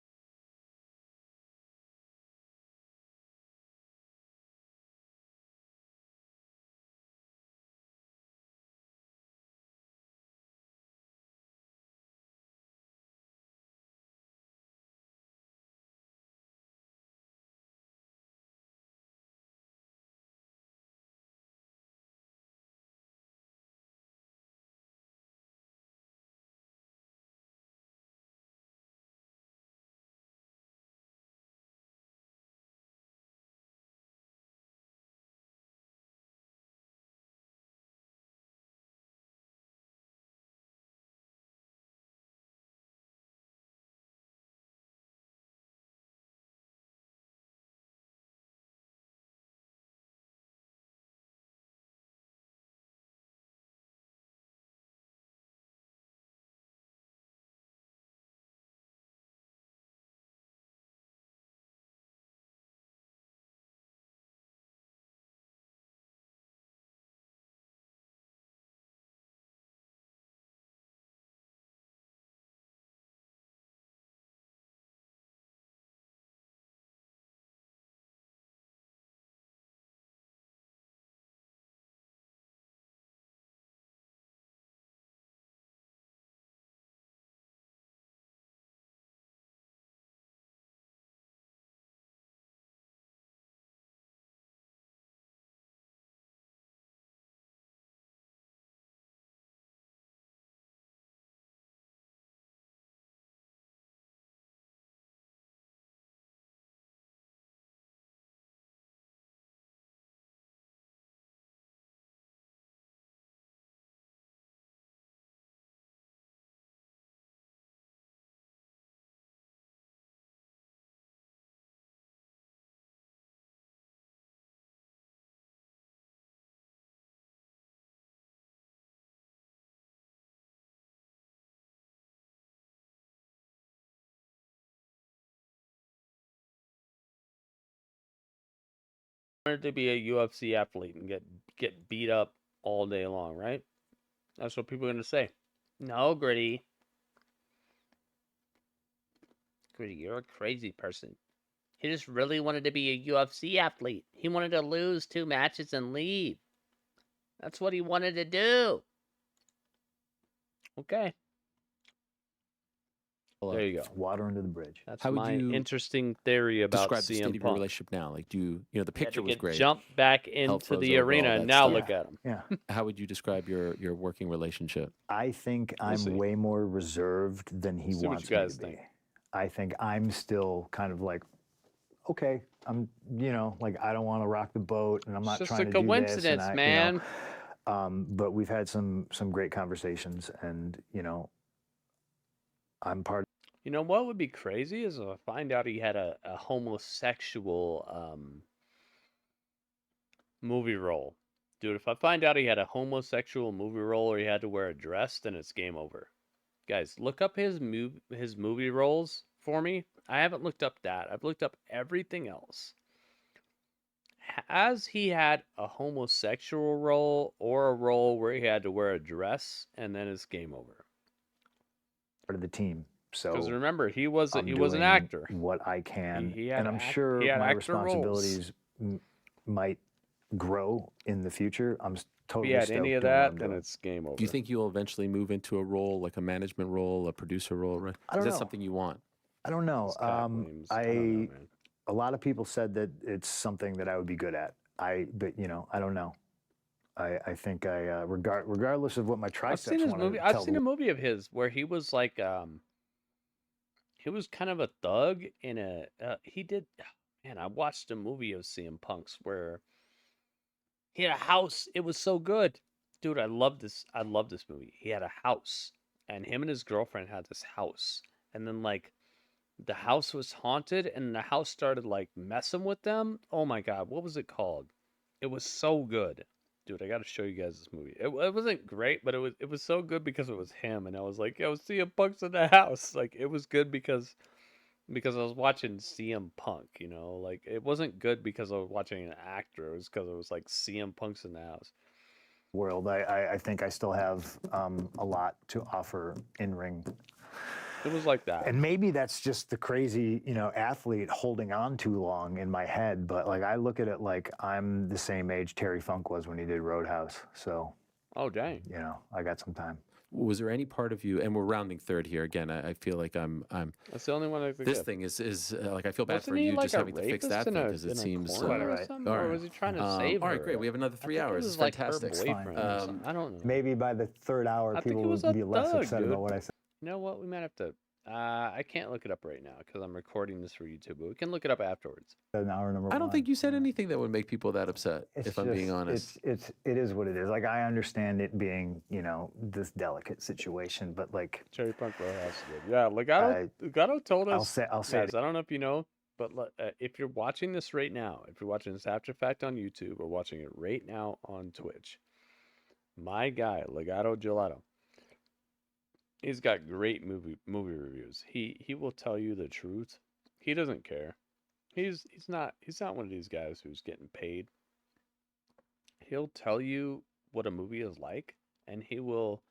Wanted to be a UFC athlete and get beat up all day long, right? That's what people are going to say. No, Gritty. Gritty, you're a crazy person. He just really wanted to be a UFC athlete. He wanted to lose 2 matches and leave. That's what he wanted to do. Okay. There you go. Water under the bridge. That's How would my you interesting theory about describe the state CM of your Punk. relationship now? Like, do you know the He had picture to was get great. jumped back Health into was the over, all arena, that and now stuff. look at him. Yeah. How would you describe your working relationship? I think We'll see. I'm way more reserved than he See what wants you guys me to think. be. I think I'm still kind of like, okay, I'm, like I don't want to rock the boat, and I'm It's not just trying a to do this. coincidence, And man. But we've had some great conversations, and I'm part. You know what would be crazy is if I find out he had a homosexual movie role. Dude, if I find out he had a homosexual movie role or he had to wear a dress, then it's game over. Guys, look up his movie roles for me. I haven't looked up that. I've looked up everything else. Has he had a homosexual role or a role where he had to wear a dress, and then it's game over? Of the team. Because So remember, he was I'm an doing actor. what I can, He had and I'm he sure had my actor roles. responsibilities might grow in the future. I'm If totally he had stoked any of doing what that, I'm then doing. it's game over. Do you think you'll eventually move into a role like a management role, a producer role? Right? I don't Is that know. something you want? I don't know. Scott Williams, I don't know, man. A lot of people said that it's something that I would be good at. But I don't know. I think regardless of what my I've triceps seen his want movie. to I've tell seen a movie of his where he was like, he was kind of a thug in a. He did. Man, I watched a movie of CM Punk's where he had a house. It was so good, dude. I love this. I love this movie. He had a house, and him and his girlfriend had this house, and then like the house was haunted, and the house started like messing with them. Oh my god, what was it called? It was so good. Dude, I gotta show you guys this movie. It wasn't great, but it was so good because it was him, and I was like, yo, CM Punk's in the house. Like it was good because I was watching CM Punk, like it wasn't good because I was watching an actor. It was because it was like CM Punk's in the house. world. I think I still have a lot to offer in ring. It was like that. And maybe that's just the crazy, athlete holding on too long in my head. But like I look at it like I'm the same age Terry Funk was when he did Roadhouse. So, Oh dang. I got some time. Was there any part of you? And we're rounding third here again. I feel like I'm. That's the only one I think This of. thing is like I feel bad Wasn't for he you like just a having to fix that rapist thing because in it a seems. corner or Right. something? All Or right. was he trying to save her? All right, great. We have another 3 I think hours. It It's was like fantastic. her boyfriend. Or something. I don't know. Maybe by the third hour, I think people he was would a be less thug, upset dude. about what I said. You know what? We might have to. I can't look it up right now because I'm recording this for YouTube, but we can look it up afterwards. An hour number I don't one. think you said anything that would make people that upset. It's if I'm being just- honest. it is what it is. Like I understand it being, this delicate situation, but like Cherry Punk Roadhouse is good. Yeah, Legato told us. I'll say guys, I don't know if you know, but if you're watching this right now, if you're watching this after fact on YouTube or watching it right now on Twitch, my guy Legato Gelato, he's got great movie reviews. He will tell you the truth. He doesn't care. He's not one of these guys who's getting paid. He'll tell you what a movie is like, and he will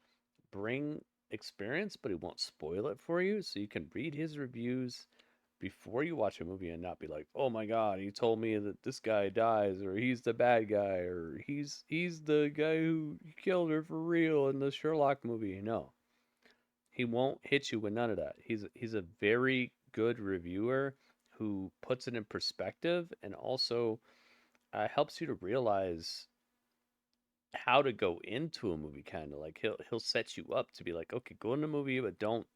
bring experience, but he won't spoil it for you, so you can read his reviews before you watch a movie and not be like, oh my god, he told me that this guy dies, or he's the bad guy, or he's the guy who killed her for real in the Sherlock movie. No, he won't hit you with none of that. He's a very good reviewer who puts it in perspective and also helps you to realize how to go into a movie. Kind of like he'll set you up to be like, okay, go into a movie, but don't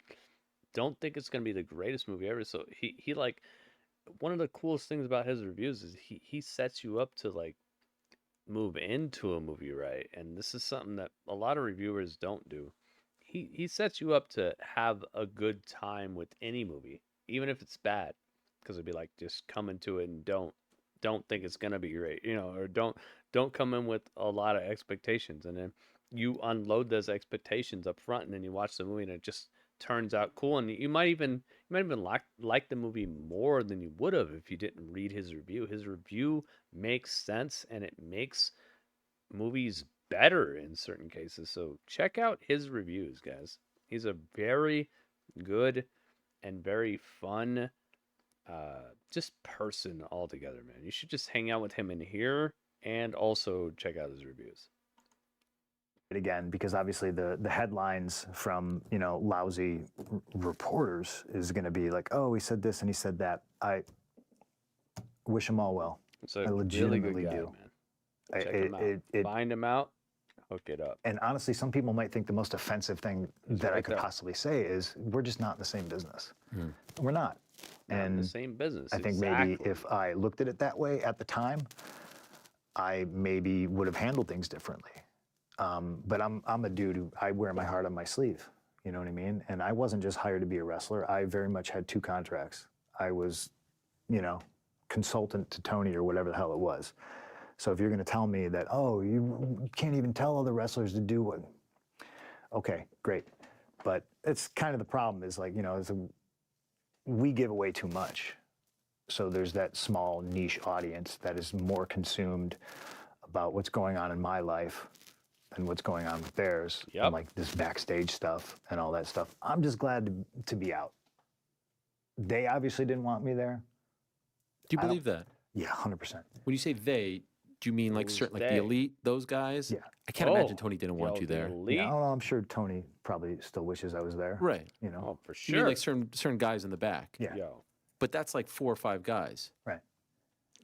think it's going to be the greatest movie ever. So he like, one of the coolest things about his reviews is he sets you up to like move into a movie, right? And this is something that a lot of reviewers don't do. He sets you up to have a good time with any movie, even if it's bad, because it'd be like, just come into it and don't think it's gonna be great, or don't come in with a lot of expectations, and then you unload those expectations up front, and then you watch the movie and it just turns out cool, and you might even like the movie more than you would have if you didn't read his review. His review makes sense, and it makes movies better in certain cases. So check out his reviews, guys. He's a very good and very fun, just person altogether, man. You should just hang out with him in here and also check out his reviews. Again, because obviously the headlines from, you know, lousy reporters is going to be like, oh, he said this and he said that. I wish him all well. It's a I really legitimately good guy, do. man. Check him out. Find him out. Hook it up. And honestly, some people might think the most offensive thing that I right could there. possibly say is we're just not in the same business. We're not. Not in And the same business. I think maybe if I looked at it that way at the time, I maybe would have handled things differently. But I'm a dude who I wear my heart on my sleeve. You know what I mean? And I wasn't just hired to be a wrestler. I very much had 2 contracts. I was, you know, consultant to Tony or whatever the hell it was. So if you're going to tell me that, oh, you can't even tell other wrestlers to do what, okay, great. But it's kind of the problem is like, you know, we give away too much. So there's that small niche audience that is more consumed about what's going on in my life than what's going on with theirs. Yep. And like this backstage stuff and all that stuff. I'm just glad to be out. They obviously didn't want me there. Do you believe that? Yeah, 100%. When you say they, do you mean like Who's certain, like they? the elite, those guys? Yeah. I can't imagine Tony didn't want Yo, you the there. elite? Yeah, I don't know, I'm sure Tony probably still wishes I was there. Right. You know? Oh, for You sure. mean like certain guys in the back? Yeah. Yo. But that's like 4 or 5 guys. Right.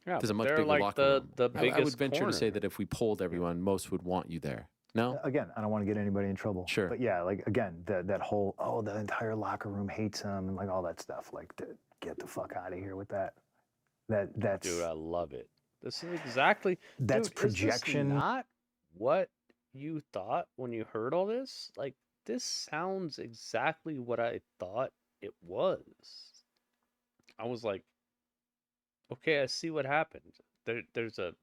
Yeah, There's a but much they're bigger like locker room. the I biggest would venture to say corner. that if we polled everyone, most would want you there. No? Again, I don't want to get anybody in trouble. Sure. But yeah, like again, that whole, oh, the entire locker room hates him and like all that stuff. Like, get the fuck out of here with that. That's Dude, I love it. This is exactly That's dude, is this projection. not what you thought when you heard all this? Like, this sounds exactly what I thought it was. I was like, okay, I see what happened. There's a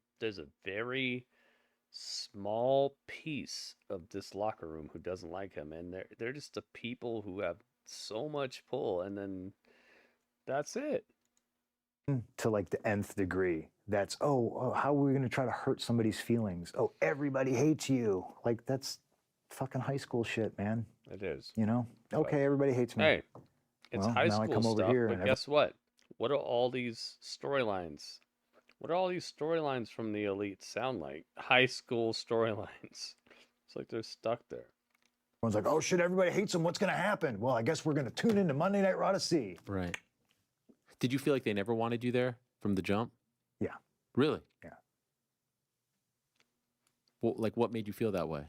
very small piece of this locker room who doesn't like him, and they're just the people who have so much pull, and then that's it. to like the nth degree. That's, oh, how are we going to try to hurt somebody's feelings? Oh, everybody hates you. Like, that's fucking high school shit, man. It is. You know? Okay, everybody hates me. Hey, it's Well, high now I school come over stuff, here but and guess what? What are all these storylines? What do all these storylines from the elite sound like? High school storylines. It's like they're stuck there. Everyone's like, oh shit, everybody hates him. What's going to happen? Well, I guess we're going to tune into Monday Night Raw to see. Right. Did you feel like they never wanted you there from the jump? Yeah. Really? Yeah. Well, like, what made you feel that way?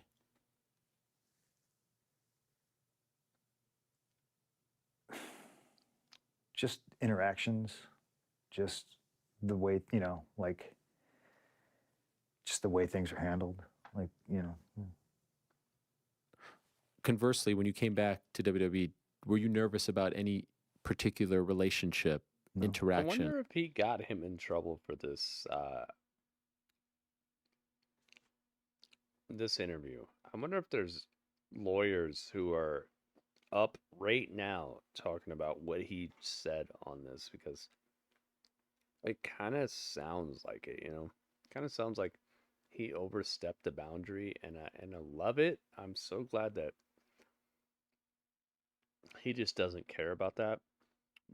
Just interactions, just the way, you know, like, just the way things are handled. Like, you know. Conversely, when you came back to WWE, were you nervous about any particular relationship, No. I interaction? wonder if he got him in trouble for this this interview. I wonder if there's lawyers who are up right now talking about what he said on this, because it kind of sounds like it, you know? Kind of sounds like he overstepped the boundary, and I love it. I'm so glad that he just doesn't care about that.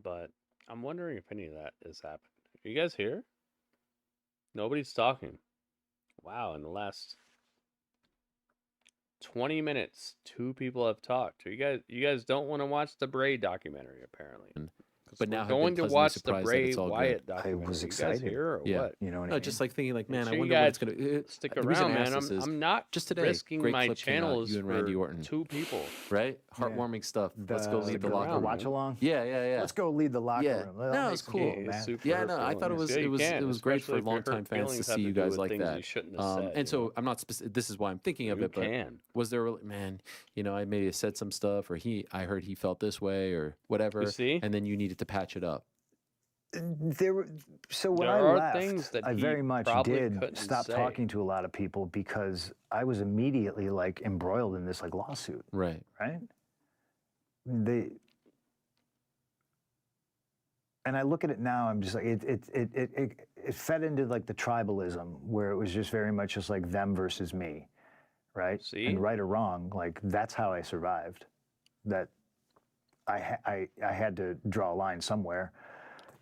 But I'm wondering if any of that has happened. Are you guys here? Nobody's talking. Wow, in the last 20 minutes, 2 people have talked. You guys don't want to watch the Bray documentary, apparently. 'Cause But we're now have been going to pleasantly watch the surprised that Bray it's all good. Wyatt I documentary. was You guys excited. here or Yeah. what? You know what I No, mean? just like thinking, like, Make man, sure I you wonder what it's guys going to stick the reason I around, asked man. this is I'm not just today, risking great my clip came out, channels you and Randy for Orton. 2 people. right? Heartwarming stuff. Let's go lead the stick locker around, room. watch along. Yeah, yeah, yeah. Let's go lead the locker Yeah. room. No, That'll it make was some cool. people mad. Super Yeah, no, I hurtful. thought it was Yeah, you can, it was great for especially if your longtime hurt fans to feelings see have you do guys with like things that. you shouldn't have said, And you so know? I'm not specific. This is why I'm thinking of You it. But can. was there, man? You know, I maybe have said some stuff, or I heard he felt this way, or whatever. You see? And then you needed to patch it up. So when There I are left, things that I he very much probably did couldn't stop say. talking to a lot of people because I was immediately like embroiled in this like lawsuit, Right. right? And I look at it now, I'm just like, it fed into like the tribalism where it was just very much just like them versus me, right? See? And right or wrong, like that's how I survived. That I had to draw a line somewhere,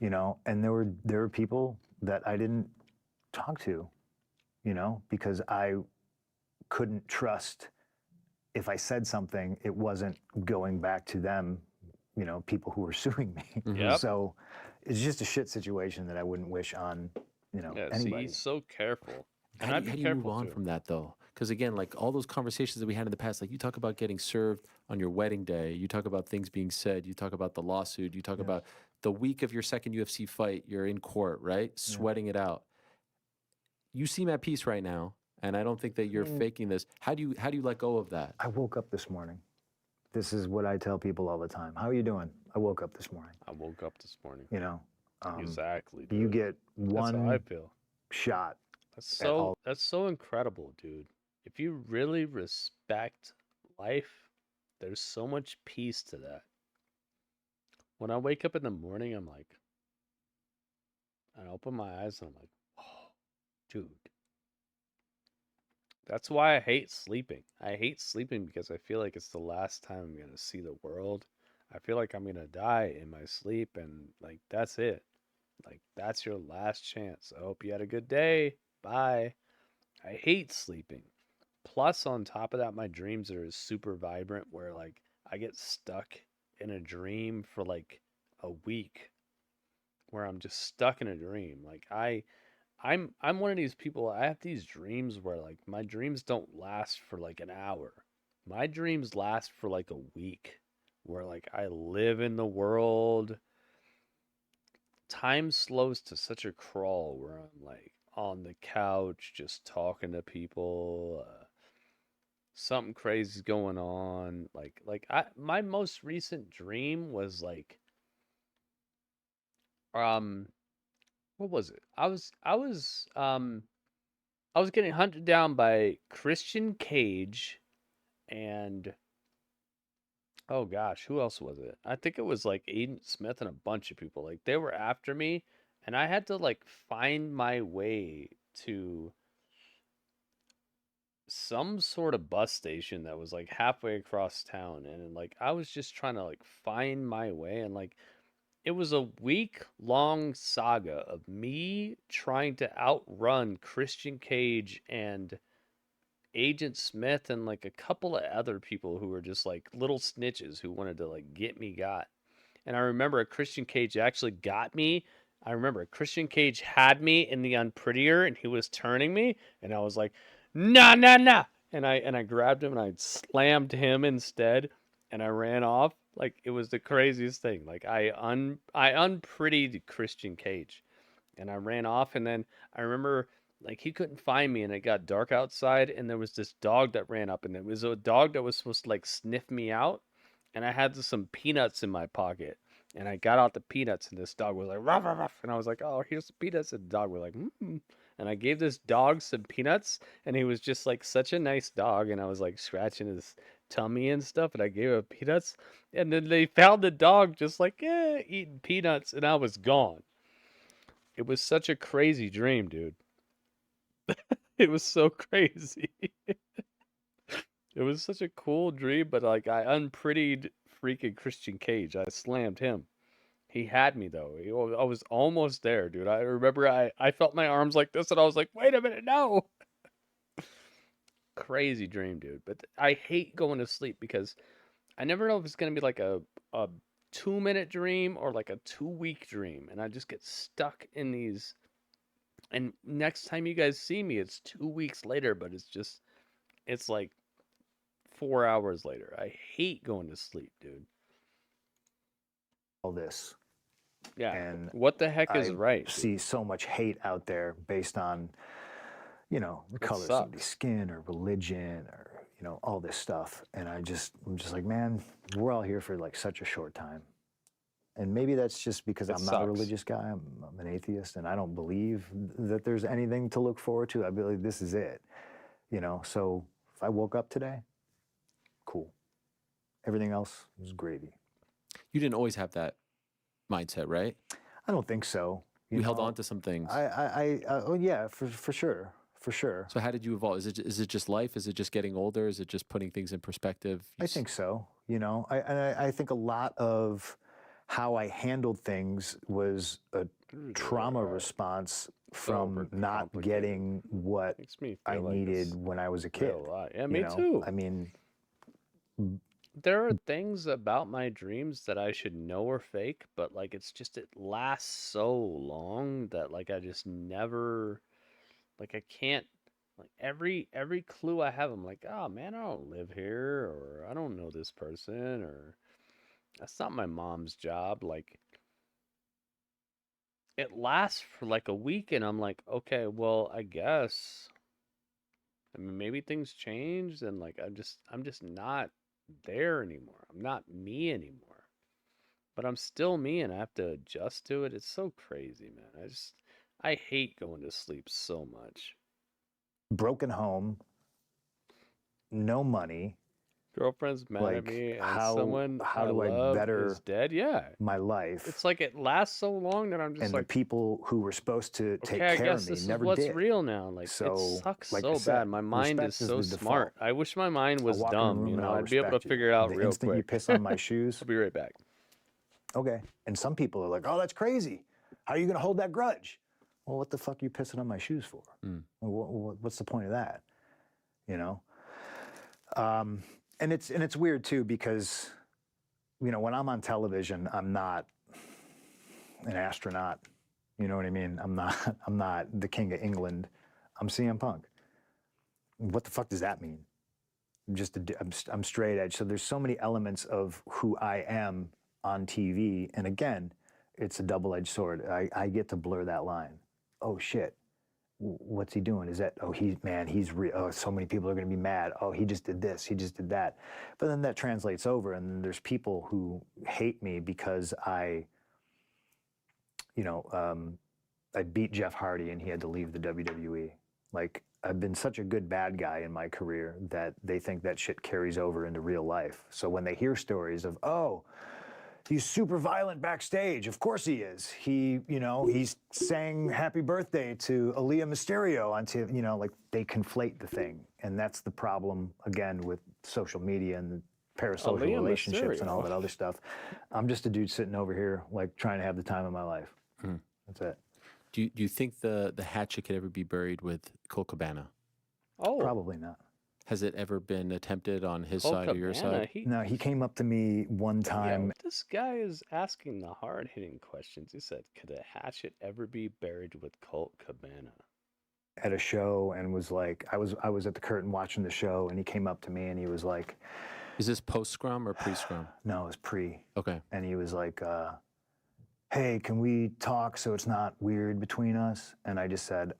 you know. And there were people that I didn't talk to, you know, because I couldn't trust if I said something, it wasn't going back to them, you know, people who were suing me. Yep. So it's just a shit situation that I wouldn't wish on, you know, Yeah, see, anybody. he's so careful. And How I'd do be you move careful on too. from that though? Because again, like all those conversations that we had in the past, like you talk about getting served on your wedding day, you talk about things being said, you talk about the lawsuit, you talk about the week of your second UFC fight, you're in court, right? Sweating it out. You seem at peace right now, and I don't think that you're faking this. How do you let go of that? I woke up this morning. This is what I tell people all the time. How are you doing? I woke up this morning. I woke up this morning. You know, Exactly. Dude. you get That's how I one feel. shot. That's so incredible, dude. If you really respect life, there's so much peace to that. When I wake up in the morning, I'm like, I open my eyes and I'm like, oh, dude. That's why I hate sleeping. I hate sleeping because I feel like it's the last time I'm going to see the world. I feel like I'm going to die in my sleep and like that's it. Like that's your last chance. I hope you had a good day. Bye. I hate sleeping. Plus on top of that my dreams are super vibrant where like I get stuck in a dream for like a week where I'm just stuck in a dream. Like I'm one of these people. I have these dreams where like my dreams don't last for like an hour. My dreams last for like a week where like I live in the world. Time slows to such a crawl where I'm like on the couch just talking to people. Something crazy's going on. My most recent dream was like what was it? I was getting hunted down by Christian Cage and oh gosh, who else was it? I think it was like Aiden Smith and a bunch of people. Like they were after me and I had to like find my way to some sort of bus station that was like halfway across town and like I was just trying to like find my way and like it was a week-long saga of me trying to outrun Christian Cage and Agent Smith and like a couple of other people who were just like little snitches who wanted to like get me got. And I remember a Christian Cage actually got me. I remember a Christian Cage had me in the unprettier and he was turning me and I was like, "Nah, nah, nah." And I grabbed him and I slammed him instead and I ran off. Like it was the craziest thing. Like I unprettied Christian Cage and I ran off and then I remember like he couldn't find me and it got dark outside and there was this dog that ran up and it was a dog that was supposed to like sniff me out and I had some peanuts in my pocket and I got out the peanuts and this dog was like ruff, ruff, ruff. And I was like, oh, here's the peanuts. And the dog was like and I gave this dog some peanuts and he was just like such a nice dog and I was like scratching his tummy and stuff and I gave him peanuts and then they found the dog just like eating peanuts and I was gone. It was such a crazy dream, dude. It was so crazy. It was such a cool dream, but like I unprettied freaking Christian Cage. I slammed him. He had me though. I was almost there, dude. I remember I felt my arms like this and I was like, wait a minute, no. Crazy dream, dude. But I hate going to sleep because I never know if it's gonna be like a 2-minute dream or like a 2-week dream. And I just get stuck in these. And next time you guys see me, it's 2 weeks later, but it's like 4 hours later. I hate going to sleep, dude. All this. Yeah. And what the heck is I right? Dude? see so much hate out there based on, you know, the color of somebody's skin or religion or, you know, all this stuff. And I'm just like, man, we're all here for like such a short time. And maybe that's just because I'm not a religious guy. I'm an atheist, and I don't believe that there's anything to look forward to. I believe this is it, you know. So if I woke up today, cool. Everything else was gravy. You didn't always have that mindset, right? I don't think so. You held on to some things. Oh yeah, for sure, for sure. So how did you evolve? Is it just life? Is it just getting older? Is it just putting things in perspective? I think so. you know. I think a lot of how I handled things was a trauma response from not Overcomplicated. getting what Makes me I feel like needed this when I was a real kid. lot. Yeah, you me know? too. I mean, There are things about my dreams that I should know are fake, but like it's just it lasts so long that like I just never like I can't like every clue I have I'm like, "Oh man, I don't live here," or "I don't know this person," or "That's not my mom's job." Like it lasts for like a week and I'm like, "Okay, well, I guess I mean maybe things changed and like I'm just not there anymore. I'm not me anymore." But I'm still me and I have to adjust to it. It's so crazy, man. I hate going to sleep so much. broken home, no money. Girlfriend's mad at Like, me and how someone I do I love better is dead. Yeah. my life? It's like it lasts so long that I'm just And like, the people who were supposed to take okay, I care guess of me this is never what's did. real now. Like So, it sucks like I so said, bad. My mind is respect is so the smart. default. I wish my mind I'll was walk in a dumb, room you and know. I'll I'd be able to respect you. figure it out The real instant you quick. piss on my shoes, I'll be right back. okay. And some people are like, "Oh, that's crazy. How are you going to hold that grudge?" Well, what the fuck are you pissing on my shoes for? What's the point of that? You know. And it's weird too because, you know, when I'm on television, I'm not an astronaut. You know what I mean? I'm not the king of England. I'm CM Punk. What the fuck does that mean? I'm straight edge. So there's so many elements of who I am on TV, and again, it's a double-edged sword. I get to blur that line. Oh shit, what's he doing? Is that, oh, he's real. Oh, so many people are going to be mad. Oh, he just did this, he just did that. But then that translates over, and then there's people who hate me because you know, I beat Jeff Hardy and he had to leave the WWE. Like, I've been such a good bad guy in my career that they think that shit carries over into real life. So when they hear stories of, oh, he's super violent backstage, of course he is. He, you know, he's saying happy birthday to Aaliyah Mysterio onto, you know, like they conflate the thing. And that's the problem, again, with social media and the parasocial Aaliyah relationships and all Mysterio. that other stuff. I'm just a dude sitting over here, like, trying to have the time of my life. That's it. Do you think the hatchet could ever be buried with Colt Cabana? Oh, Probably not. Has it ever been attempted on his Colt side or your Cabana, side? No, he came up to me one Yeah, time. this guy is asking the hard-hitting questions. He said, "Could a hatchet ever be buried with Colt Cabana?" At a show and was like, I was at the curtain watching the show, and he came up to me and he was like, Is this post scrum or pre scrum? no, it was pre. Okay. And he was like, hey, can we talk so it's not weird between us? And I just said,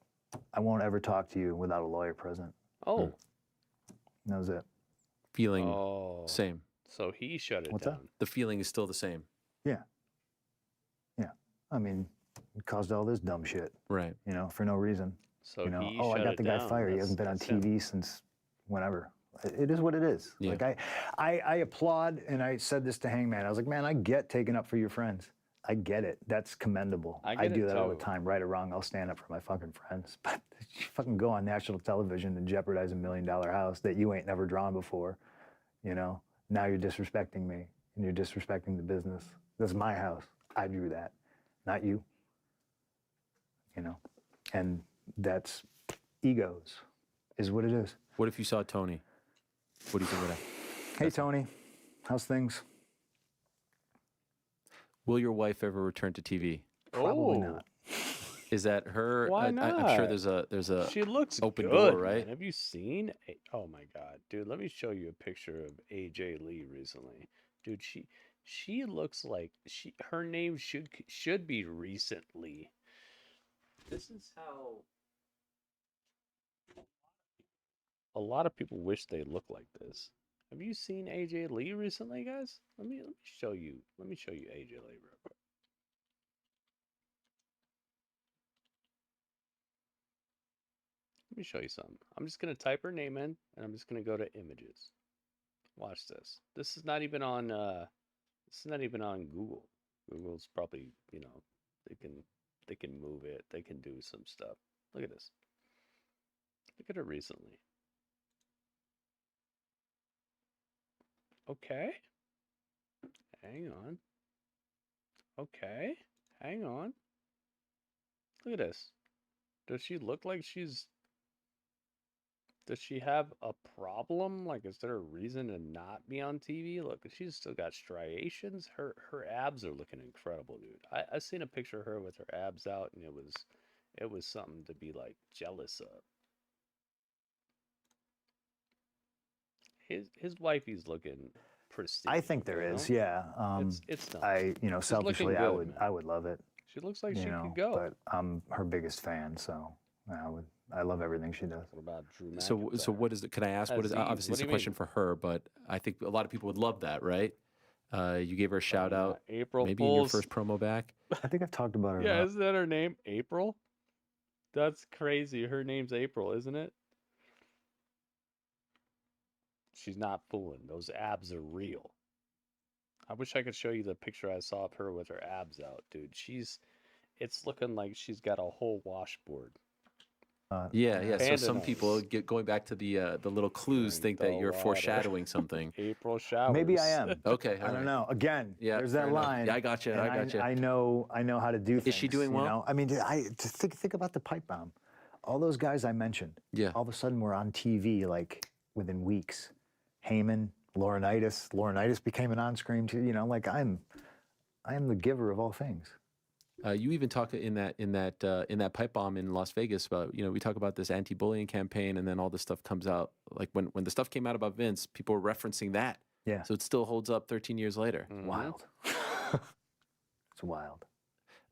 I won't ever talk to you without a lawyer present. Oh, And that was it. Feeling oh, same. so he shut it What's that? down. The feeling is still the same. Yeah. Yeah. I mean, it caused all this dumb shit, Right. you know, for no reason. So You know, he oh, I shut got it the guy down. fired. He That's- hasn't been on that's him. TV since whenever. It is what it is. Yeah. Like I applaud, and I said this to Hangman. I was like, man, I get taking up for your friends. I get it. That's commendable. I I get do it that all the too. time, right or wrong. I'll stand up for my fucking friends. But you fucking go on national television and jeopardize $1 million house that you ain't never drawn before. You know, now you're disrespecting me and you're disrespecting the business. This is my house. I drew that, not you. You know, and that's egos, is what it is. What if you saw Tony? What do you think of that? Hey, Tony, how's things? Will your wife ever return to TV? Probably Oh, not. Is that her? Why I'm sure not? there's a she looks open good, door, right? man. Have you seen? Oh my God, dude! Let me show you a picture of AJ Lee recently, dude. She looks like her name should be recently. This is how a lot of people wish they looked like this. Have you seen AJ Lee recently, guys? Let me show you. Let me show you AJ Lee real quick. Let me show you something. I'm just gonna type her name in, and I'm just gonna go to images. Watch this. This is not even on. This is not even on Google. Google's probably, you know, they can move it. They can do some stuff. Look at this. Look at her recently. Okay. Hang on. Okay. Hang on. Look at this. Does she look like she's... Does she have a problem? Like, is there a reason to not be on TV? Look, she's still got striations. Her abs are looking incredible, dude. I seen a picture of her with her abs out, and it was something to be like jealous of. His wifey's looking pristine. I think there you is, know? yeah. It's nice. I, She's looking selfishly, good, man. I would love it. She looks like you she know, could go. but I'm her biggest fan, so I love everything she does. What about Drew So McIntyre? what is it? Can I ask? What is Aziz, obviously what it's do a you question mean? for her, but I think a lot of people would love that, right? You gave her a shout out, April maybe in your Fools. first promo back. I think I've talked about her. Yeah, enough. isn't that her name? April? That's crazy. Her name's April, isn't it? She's not fooling. Those abs are real. I wish I could show you the picture I saw of her with her abs out, dude. It's looking like she's got a whole washboard. Yeah. So Panda some people nose. going back to the little clues Drink think that the you're water. foreshadowing something. April showers. Maybe I am. Okay, I all don't right. know. Again, Yeah, there's fair that enough. line. Yeah, I got you. and I got you. I know how to do things. Is she doing well? You know? I mean, just think about the pipe bomb. All those guys I mentioned. Yeah. All of a sudden, we're on TV like within weeks. Heyman, Laurinaitis. Laurinaitis became an on-screen too. You know, like I am the giver of all things. You even talk in that pipe bomb in Las Vegas about, we talk about this anti-bullying campaign, and then all this stuff comes out. Like when the stuff came out about Vince, people were referencing that. Yeah. So it still holds up 13 years later. Wild. It's wild.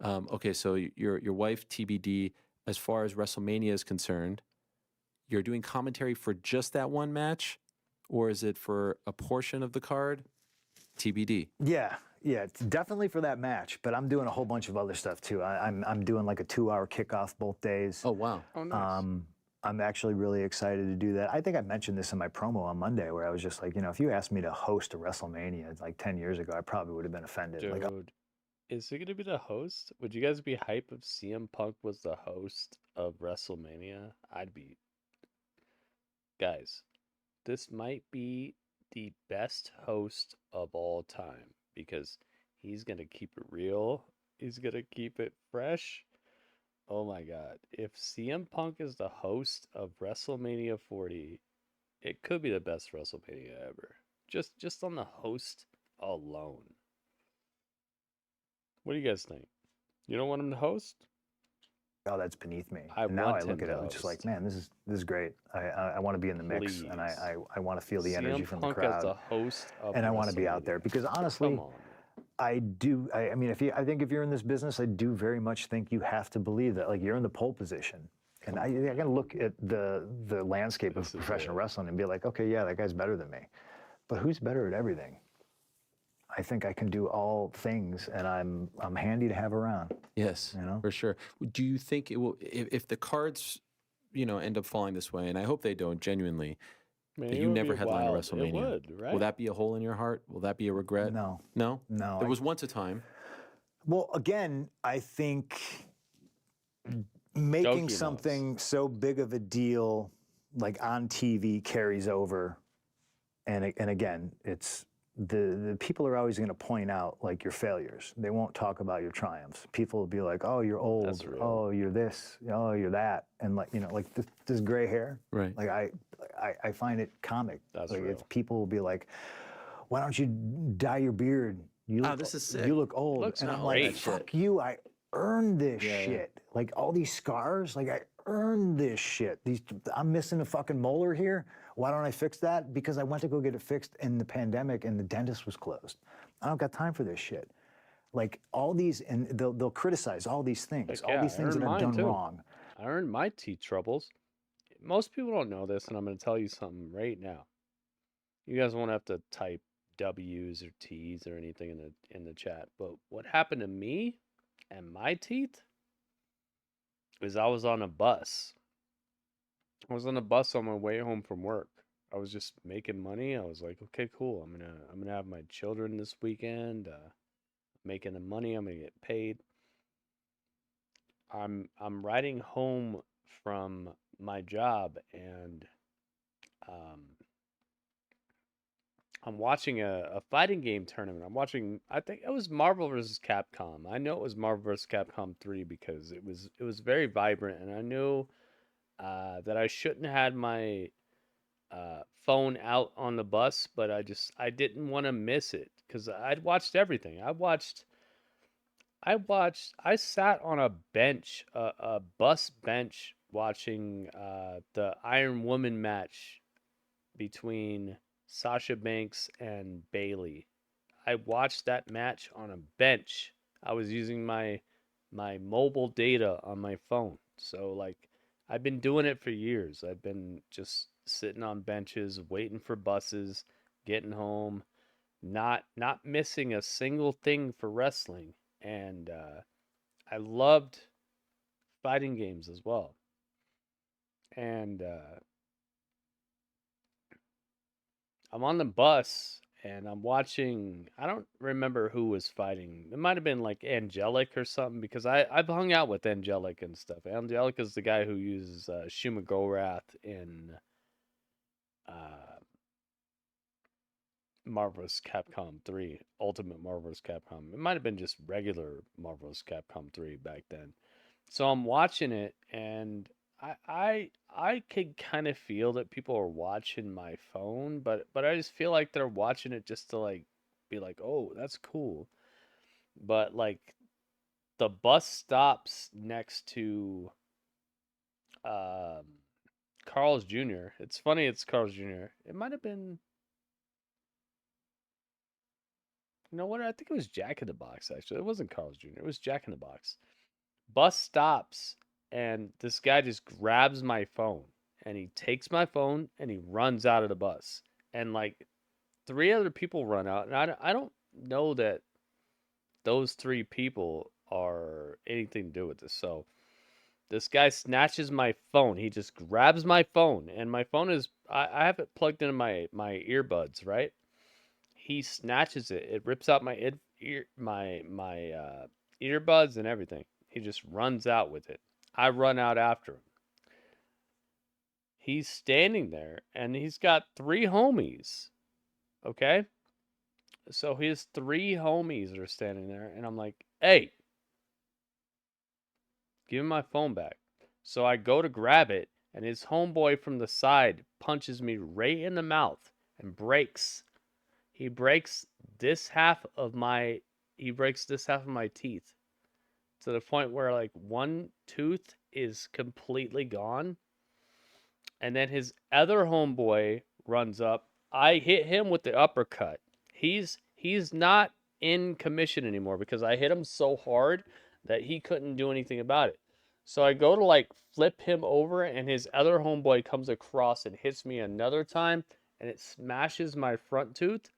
Okay, so your wife TBD, as far as WrestleMania is concerned, you're doing commentary for just that one match, or is it for a portion of the card? TBD. Yeah, it's definitely for that match, but I'm doing a whole bunch of other stuff too. I'm doing like a 2-hour kickoff both days. Oh wow. Oh, nice. I'm actually really excited to do that. I think I mentioned this in my promo on Monday, where I was just like, if you asked me to host a WrestleMania like 10 years ago, I probably would have been offended. Dude, Like, is he going to be the host? Would you guys be hype if CM Punk was the host of WrestleMania? I'd be. Guys, this might be the best host of all time because he's going to keep it real. He's going to keep it fresh. Oh my God. If CM Punk is the host of WrestleMania 40, it could be the best WrestleMania ever. Just on the host alone. What do you guys think? You don't want him to host? oh, that's beneath me. I And now I want look him at it, to I'm just like, host. man, this is great. I want to be in the mix, and I want to feel the energy CM from the Punk as crowd, the host of and I want to be out there WrestleMania. because honestly, Come on. I mean, I think if you're in this business, I do very much think you have to believe that, like, you're in the pole position. And I got to look at the landscape of This is professional it. wrestling and be like, okay, yeah, that guy's better than me. But who's better at everything? I think I can do all things, and I'm handy to have around. Yes, for sure. Do you think it will, if the cards, end up falling this way, and I hope they don't genuinely, Man, that it you would never be headline a wild. WrestleMania? It would, right? Will that be a hole in your heart? Will that be a regret? No. No? No. There was once a time. Well, again, I think making Donkey something so big of a deal, like on TV, carries over. And again, it's the people are always going to point out like your failures. They won't talk about your triumphs. People will be like, "Oh, you're old. That's real. Oh, you're this. Oh, you're that." And like like this gray hair. Right. Like I find it comic. That's like real. if people will be like, "Why don't you dye your beard? You look, this is sick. You look old." Looks and I'm great. like, "Fuck you! I earned this Yeah. shit. Like all these scars. Like I earned this shit. I'm missing a fucking molar here. Why don't I fix that? Because I went to go get it fixed in the pandemic and the dentist was closed. I don't got time for this shit." Like all these, and they'll criticize all these things, Heck all yeah, these I things that earned are mine done too. wrong. I earned my teeth troubles. Most people don't know this, and I'm going to tell you something right now. You guys won't have to type W's or T's or anything in the chat. But what happened to me and my teeth is I was on a bus. I was on a bus on my way home from work. I was just making money. I was like, okay, cool. I'm gonna have my children this weekend. Making the money. I'm gonna get paid. I'm riding home from my job, and I'm watching a fighting game tournament. I'm watching, I think it was Marvel vs. Capcom. I know it was Marvel vs. Capcom 3 because it was very vibrant, and I knew that I shouldn't have had my phone out on the bus, but I didn't want to miss it because I'd watched everything. I sat on a bench, a bus bench, watching the Iron Woman match between Sasha Banks and Bailey. I watched that match on a bench. I was using my mobile data on my phone. So like I've been doing it for years. I've been just sitting on benches, waiting for buses, getting home, not missing a single thing for wrestling. And I loved fighting games as well. And I'm on the bus and I'm watching. I don't remember who was fighting. It might have been like Angelic or something because I've hung out with Angelic and stuff. Angelic is the guy who uses Shuma Gorath in uh, Marvel's Capcom 3, Ultimate Marvel's Capcom. It might have been just regular Marvel's Capcom 3 back then. So I'm watching it, and I could kind of feel that people are watching my phone, but I just feel like they're watching it just to like be like, "Oh, that's cool." But like the bus stops next to um Carl's Jr. It's funny it's Carl's Jr. It might have been, you know what? I think it was Jack in the Box actually. It wasn't Carl's Jr. It was Jack in the Box. Bus stops and this guy just grabs my phone and he takes my phone and he runs out of the bus. And like three other people run out, and I don't know that those three people are anything to do with this. So this guy snatches my phone. He just grabs my phone, and my phone is I have it plugged into my earbuds, right? He snatches it. It rips out my earbuds and everything. He just runs out with it. I run out after him. He's standing there and he's got three homies. Okay? So his three homies are standing there and I'm like, "Hey, give me my phone back." So I go to grab it and his homeboy from the side punches me right in the mouth and breaks. He breaks this half of my he breaks this half of my teeth to the point where like one tooth is completely gone. And then his other homeboy runs up. I hit him with the uppercut. He's not in commission anymore because I hit him so hard that he couldn't do anything about it. So I go to like flip him over and his other homeboy comes across and hits me another time and it smashes my front tooth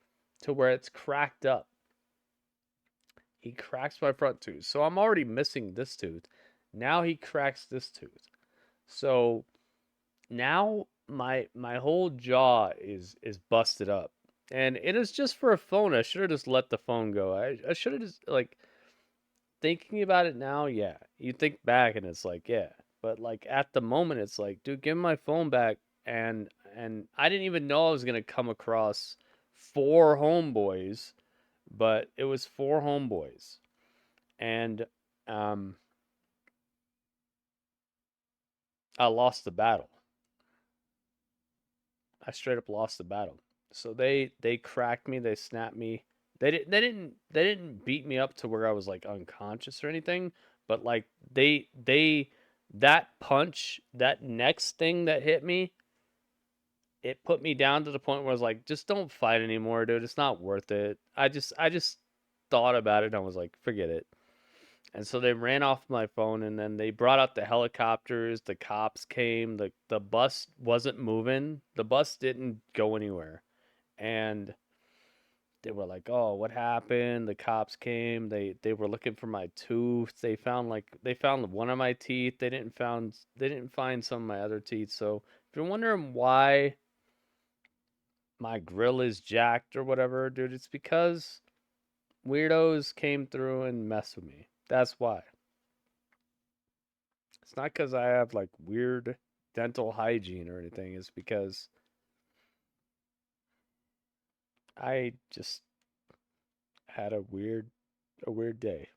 to where it's cracked up. He cracks my front tooth. So I'm already missing this tooth. Now he cracks this tooth. So now my whole jaw is busted up. And it is just for a phone. I should have just let the phone go. I should have just like thinking about it now, yeah. You think back and it's like, yeah. But like at the moment it's like, dude, give me my phone back and I didn't even know I was gonna come across four homeboys, but it was four homeboys. And um I lost the battle. I straight up lost the battle. So they cracked me, they snapped me. They didn't beat me up to where I was like unconscious or anything, but like they that punch, that next thing that hit me, it put me down to the point where I was like, just don't fight anymore, dude. It's not worth it. I just thought about it and I was like, forget it. And so they ran off my phone and then they brought out the helicopters, the cops came, the bus wasn't moving. The bus didn't go anywhere. And they were like, "Oh, what happened?" The cops came. They were looking for my tooth. They found one of my teeth. They didn't find some of my other teeth. So, if you're wondering why my grill is jacked or whatever, dude, it's because weirdos came through and messed with me. That's why. It's not because I have like weird dental hygiene or anything. It's because I just had a weird day.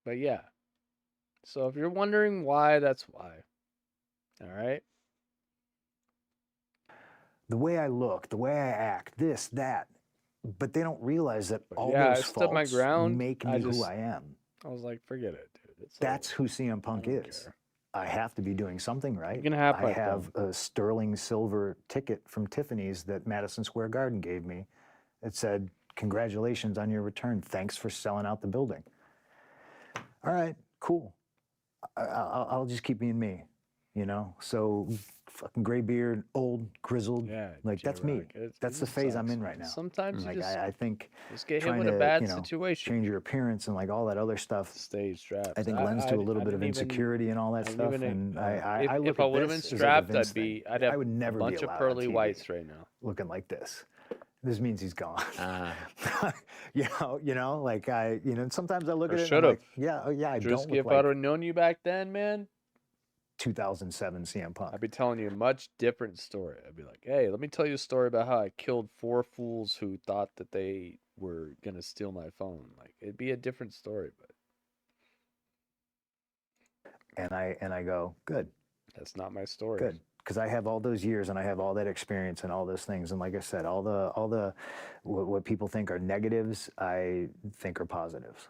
But yeah. So if you're wondering why, that's why. All right. The way I look, the way I act, this, that. But they don't realize that But all yeah, I those stood my faults ground. make I me who just- I am. I was like, forget it, dude. It's That's over. who CM Punk don't is. care. I have to be doing something right. You can have I my have a sterling silver ticket from Tiffany's that Madison Square Garden gave me. It said, "Congratulations on your return. Thanks for selling out the building." All right, cool. I'll just keep being me, you know? So fucking gray beard, old, grizzled, Yeah, like that's me. J-Rock, That's the it phase I'm sucks, in right man. now. Sometimes Like you just I think get hit trying with a to, bad you know, situation. change your appearance and like all that other stuff, Stay strapped. I think lends to a little I bit of didn't even- insecurity and all that I stuff. didn't even, And I look if I at would have been this as like a strapped, Vince thing. I'd have I would never a bunch be of allowed pearly on TV whites right now. looking like this. This means he's gone. Ah. you know, like sometimes I look Or at it and I'm should've. like, yeah, oh yeah, I don't Drewski, look if I'd like have known you back then, man, 2007 CM Punk. I'd be telling you a much different story. I'd be like, hey, let me tell you a story about how I killed 4 fools who thought that they were gonna steal my phone. Like, it'd be a different story, but And I go, good, that's not my story. good, because I have all those years and I have all that experience and all those things. And like I said, all the what people think are negatives, I think are positives.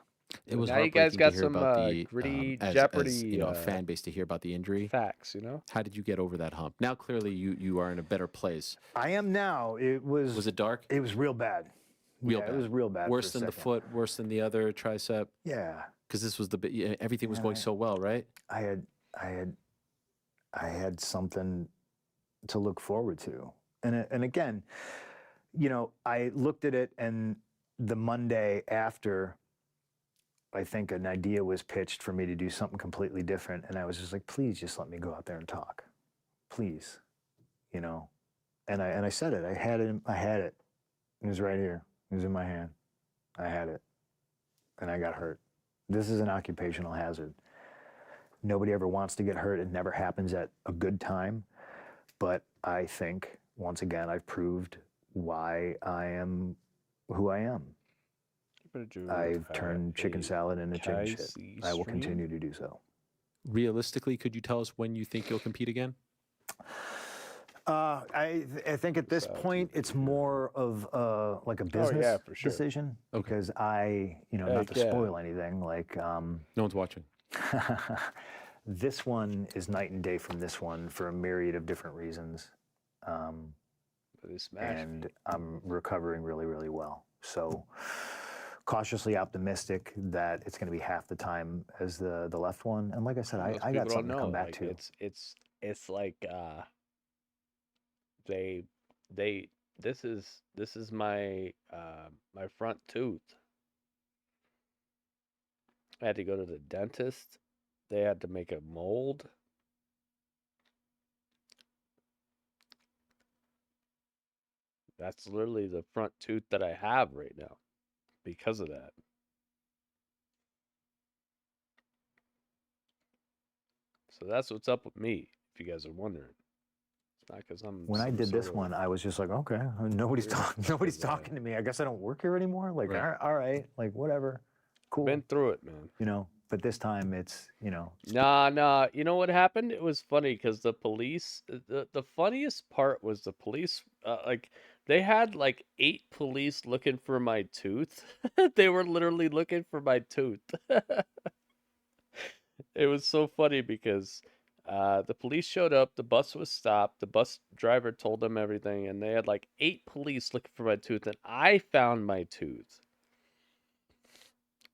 It was now you guys heartbreaking got to hear some about the gritty as, Jeopardy a fan base to hear about the injury. facts, you know? How did you get over that hump? Now clearly you are in a better place. I am now. Was it dark? It was real bad. Real Yeah, bad. It was real bad. Worse for a than the second. foot. Worse than the other tricep. Yeah. Because this was everything was Yeah, going so well, right? I had something to look forward to, and again, you know, I looked at it, and the Monday after, I think an idea was pitched for me to do something completely different, and I was just like, please, just let me go out there and talk, please, you know, and I said it. I had it. It was right here. It was in my hand. I had it, and I got hurt. This is an occupational hazard. Nobody ever wants to get hurt. It never happens at a good time. But I think, once again, I've proved why I am who I am. I've turned chicken salad into chicken shit. I will continue to do so. Realistically, could you tell us when you think you'll compete again? I think at this point it's more of like a business for sure. decision, Okay. because I, not to spoil anything, like No one's watching. this one is night and day from this one for a myriad of different reasons. And I'm recovering really, really well. So cautiously optimistic that it's going to be half the time as the left one. And like I said, I got something to come back to. It's like this is my my front tooth. I had to go to the dentist. They had to make a mold. That's literally the front tooth that I have right now because of that. So that's what's up with me, if you guys are wondering. It's not because I'm. When I did this one, I was just like, okay, nobody's talking to me. I guess I don't work here anymore. Like, Right. all right, like whatever, cool. Been through it, man. But this time it's, Nah. You know what happened? It was funny because the police. The funniest part was the police. Like they had like 8 police looking for my tooth. They were literally looking for my tooth. It was so funny because the police showed up. The bus was stopped. The bus driver told them everything, and they had like 8 police looking for my tooth, and I found my tooth.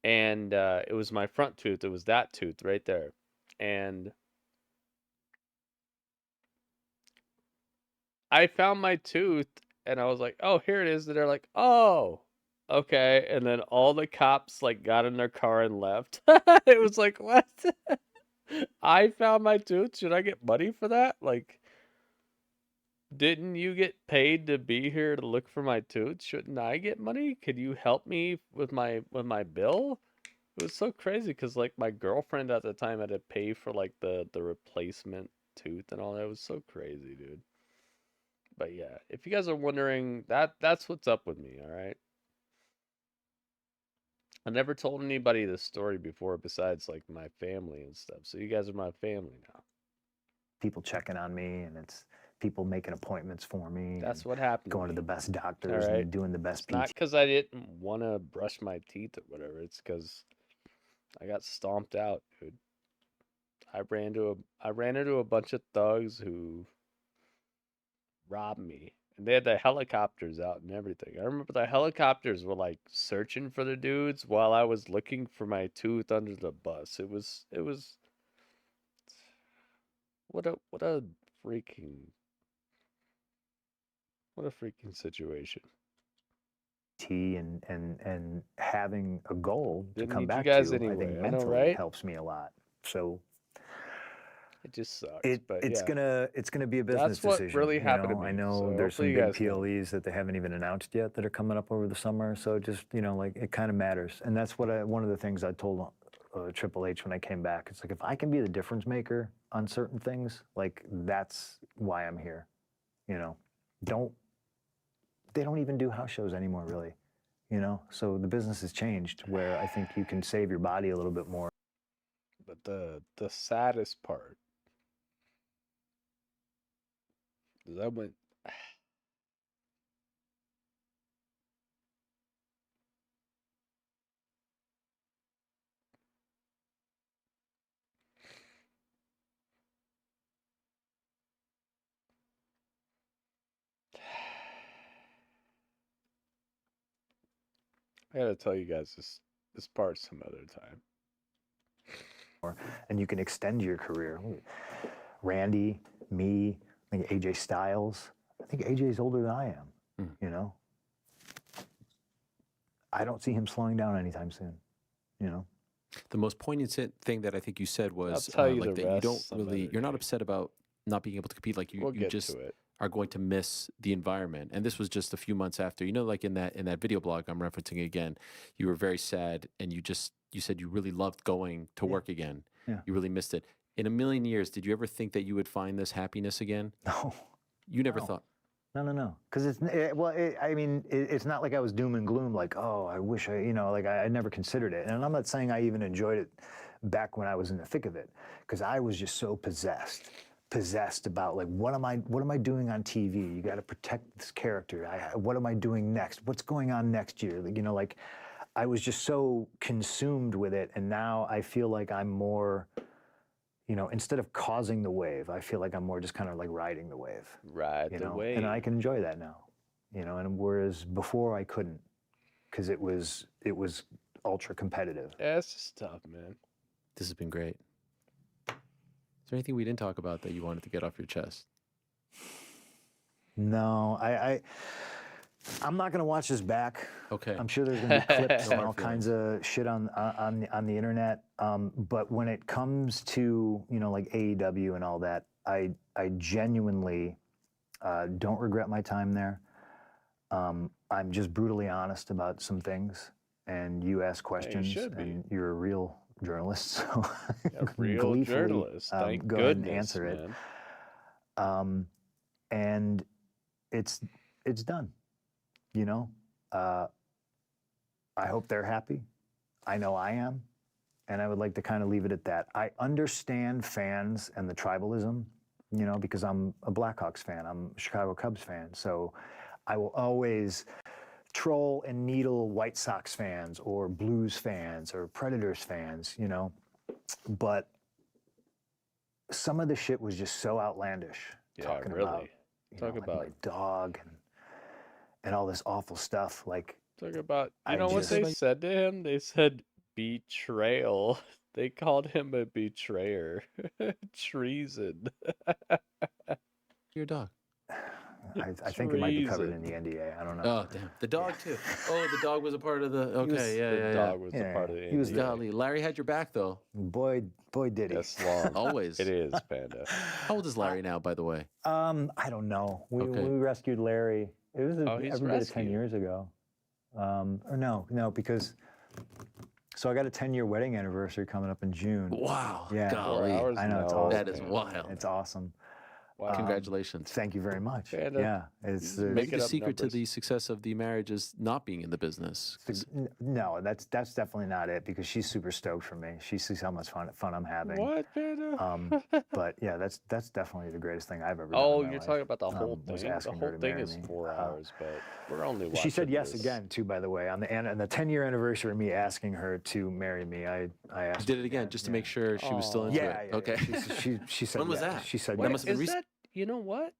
And it was my front tooth. It was that tooth right there. And I found my tooth, and I was like, oh, here it is. And they're like, oh, okay. And then all the cops like got in their car and left. It was like, what? I found my tooth. Should I get money for that? Like, didn't you get paid to be here to look for my tooth? Shouldn't I get money? Could you help me with my bill? It was so crazy because like my girlfriend at the time had to pay for like the replacement tooth and all that. It was so crazy, dude. But yeah, if you guys are wondering, that's what's up with me, all right? I never told anybody this story before besides like my family and stuff. So you guys are my family now. People checking on me, and it's people making appointments for me. That's and what happened. going to the best doctors right? and doing the best It's not PT. because I didn't want to brush my teeth or whatever. It's because I got stomped out, dude. I ran into a bunch of thugs who robbed me. And they had the helicopters out and everything. I remember the helicopters were like searching for the dudes while I was looking for my tooth under the bus. It was what a freaking situation. And having a goal Didn't to come need you back guys to, I anyway, think I know, mentally right? helps me a lot. So It just sucks. But it's yeah. gonna be a business That's what decision. really you happened to know? me. I know So there's some hopefully you big guys can. PLEs that they haven't even announced yet that are coming up over the summer. So just like it kind of matters, and that's what one of the things I told Triple H when I came back. It's like if I can be the difference maker on certain things, like that's why I'm here. They don't even do house shows anymore, really. So the business has changed where I think you can save your body a little bit more. But the saddest part is I went. I gotta tell you guys this part some other time. And you can extend your career. Randy, me, I think AJ Styles. I think AJ's older than I am. I don't see him slowing down anytime soon. The most poignant thing that I think you said was I'll tell you like the that you don't rest some really, other you're not day. upset about not being able to compete. Like We'll you get just to it. are going to miss the environment. And this was just a few months after, like in that video blog I'm referencing again, you were very sad and you said you really loved going to work again. Yeah. You really missed it. In a million years, did you ever think that you would find this happiness again? No. You never No. thought. No. Because it's not like I was doom and gloom. Like, oh, I wish I never considered it. And I'm not saying I even enjoyed it back when I was in the thick of it, because I was just so possessed about like, what am I doing on TV? You got to protect this character. What am I doing next? What's going on next year? Like I was just so consumed with it. And now I feel like I'm more, instead of causing the wave, I feel like I'm more just kind of like riding the wave. Ride the wave. And I can enjoy that now. And whereas before I couldn't, because it was ultra competitive. Yeah, it's just tough, man. This has been great. Is there anything we didn't talk about that you wanted to get off your chest? No, I'm not gonna watch this back. Okay. I'm sure there's gonna be clips and all kinds of shit on the internet. But when it comes to like AEW and all that, I genuinely don't regret my time there. I'm just brutally honest about some things, and you ask questions, should be. and you're a real journalist, so A real gleefully, journalist. Thank go ahead and goodness, answer it. man. And it's done. I hope they're happy. I know I am, and I would like to kind of leave it at that. I understand fans and the tribalism, because I'm a Blackhawks fan. I'm a Chicago Cubs fan, so I will always troll and needle White Sox fans or Blues fans or Predators fans, but some of the shit was just so outlandish. Yeah, talking really. about, Talk like about my dog and all this awful stuff. Like, talk about. I What just- they said to him? They said betrayal. They called him a betrayer. Treason. Your dog. I think it might be covered in the NDA. I don't know. Oh, damn. The dog, too. Oh, the dog was a part of the. Okay, The dog was a Yeah, part of the. he was NDA. Golly, Larry had your back, though. Boy, did he. That's long. Always. It is, Panda. How old is Larry now, by the way? I don't know. We Okay. rescued Larry. It was Oh, he's every bit of 10 rescued. years ago. Or no, because So I got a 10-year wedding anniversary coming up in June. Wow. Yeah. 4 Golly. hours? I know, it's No, awesome. That is man. wild. It's awesome. Wow. Congratulations. Thank you very much. Panda, Yeah, it's just Maybe making the up secret to numbers. the success of the marriage is not being in the business. 'Cause no, that's definitely not it, because she's super stoked for me. She sees how much fun I'm having. What, Panda? But yeah, that's definitely the greatest thing I've ever done. Oh, in my you're life, talking about the whole was thing? The asking her whole to thing marry is me. 4 hours, but we're only watching She said yes this. again too, by the way, on the 10-year anniversary of me asking her to marry me. I asked. did her it again just to make sure she was still into Yeah, it. yeah. Okay. She said. When was yeah. that? She said. That Wait, must have been is recent. that, you know what?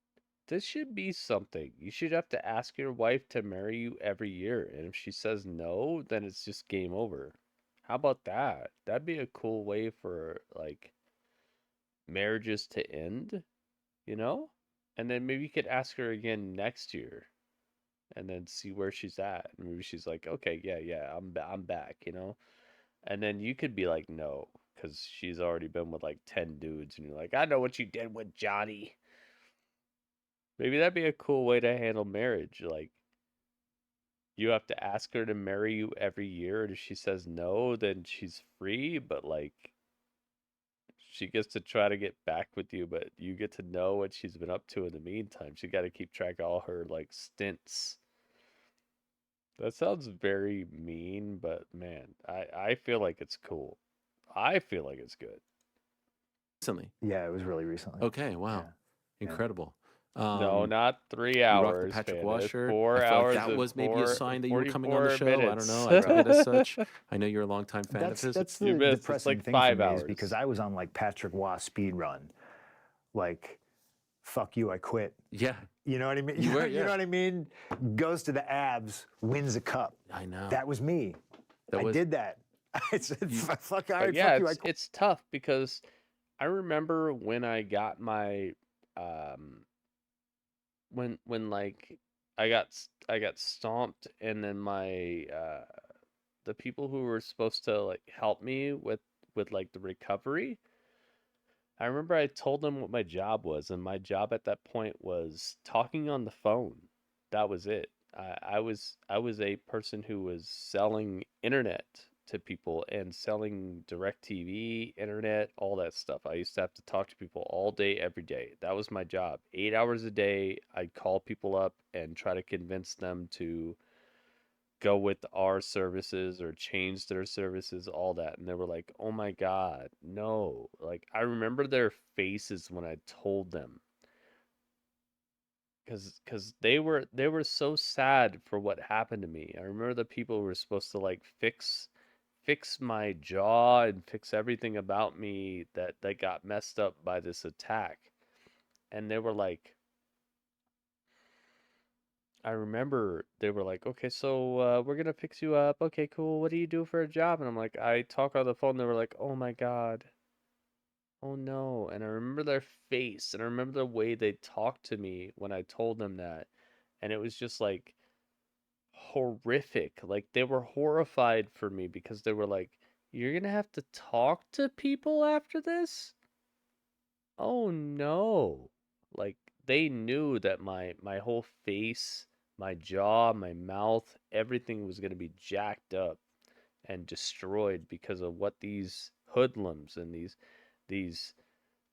This should be something. You should have to ask your wife to marry you every year. And if she says no, then it's just game over. How about that? That'd be a cool way for, like, marriages to end, you know? And then maybe you could ask her again next year and then see where she's at. And maybe she's like, okay, yeah, I'm back, you know? And then you could be like, no, because she's already been with like 10 dudes. And you're like, I know what you did with Johnny. Maybe that'd be a cool way to handle marriage. Like, you have to ask her to marry you every year, and if she says no, then she's free, but like, she gets to try to get back with you, but you get to know what she's been up to in the meantime. She got to keep track of all her like stints. That sounds very mean, but man, I feel like it's cool. I feel like it's good. Recently. Yeah, it was really recently. Okay. Wow. Yeah. Incredible. No, not 3 You rocked the hours, Patrick Panda. Waugh It's shirt. 4 I feel hours like that and was maybe a sign that you were coming on the 44 show. minutes. I don't know. I took it as such. I know you're a longtime fan That's of his. that's You the missed. It's depressing like thing 5 for me hours. is because I was on like Patrick Waugh speed run, like, fuck you, I quit. Yeah. You know what I mean? You were, You yeah. know what I mean? Goes to the abs, wins a cup. I know. That was me. That I was- did that. I said, fuck, all But right, yeah, fuck you, I quit. it's tough because I remember when I got my when like I got stomped, and then my the people who were supposed to like help me with like the recovery, I remember I told them what my job was, and my job at that point was talking on the phone. That was it. I was a person who was selling internet to people and selling direct TV, internet, all that stuff. I used to have to talk to people all day, every day. That was my job. 8 hours a day, I'd call people up and try to convince them to go with our services or change their services, all that. And they were like, oh my God, no. Like, I remember their faces when I told them. Because they were so sad for what happened to me. I remember the people who were supposed to like fix my jaw and fix everything about me that got messed up by this attack. And they were like, I remember they were like, okay, so we're gonna fix you up. Okay, cool. What do you do for a job? And I'm like, I talk on the phone. They were like, oh my God. Oh no. And I remember their face, and I remember the way they talked to me when I told them that. And it was just like horrific. Like, they were horrified for me because they were like, you're gonna have to talk to people after this? Oh no. Like, they knew that my whole face, my jaw, my mouth, everything was gonna be jacked up and destroyed because of what these hoodlums and these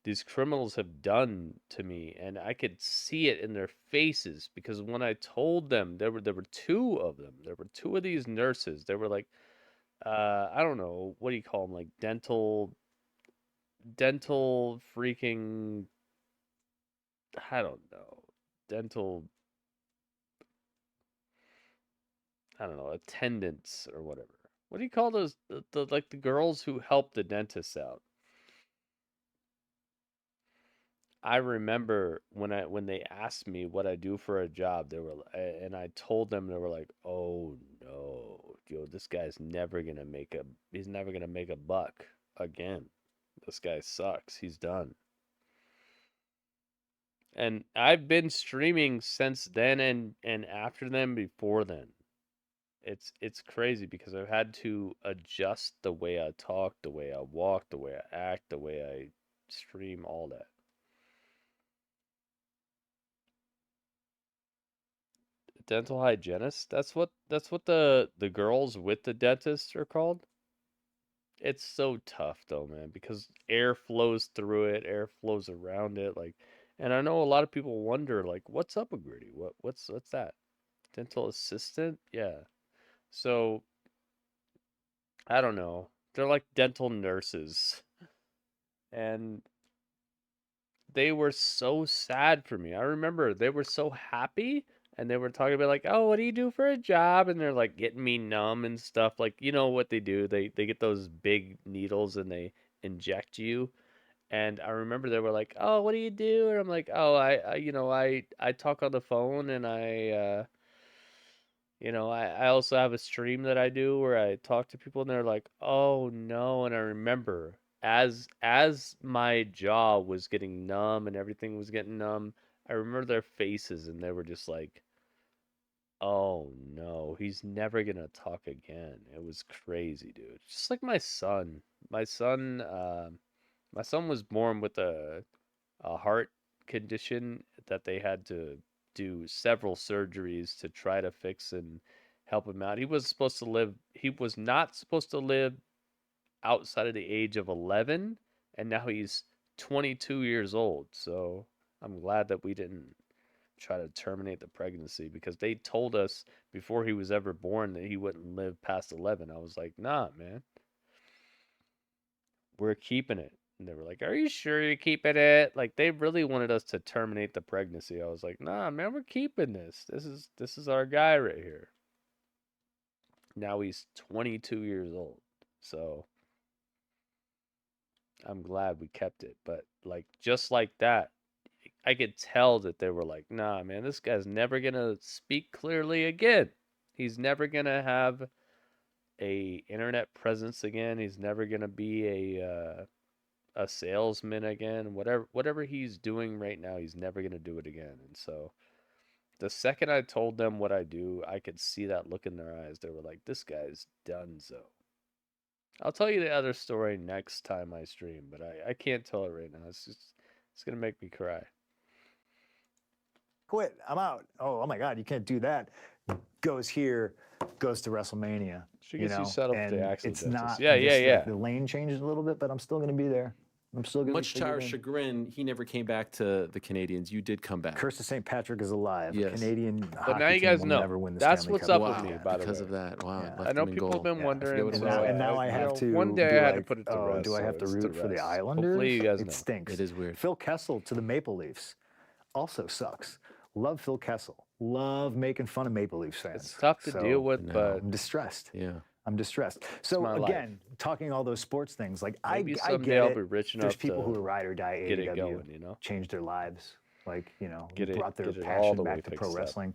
these criminals have done to me. And I could see it in their faces, because when I told them, there were two of them. There were two of these nurses. They were like, I don't know, what do you call them? Like dental freaking, I don't know, dental, I don't know, attendants or whatever. What do you call those? The like the girls who help the dentists out. I remember when they asked me what I do for a job, they were and I told them, they were like, "Oh no, yo, this guy's never gonna he's never gonna make a buck again. This guy sucks. He's done." And I've been streaming since then and after them, before then. It's crazy because I've had to adjust the way I talk, the way I walk, the way I act, the way I stream, all that. Dental hygienist? That's what the girls with the dentist are called? It's so tough though, man, because air flows through it, air flows around it, like, and I know a lot of people wonder, like, what's up with Gritty? What's that? Dental assistant? Yeah. So I don't know. They're like dental nurses, and they were so sad for me. I remember they were so happy, and they were talking about like, "Oh, what do you do for a job?" And they're like getting me numb and stuff. Like, you know what they do? They get those big needles and they inject you. And I remember they were like, "Oh, what do you do?" And I'm like, "Oh, I talk on the phone and I also have a stream that I do where I talk to people and they're like, "Oh no." And I remember as my jaw was getting numb and everything was getting numb, I remember their faces and they were just like, "Oh no, he's never gonna talk again." It was crazy, dude. Just like my son. My son, my son was born with a heart condition that they had to do several surgeries to try to fix and help him out. He was not supposed to live outside of the age of 11, and now he's 22 years old. So I'm glad that we didn't try to terminate the pregnancy because they told us before he was ever born that he wouldn't live past 11. I was like, nah, man, we're keeping it. And they were like, "Are you sure you're keeping it?" Like they really wanted us to terminate the pregnancy. I was like, "Nah, man, we're keeping this. This is our guy right here." Now he's 22 years old. So I'm glad we kept it. But like just like that, I could tell that they were like, "Nah, man, this guy's never gonna speak clearly again. He's never gonna have a internet presence again. He's never gonna be a salesman again. Whatever he's doing right now, he's never gonna do it again." And so the second I told them what I do, I could see that look in their eyes. They were like, "This guy's done so." I'll tell you the other story next time I stream, but I can't tell it right now. It's gonna make me cry. Quit. I'm out. Oh my God, you can't do that. Goes here, goes to WrestleMania. She gets you set up with the and accent it's dentist. not. Yeah, just yeah. Like the lane changes a little bit, but I'm still going to be there. I'm still going to Much to our chagrin, he never came back to the Canadians. You did come back. Curse of St. Patrick is alive. Yes. Canadian But hockey now you team guys will know. never win the That's Stanley what's Cup up wow, with me, by the because way. of that. Wow. Yeah. Left I know him in people goal. have been Yeah, I wondering, forget what it so was. And now I have to. one day be I had to like, put it to oh, rest. do I have so to it's root for the rest. Islanders? Hopefully you guys know. It stinks. It is weird. Phil Kessel to the Maple Leafs also sucks. Love Phil Kessel. Love making fun of Maple Leafs fans. It's tough to deal with, No. but I'm distressed. Yeah. I'm distressed. So my again, talking all those sports things, like maybe I someday get I'll it. be rich There's enough people to who are ride or die get it AEW, going, you know? changed their lives, like Get it- brought their get it all passion the way back to pro fixed up. wrestling.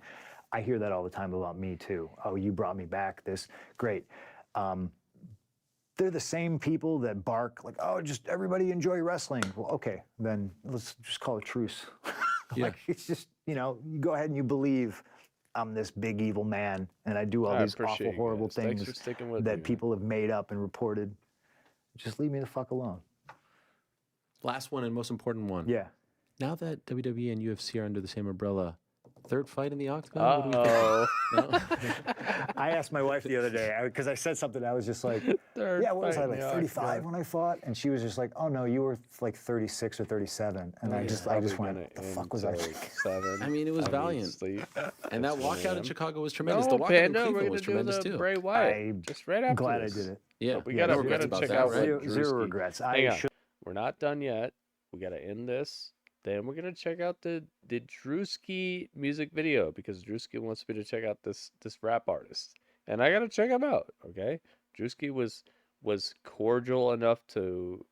I hear that all the time about me too. Oh, you brought me back. This great. They're the same people that bark like, oh, just everybody enjoy wrestling. Well, okay, then let's just call a truce. Like it's just, you go ahead and you believe I'm this big evil man and I do all I these appreciate awful, you horrible guys. Thanks for things sticking with that me, people have made up and reported. Just leave me the fuck alone. Last one and most important one. Yeah. Now that WWE and UFC are under the same umbrella, third fight in the octagon? What do we think? Uh-oh. No? I asked my wife the other day because I said something. I was just like, Third yeah, what was fight I, in like the 35 octagon. when I fought? And she was just like, oh no, you were like 36 or 37. And I just Probably went, gonna what the end fuck was I till thinking? 7. I mean, it was valiant. sleep. And that It's 1 walkout in a.m. Chicago was tremendous. No, the walkout Panda, in we're Cleveland gonna was do tremendous the too. Bray Wyatt I'm just right after glad this. I did it. Yeah. But we Yeah, gotta no we gotta regrets check about out that, right? what Zero Drewski. regrets. Hang I on. should. We're not done yet. We gotta end this. Then we're gonna check out the Drewski music video because Drewski wants me to check out this rap artist, and I gotta check him out. Okay, Drewski was cordial enough to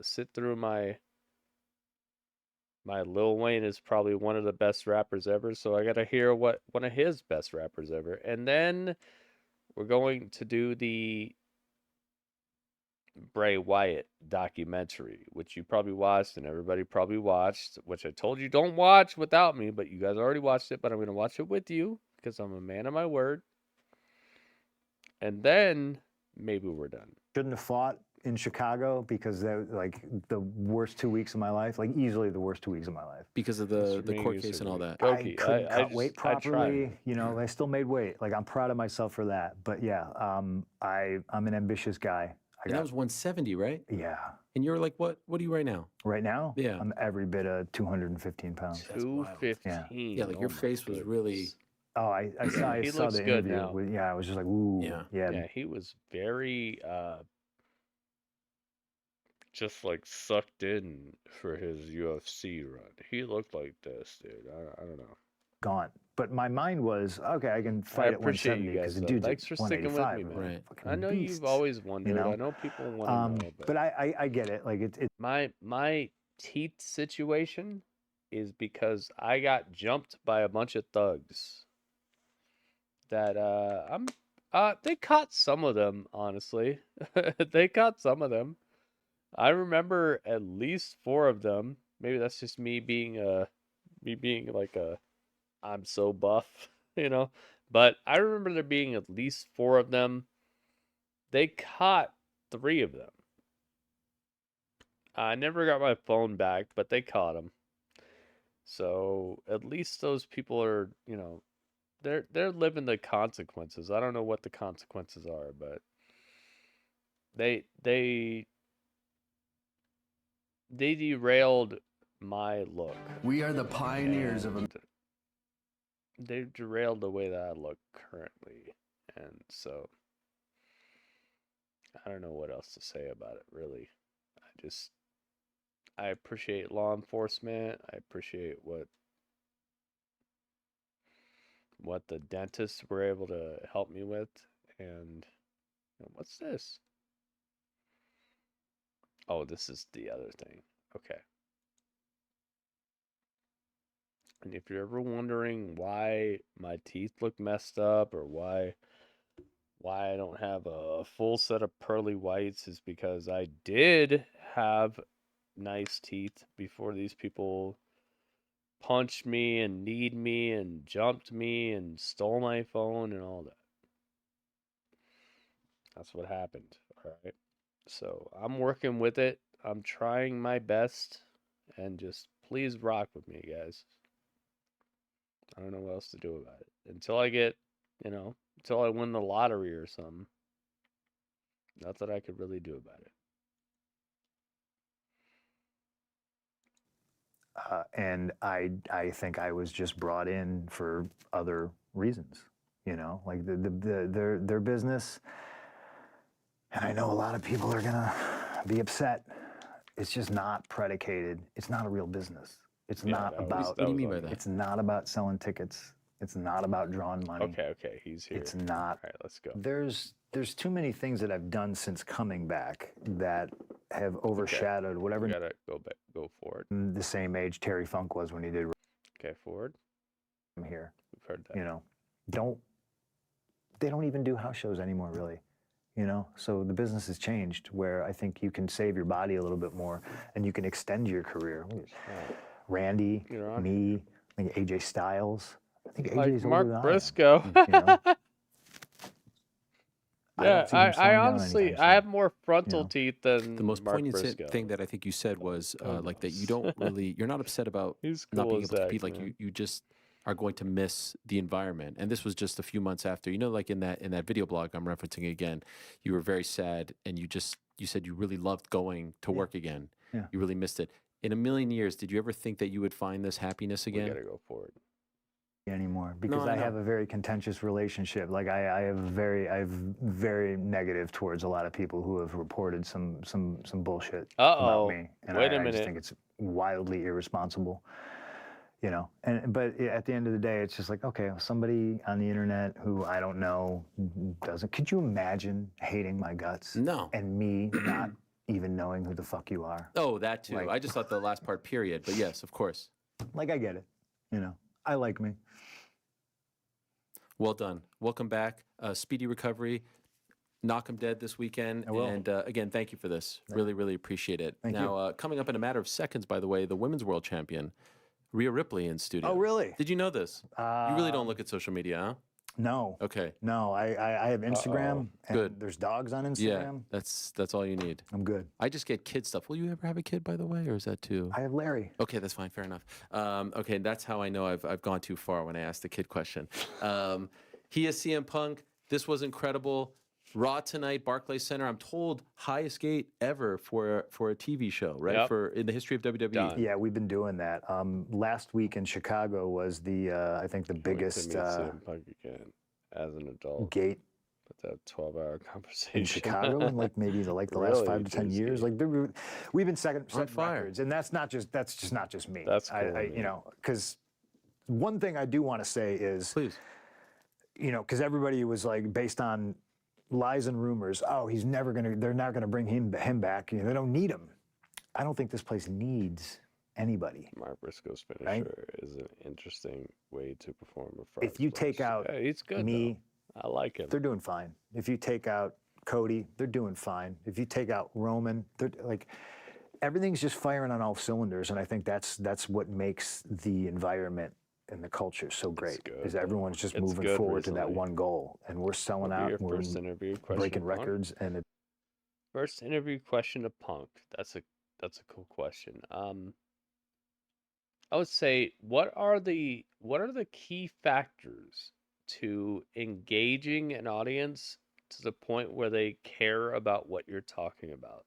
sit through my Lil Wayne is probably one of the best rappers ever, so I gotta hear what one of his best rappers ever, and then we're going to do the Bray Wyatt documentary, which you probably watched and everybody probably watched, which I told you don't watch without me, but you guys already watched it, but I'm going to watch it with you because I'm a man of my word. And then maybe we're done. Shouldn't have fought in Chicago because that was like the worst 2 weeks of my life, like easily the worst 2 weeks of my life. Because of the court case and all that. Goki, I couldn't cut just- weight I tried, properly. man. I still made weight. Like I'm proud of myself for that. But yeah, I'm an ambitious guy. And that was 170, right? Yeah. And you're like, what are you right now? Right now, Yeah. I'm every bit of 215 pounds. That's wild. 215. Yeah, like your Oh my face was really. goodness. Oh, I He saw looks the good interview. now. Yeah, I was just like, ooh, Yeah. Yeah, he was very just like sucked in for his UFC run. He looked like this, dude. I don't know. gone. But my mind was, okay, I can I fight at appreciate 170 you because guys, the though. dude's Thanks at for sticking with 185. me, and man. we're Right. fucking I know beasts, you've always wondered. know? I know people want to know, But I get it. Like it my teeth situation is because I got jumped by a bunch of thugs that they caught some of them, honestly. They caught some of them. I remember at least 4 of them. Maybe that's just me being like a I'm so buff, you know. But I remember there being at least 4 of them. They caught 3 of them. I never got my phone back, but they caught them. So at least those people are, they're living the consequences. I don't know what the consequences are, but they derailed my look. We are the pioneers of. And they derailed the way that I look currently, and so I don't know what else to say about it. Really, I appreciate law enforcement. I appreciate what the dentists were able to help me with. And what's this? Oh, this is the other thing. Okay. And if you're ever wondering why my teeth look messed up or why I don't have a full set of pearly whites, is because I did have nice teeth before these people punched me and kneed me and jumped me and stole my phone and all that. That's what happened. All right. So I'm working with it. I'm trying my best. And just please rock with me, guys. I don't know what else to do about it. Until I get, until I win the lottery or something. Nothing I could really do about it. and I think I was just brought in for other reasons, like their business. And I know a lot of people are gonna be upset. It's just not predicated. It's not a real business. It's not about. What do you mean by that? It's not about selling tickets. It's not about drawing money. Okay, he's here. It's not. All right, let's go. There's too many things that I've done since coming back that have overshadowed whatever. We gotta go forward. The same age Terry Funk was when he did. Okay, forward. I'm here. We've heard that. They don't even do house shows anymore, really. So the business has changed where I think you can save your body a little bit more and you can extend your career. Randy, me, I think AJ Styles. I think AJ's Mark older than Briscoe. Yeah, I honestly, I have more frontal teeth than The most Mark poignant Briscoe. thing that I think you said was like that you don't really, you're not upset about He's not cool being as able to heck, compete. Like man. you just are going to miss the environment. And this was just a few months after, like in that video blog I'm referencing again, you were very sad and you said you really loved going to work again. Yeah. You really missed it. In a million years, did you ever think that you would find this happiness again? We gotta go forward. Anymore because I I know. have a very contentious relationship. Like I have very negative towards a lot of people who have reported some bullshit about me, and Wait a I just minute. think it's wildly irresponsible. But at the end of the day, it's just like, okay, somebody on the internet who I don't know doesn't. Could you imagine hating my guts? No. And me not even knowing who the fuck you are? Oh, that too. Like- I just thought the last part, period. But yes, of course. Like I get it. I like me. Well done. Welcome back. Speedy recovery. Knock 'em dead this weekend. I will. And again, thank you for this. Really, really appreciate it. Thank now, coming up in a matter of seconds, by the way, the women's world champion, Rhea Ripley, in studio. Oh, really? Did you know this? You really don't look at social media, huh? No. Okay. No, I have Instagram. And Good. There's dogs on Yeah, Instagram. that's all you need. I'm good. I just get kid stuff. Will you ever have a kid, by the way, or is that too? I have Larry. Okay, that's fine. Fair enough. Okay, that's how I know I've gone too far when I asked the kid question. He is CM Punk. This was incredible. Raw tonight, Barclays Center. I'm told highest gate ever for a TV show, right? Yep. For in the history of WWE. Done. Yeah, we've been doing that. Last week in Chicago was I think the Can't wait to biggest meet CM Punk again as an adult. gate But that 12-hour conversation in Chicago in like maybe the last Really, 5 to 10 years. JC. Like we've been setting fire. records, and that's just not just me. That's cool, I man. because one thing I do want to say is, Please. because everybody was like based on lies and rumors. Oh, they're not gonna bring him back. They don't need him. I don't think this place needs anybody. Mark Briscoe's finisher Right? is an interesting way to perform a frog If you take splash. out Yeah, he's good, me, though. I like him. they're doing fine. If you take out Cody, they're doing fine. If you take out Roman, they're like everything's just firing on all cylinders, and I think that's what makes the environment and the culture so great. good, Is though. everyone's just It's moving good forward to that recently. one goal, and we're selling What'll be out, your we're first interview question breaking of Punk? records, and First interview question of Punk. That's a cool question. I would say what are the key factors to engaging an audience to the point where they care about what you're talking about?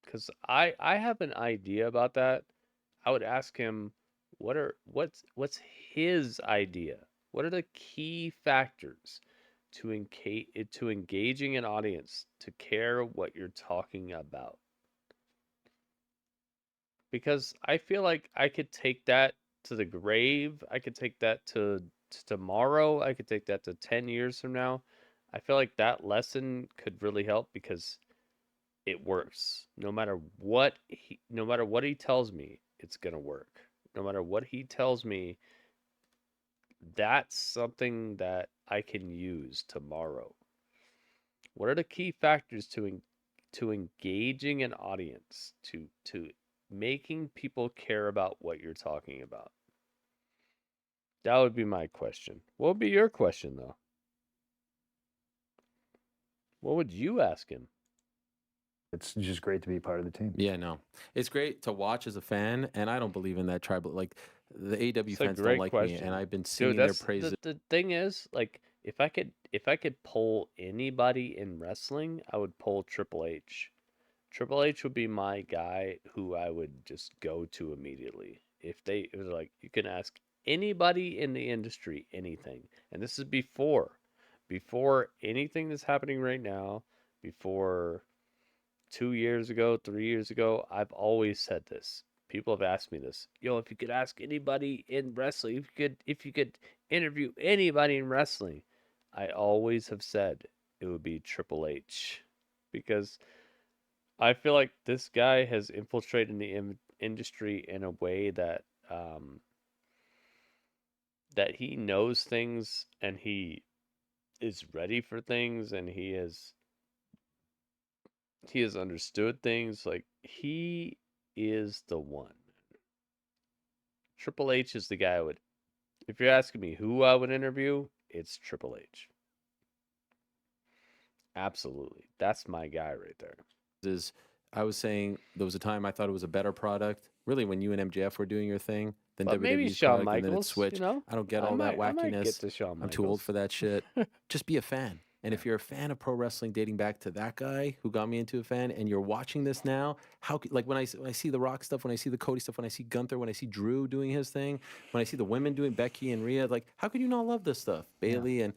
Because I have an idea about that. I would ask him what's his idea? What are the key factors to engaging an audience to care what you're talking about? Because I feel like I could take that to the grave. I could take that to tomorrow. I could take that to 10 years from now. I feel like that lesson could really help because it works. No matter what he tells me, it's going to work. No matter what he tells me, that's something that I can use tomorrow. What are the key factors to engaging an audience, to making people care about what you're talking about? That would be my question. What would be your question, though? What would you ask him? it's just great to be part of the team. Yeah, no, it's great to watch as a fan, and I don't believe in that tribal. Like the AEW It's a fans don't great like question. me, and I've been Dude, singing their that's praises. the thing is, like, if I could pull anybody in wrestling, I would pull Triple H. Triple H would be my guy who I would just go to immediately. It was like, you can ask anybody in the industry anything. And this is before anything that's happening right now, before 2 years ago, 3 years ago, I've always said this. People have asked me this. Yo, if you could ask anybody in wrestling, if you could interview anybody in wrestling, I always have said it would be Triple H. Because I feel like this guy has infiltrated the industry in a way that that he knows things and he is ready for things and he has understood things. Like, he is the one. Triple H is the guy I would. If you're asking me who I would interview, it's Triple H. Absolutely, that's my guy right there. Is I was saying there was a time I thought it was a better product. Really, when you and MJF were doing your thing, than But maybe WWE's Shawn product, and then it Michaels, switched. I don't get I all that might get wackiness. to Shawn I'm too old Michaels. for that shit. Just be a fan. And if you're a fan of pro wrestling dating back to that guy who got me into a fan, and you're watching this now, like when I see the Rock stuff, when I see the Cody stuff, when I see Gunther, when I see Drew doing his thing, when I see the women doing Becky and Rhea, like how could you not love this stuff? Bailey and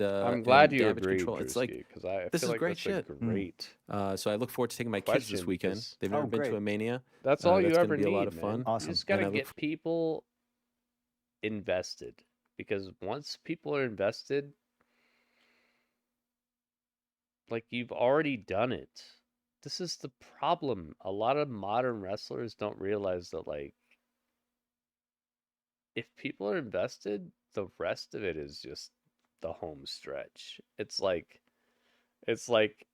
I'm glad and you Damage agreed, Control. It's like because I this feel is like great that's shit. a great. So I look forward to taking my kids this Question weekend. is- They've never Oh, been to great. a Mania. That's all you that's gonna ever be a need, lot of man. fun. Awesome. You just And gotta I look get people invested, because once people are invested, like, you've already done it. This is the problem. A lot of modern wrestlers don't realize that, like, if people are invested, the rest of it is just the home stretch. It's like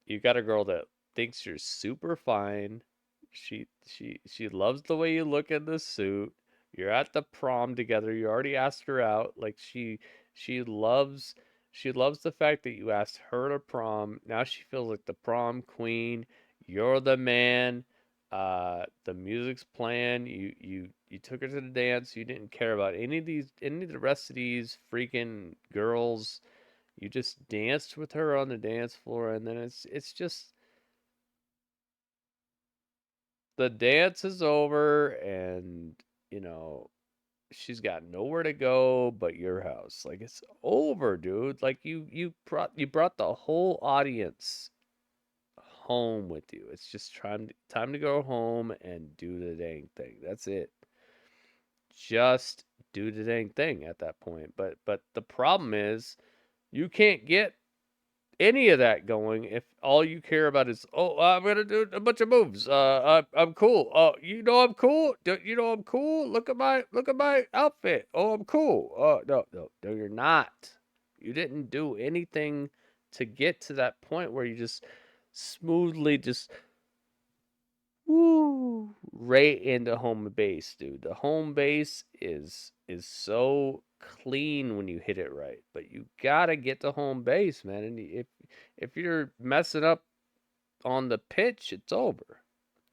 you got a girl that thinks you're super fine. She loves the way you look in the suit. You're at the prom together. You already asked her out. Like, she loves the fact that you asked her to prom. Now she feels like the prom queen. You're the man. The music's playing. You took her to the dance. You didn't care about any of the rest of these freaking girls. You just danced with her on the dance floor, and then it's just the dance is over, and you know she's got nowhere to go but your house. Like it's over, dude. Like you brought the whole audience home with you. It's just time to go home and do the dang thing. That's it. Just do the dang thing at that point. But the problem is you can't get any of that going if all you care about is, oh, I'm gonna do a bunch of moves. I'm cool. Oh, you know I'm cool. You know I'm cool. Look at my outfit. Oh, I'm cool. Oh, no, you're not. You didn't do anything to get to that point where you just smoothly just woo right into home base, dude. The home base is so clean when you hit it right, but you gotta get to home base, man. And if you're messing up on the pitch, it's over.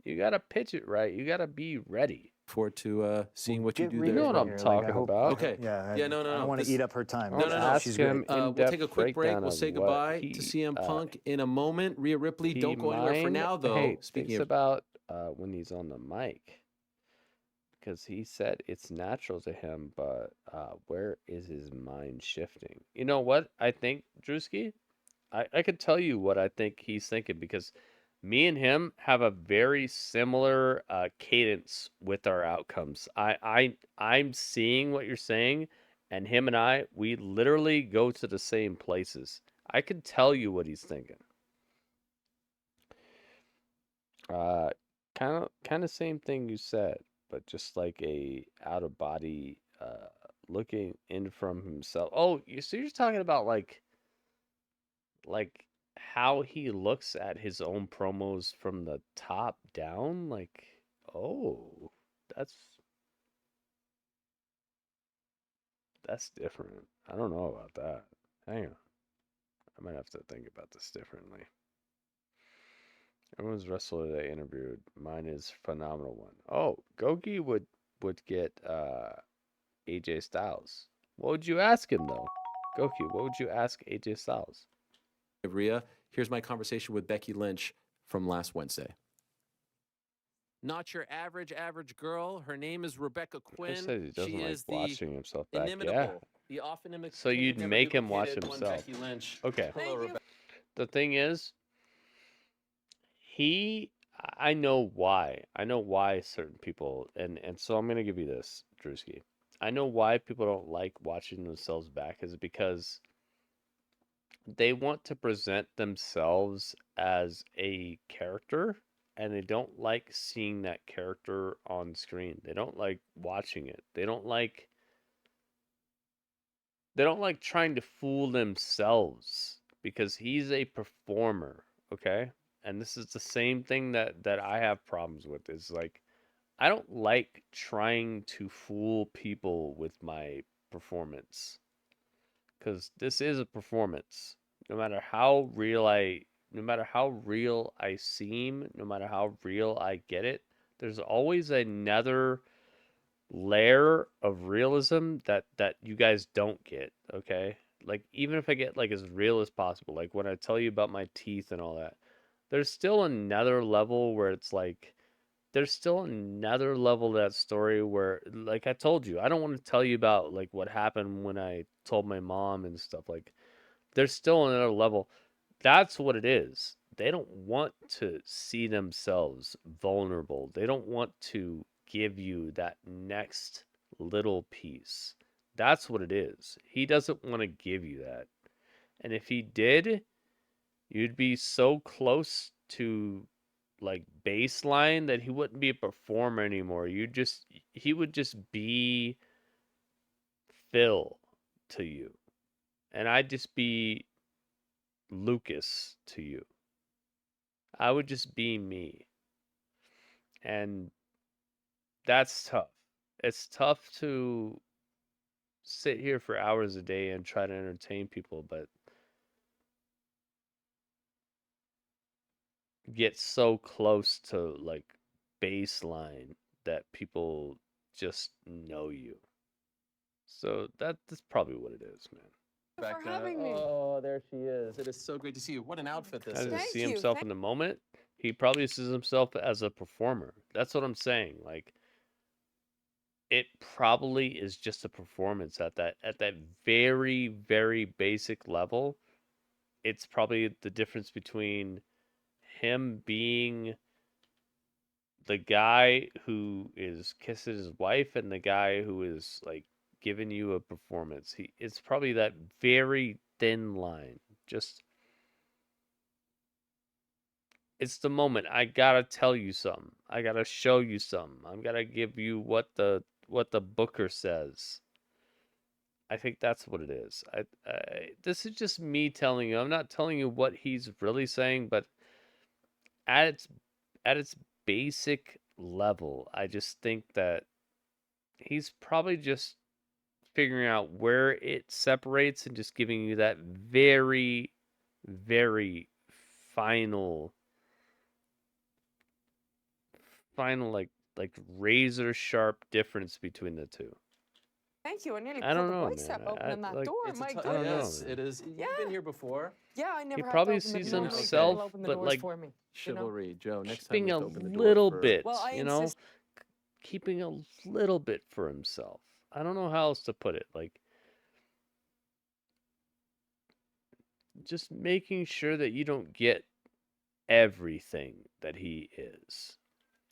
You gotta pitch it right. You gotta be ready. Forward to seeing what you Get do Rhea there. know as what well. I'm here. talking I hope, about. Okay. Yeah. Yeah, no. I don't want to This- eat up her time. No, but no. Ask She's him great. in We'll depth take a quick break. breakdown We'll of say what goodbye he to CM Punk in a moment. Rhea Ripley, he don't go anywhere for now, though. Hey, Speaking thinks of, about when he's on the mic. Because he said it's natural to him, but where is his mind shifting? You know what I think, Drewski? I could tell you what I think he's thinking because me and him have a very similar cadence with our outcomes. I'm seeing what you're saying, and him and we literally go to the same places. I could tell you what he's thinking. Uh, kind of same thing you said, but just like a out of body looking in from himself. Oh, so you're talking about like how he looks at his own promos from the top down? Like, oh, that's different. I don't know about that. Hang on. I might have to think about this differently. Everyone's wrestler they interviewed. Mine is phenomenal one. Oh, Goki would get AJ Styles. What would you ask him though? Goki, what would you ask AJ Styles? Rhea, here's my conversation with Becky Lynch from last Wednesday. Not your average girl. Her name is Rebecca He Quinn. said he doesn't She like is watching himself the back. inimitable, Yeah. the often imitated. So you'd make him watch himself. Becky Lynch. Okay. Hello, Rebecca. The thing is, I know why. I know why certain people, and so I'm gonna give you this, Drewski. I know why people don't like watching themselves back is because they want to present themselves as a character and they don't like seeing that character on screen. They don't like watching it. They don't like trying to fool themselves because he's a performer, okay? And this is the same thing that I have problems with is like I don't like trying to fool people with my performance cuz this is a performance. No matter how real I seem, no matter how real I get it, there's always another layer of realism that you guys don't get, okay? Like even if I get like as real as possible, like when I tell you about my teeth and all that, there's still another level where it's like there's still another level to that story where like I told you, I don't want to tell you about like what happened when I told my mom and stuff. Like there's still another level. That's what it is. They don't want to see themselves vulnerable. They don't want to give you that next little piece. That's what it is. He doesn't want to give you that. And if he did, you'd be so close to like baseline that he wouldn't be a performer anymore. He would just be Phil to you. And I'd just be Lucas to you. I would just be me. And that's tough. It's tough to sit here for hours a day and try to entertain people, but get so close to like baseline that people just know you. So that's probably what it is, man. Back for having me. Oh, there she is. It is so great to see you. What an outfit this Doesn't is. Thank see you, himself thank- in the moment. He probably sees himself as a performer. That's what I'm saying. Like, it probably is just a performance at that very, very basic level. It's probably the difference between him being the guy who is kissing his wife and the guy who is like giving you a performance. It's probably that very thin line. Just it's the moment. I gotta tell you something. I gotta show you something. I'm gotta give you what the booker says. I think that's what it is. This is just me telling you. I'm not telling you what he's really saying, but at its basic level, I just think that he's probably just figuring out where it separates and just giving you that very, very final like razor sharp difference between the two. Thank you. I nearly I pulled don't the know, bicep man. opening that like, door. It's My a goodness. I don't know, yes, man. it is. You've Yeah. been here before. Yeah, I never He have probably to open sees the normally himself, people open the but doors like for me. Chivalry, Joe. Next time keeping we a have to open the door little for... bit, Well, I you know, insist. keeping a little bit for himself. I don't know how else to put it. Like, just making sure that you don't get everything that he is.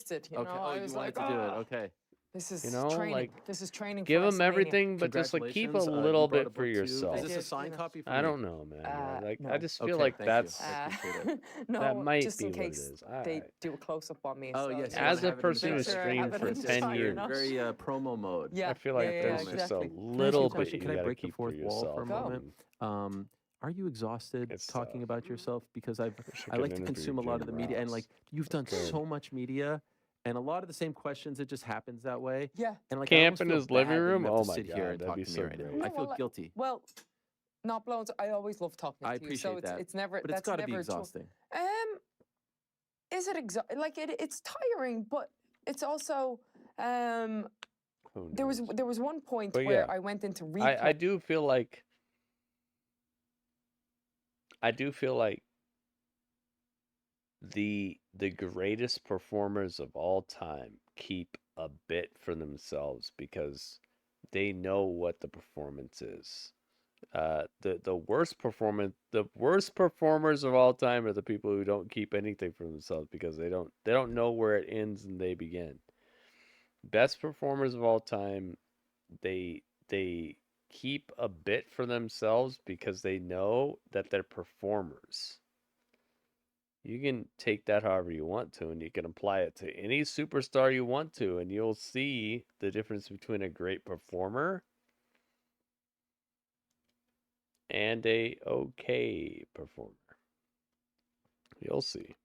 You know, Okay. Oh, I you was wanted like, to do it. "Ah, Okay. this is You know, training. like, This is training Give for him WrestleMania." everything, but just like keep a Congratulations. little You brought a bit for book too. yourself. Is this I a did, signed you know. copy for I me? don't know, man. Yeah, like I No. just feel Okay, like thank you. that's I appreciate it. No, that might just be in what it case is. they do a close up on me. Oh, so yes. I you just wanna As a have it in the person who make shot. sure I streamed have it for in the 10 shot, you years, know? Very promo mode. Yeah, I feel like yeah, there's yeah, just exactly. a Can I ask you a little bit question? you Can I gotta break the keep for fourth wall for a yourself. moment? Are you exhausted It's talking tough. about yourself? Because I I like to consume a lot of the media, and like you've done Good. so much media, and a lot of the same questions. It just happens that way. Yeah. And like Camp I almost in feel his bad living that you room? have Oh to my sit here God, and that'd talk be to me so right now. great. I feel guilty. Well, not blown. I always love talking I to you. So appreciate that. it's never. But it's that's got to be never a cho- exhausting. Is it like it's tiring, but it's also Who there was knows? one point But where yeah, I went into replay. I do feel like the greatest performers of all time keep a bit for themselves because they know what the performance is. The worst performers of all time are the people who don't keep anything for themselves because they don't know where it ends and they begin. Best performers of all time, they keep a bit for themselves because they know that they're performers. You can take that however you want to, and you can apply it to any superstar you want to, and you'll see the difference between a great performer and a okay performer. You'll see.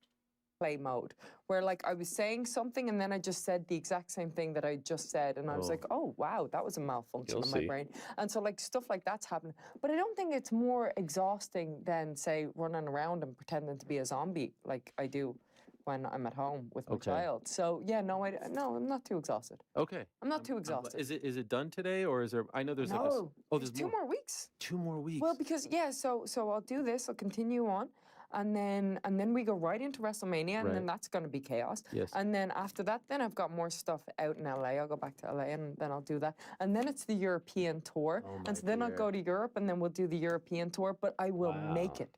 Play mode where like I was saying something and then I just said the exact same thing that I just said and I was like, oh wow, that was a malfunction You'll in my see. brain. And so like stuff like that's happening. But I don't think it's more exhausting than say running around and pretending to be a zombie like I do when I'm at home with my Okay. child. So yeah, no, I'm not too exhausted. Okay. I'm not too I'm exhausted. Is it done today or is there? I know there's like a. No, Oh, there's there's 2 more weeks. 2 more weeks. Well, because yeah, so I'll do this. I'll continue on, and then we go right into WrestleMania, and Right. then that's going to be chaos. Yes. And then after that, then I've got more stuff out in LA. I'll go back to LA, and then I'll do that. And then it's the European tour, Oh, my and so then I'll dear. go to Europe, and then we'll do the European tour. But I will make Wow. it.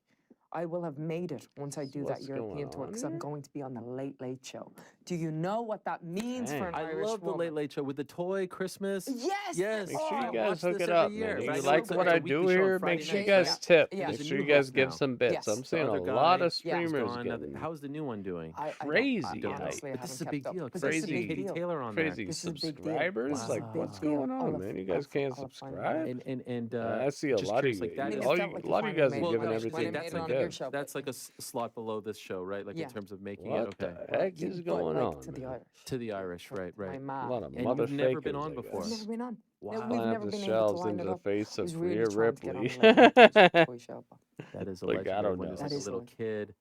I will have made it once I do that What's going European tour on because I'm here? going to be on the Late Late Show. Do you know what that means for an Dang. I Irish love the woman? Late Late Show with the toy Christmas. Yes. Yes. Make sure Oh, you I guys watch hook this it every up, year, man. but I You know like it's a- what it's a I do weekly show on here, Friday make sure you night. guys tip. Yeah. Make There's a sure new you guys host give now. some bits. Yes. I'm The seeing a other lot guy- of Yeah. He's streamers gone. getting How's the new one doing? crazy. Honestly, I But this is haven't a big kept deal. up. Because But I this is see a big Katie deal. Taylor on there. Crazy This is a big deal. subscribers. This is a Like, big what's deal. going I'll on, have- man? You I'll guys f- can't I'll have finally subscribe. made it. And I see a just lot of curious, you. like that I mean, is- it All felt you, like a you lot of you finally guys made have it given when I everything made that's it been on your good. show. that's like a slot below this show, right? Like Yeah. in terms of making What it. Okay. the heck is going like, on, to the man? Irish. To the Irish, To right, my right. A ma. lot of And mother you've never been fakers, on I before. I've guess. never been on. Wow. No, we've Flying never off the been able to shelves line into it the up. face I of was really Rhea trying to get on Ripley. the Late Late toy show. But That is a Like, I legendary don't when know. there's like That a is little a- kid,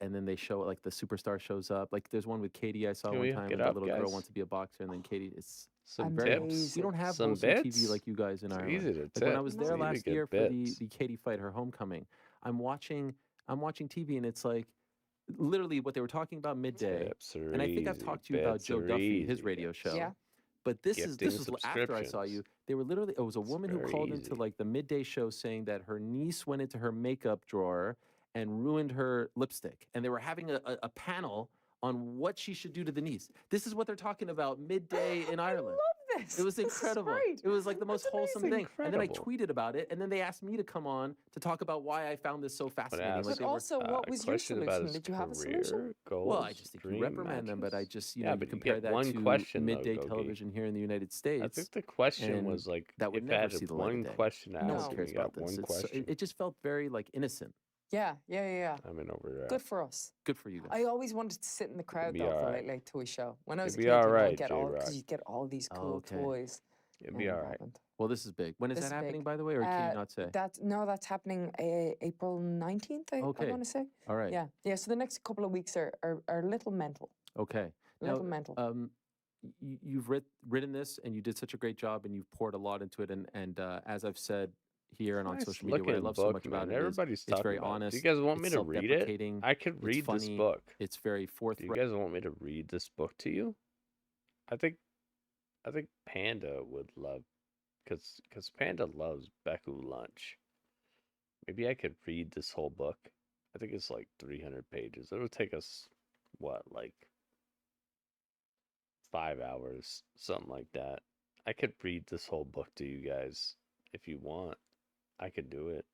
and then they show like the superstar shows up. Like there's one with Katie I saw Can one we time, hook it and the up, little girl guys? wants to be a boxer, and then Katie is Some Amazing. tips. We don't have Some wholesome TV bits. like you guys in It's Ireland. easy to Like when I tip. was It's there easy to last get year for bits. the Katie fight, her homecoming, I'm watching TV and it's like literally what they were talking about midday. Tips are And I think I've easy. talked to you about Bits Joe are Duffy, his easy. radio show. Yeah. But this Gifting was after I saw you. subscriptions. They were literally, it was a It's woman who very called into easy. like the midday show saying that her niece went into her makeup drawer and ruined her lipstick. And they were having a panel on what she should do to the niece. This is what they're talking about midday in Ireland. I love this. It was This is incredible. great. It was like the most That's wholesome amazing. thing. And then I Incredible. tweeted about it, and then they asked me to come on to talk about why I found this so fascinating. ask- Like But they were, also, what A was your question about solution? his Did you have a solution? career, goals, well, I just think you dream reprimand them, but I matches? just, you Yeah, know, you but you compare get that one to question, though, midday Gogi. television here in the United I States. think the question and was like, that would if I never had see the light of one day. question to No No ask one him, cares you got about this. one It's, question. it just felt very like innocent. Yeah. I'm in over there. Good for us. Good for you guys. I always wanted to sit in the crowd be though for alright. Late Late Toy Show. When I was a You'll kid, be you know, alright, I'd get all J-Rock. because you get all these cool Okay. toys. It'll be and all right. happened. Well, this is big. When is This that is happening, big. by the way, or can you not say? That's happening April 19th. I Okay. want to say. All right. Yeah. So the next couple of weeks are a little mental. Okay. A little mental. You've written this, and you did such a great job, and you've poured a lot into it. And as I've said here and on Nice social media, what I looking love book, so much man. about it is Everybody's it's talking very about it. honest. Do you guys want me it's to read it? self-deprecating, I could it's read this funny, book. It's very Do you forthright. guys want me to read this book to you? I think Panda would love, because Panda loves Beku Lunch. Maybe I could read this whole book. I think it's like 300 pages. It would take us, what, like 5 hours, something like that. I could read this whole book to you guys if you want. I could do it.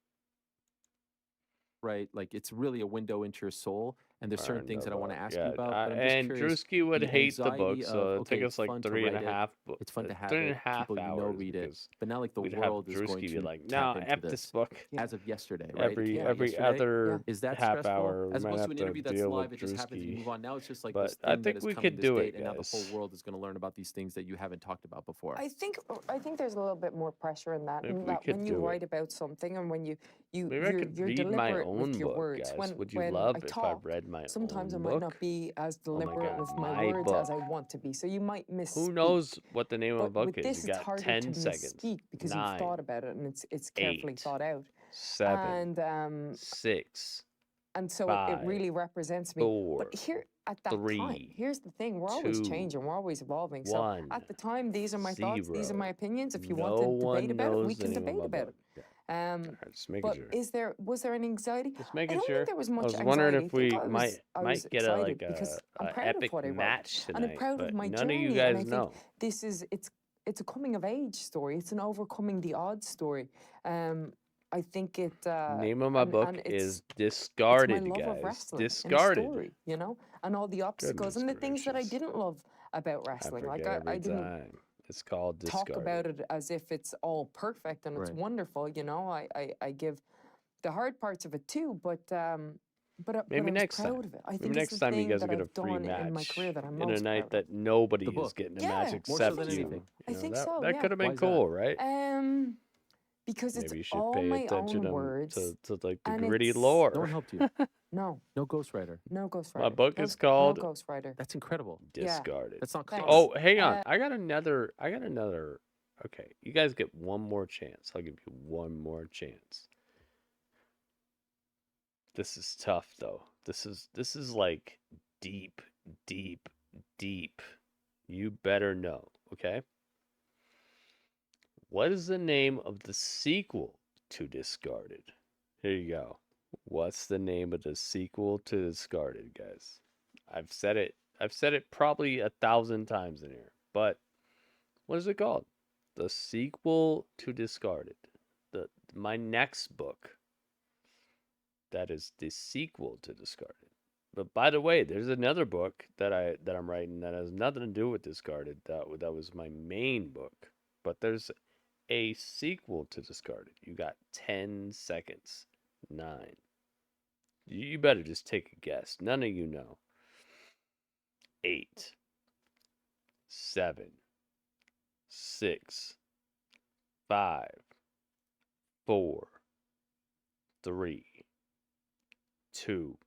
Right, like it's really a window into your soul, and there's certain Learn things the that I want to book. ask Yeah, you about. But I'm just and curious. Drewski would the hate the book, anxiety so of, it'd okay, take it's us like fun to 3 and a write it, half. It's fun to have 3 it. and a half People you know hours read it. because But now, like the we'd have world is going Drewski be to like, tap no, into F this book. as of yesterday, right? It Every came out every yesterday. other Is that half stressful? hour, we As might opposed have to an to interview that's deal live, with it just happens, you Drewski. move on. Now it's just like But this I thing think that we has come could this do date, it, and now the whole guys. world is going to learn about these things that you haven't talked about before. I think there's a little bit more pressure in that. Maybe In we that could when you do it. write about something and when Maybe I you're could read my deliberate own with your book, words. guys. Would you when love I if talk, I read my sometimes I own might book? not be as Oh my deliberate God, with my my words as I book. want to be. So you might miss. Who knows what the name of a But book with is? this, You it's got harder 10 to seconds. misspeak because 9, you've thought about it and it's carefully 8, thought out. 7, And 6, so it 5, really represents me. 4, But here at that time, 3, here's the thing: we're always 2, changing, we're always evolving. So 1, at the time, these are my thoughts, these are 0. my opinions. If you No want to debate one about it, we knows the can name of debate my about book. it. Yeah. All right, just making But sure. was there an anxiety? Just I making don't sure. think there was I much was anxiety. wondering I if we think I was might get excited like because a I'm proud of epic what I wrote, match and I'm tonight, proud of but my none journey. of you and guys I know. think this is it's a coming of age story. It's an overcoming the odds story. I think it. Name of my book and is it's my Discarded, love of guys. wrestling and the Discarded. story, you know, and all the obstacles Goodness and the things that I gracious. didn't love about I wrestling. forget Like I every didn't time. It's called talk Discarded. about it as if it's all perfect and it's Right. wonderful. You know, I give the hard parts of it too, but Maybe I was next proud time. of it. I Maybe think next it's the time you thing guys that will get a I've free done in my match career that I'm in a most night proud of. that nobody The is book. getting a Yeah, match more so except than you. anything. I think that, so, That yeah. could have Why been is that? cool, right? Because it's Maybe you should all pay my attention own words. to like the and gritty it's- lore. No one helped you. No, No ghostwriter. no ghostwriter. My book no, is called No ghostwriter. That's incredible. Yeah. Discarded. That's not Thanks. common. Oh, hang on. I got another. Okay, you guys get one more chance. I'll give you one more chance. This is tough though. This is like deep, deep, deep. You better know, okay? What is the name of the sequel to Discarded? Here you go. What's the name of the sequel to Discarded, guys? I've said it probably 1,000 times in here, but what is it called? The sequel to Discarded. My next book. That is the sequel to Discarded. But by the way, there's another book that I'm writing that has nothing to do with Discarded. That was my main book. But there's a sequel to Discarded. You got 10 seconds. 9. You better just take a guess. None of you know. 8, 7, 6, 5, 4, 3, 2,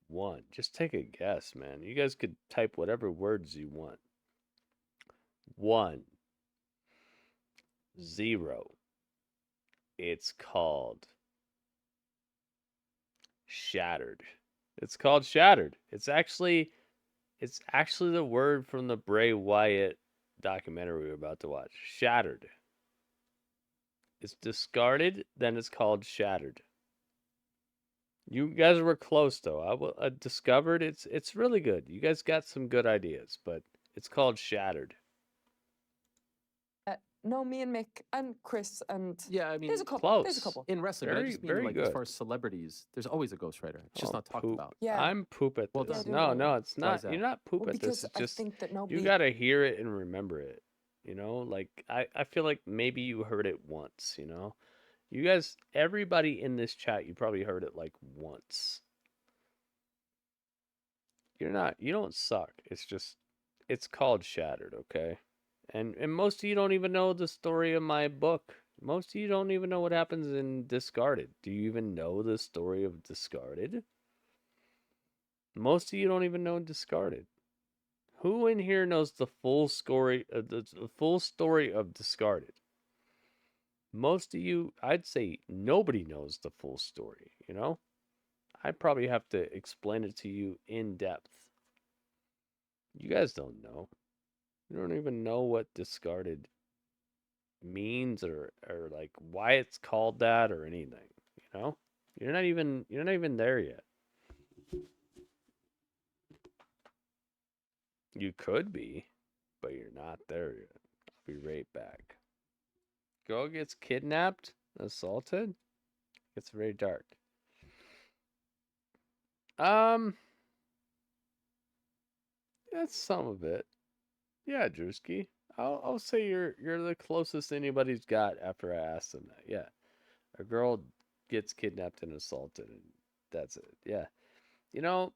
1. Just take a guess, man. You guys could type whatever words you want. 1, 0. It's called Shattered. It's called Shattered. It's actually the word from the Bray Wyatt documentary we were about to watch. Shattered. It's discarded, then it's called Shattered. You guys were close though. I discovered it's really good. You guys got some good ideas, but it's called Shattered. No, me and Mick and Chris and Yeah, I mean, there's a couple. There's a Close. couple. in wrestling, but I Very, just mean very like as good. far as celebrities, there's always a ghostwriter. It's just Oh, not talked poop. about. Yeah. I'm poop at Well this. done. No, Yeah, no, it's Why is not. You're that? not poop Well, at this. because It's I just think that you nobody. gotta hear it and remember it. You know, like I feel like maybe you heard it once. You know, you guys, everybody in this chat, you probably heard it like once. You don't suck. It's just, it's called Shattered, okay? And most of you don't even know the story of my book. Most of you don't even know what happens in Discarded. Do you even know the story of Discarded? Most of you don't even know Discarded. Who in here knows the full story of Discarded? Most of you, I'd say nobody knows the full story, you know? I probably have to explain it to you in depth. You guys don't know. You don't even know what Discarded means or like why it's called that or anything, you know? You're not even there yet. You could be, but you're not there yet. I'll be right back. Girl gets kidnapped, assaulted. It's very dark. That's some of it. Yeah, Drewski. I'll say you're the closest anybody's got after I asked them that. Yeah. A girl gets kidnapped and assaulted and that's it. Yeah. You know,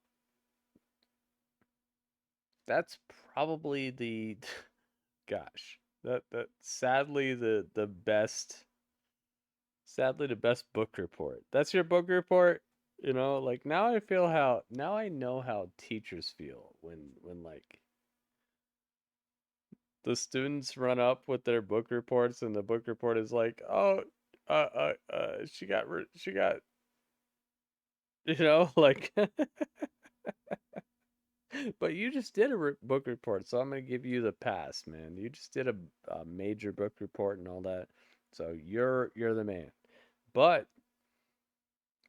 that's probably the gosh. That sadly the best book report. That's your book report? You know, like now I know how teachers feel when like the students run up with their book reports and the book report is like, "Oh, she got you know, like but you just did a book report, so I'm gonna give you the pass, man. You just did a major book report and all that, so you're the man. But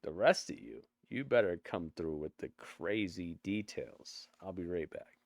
the rest of you, you better come through with the crazy details. I'll be right back.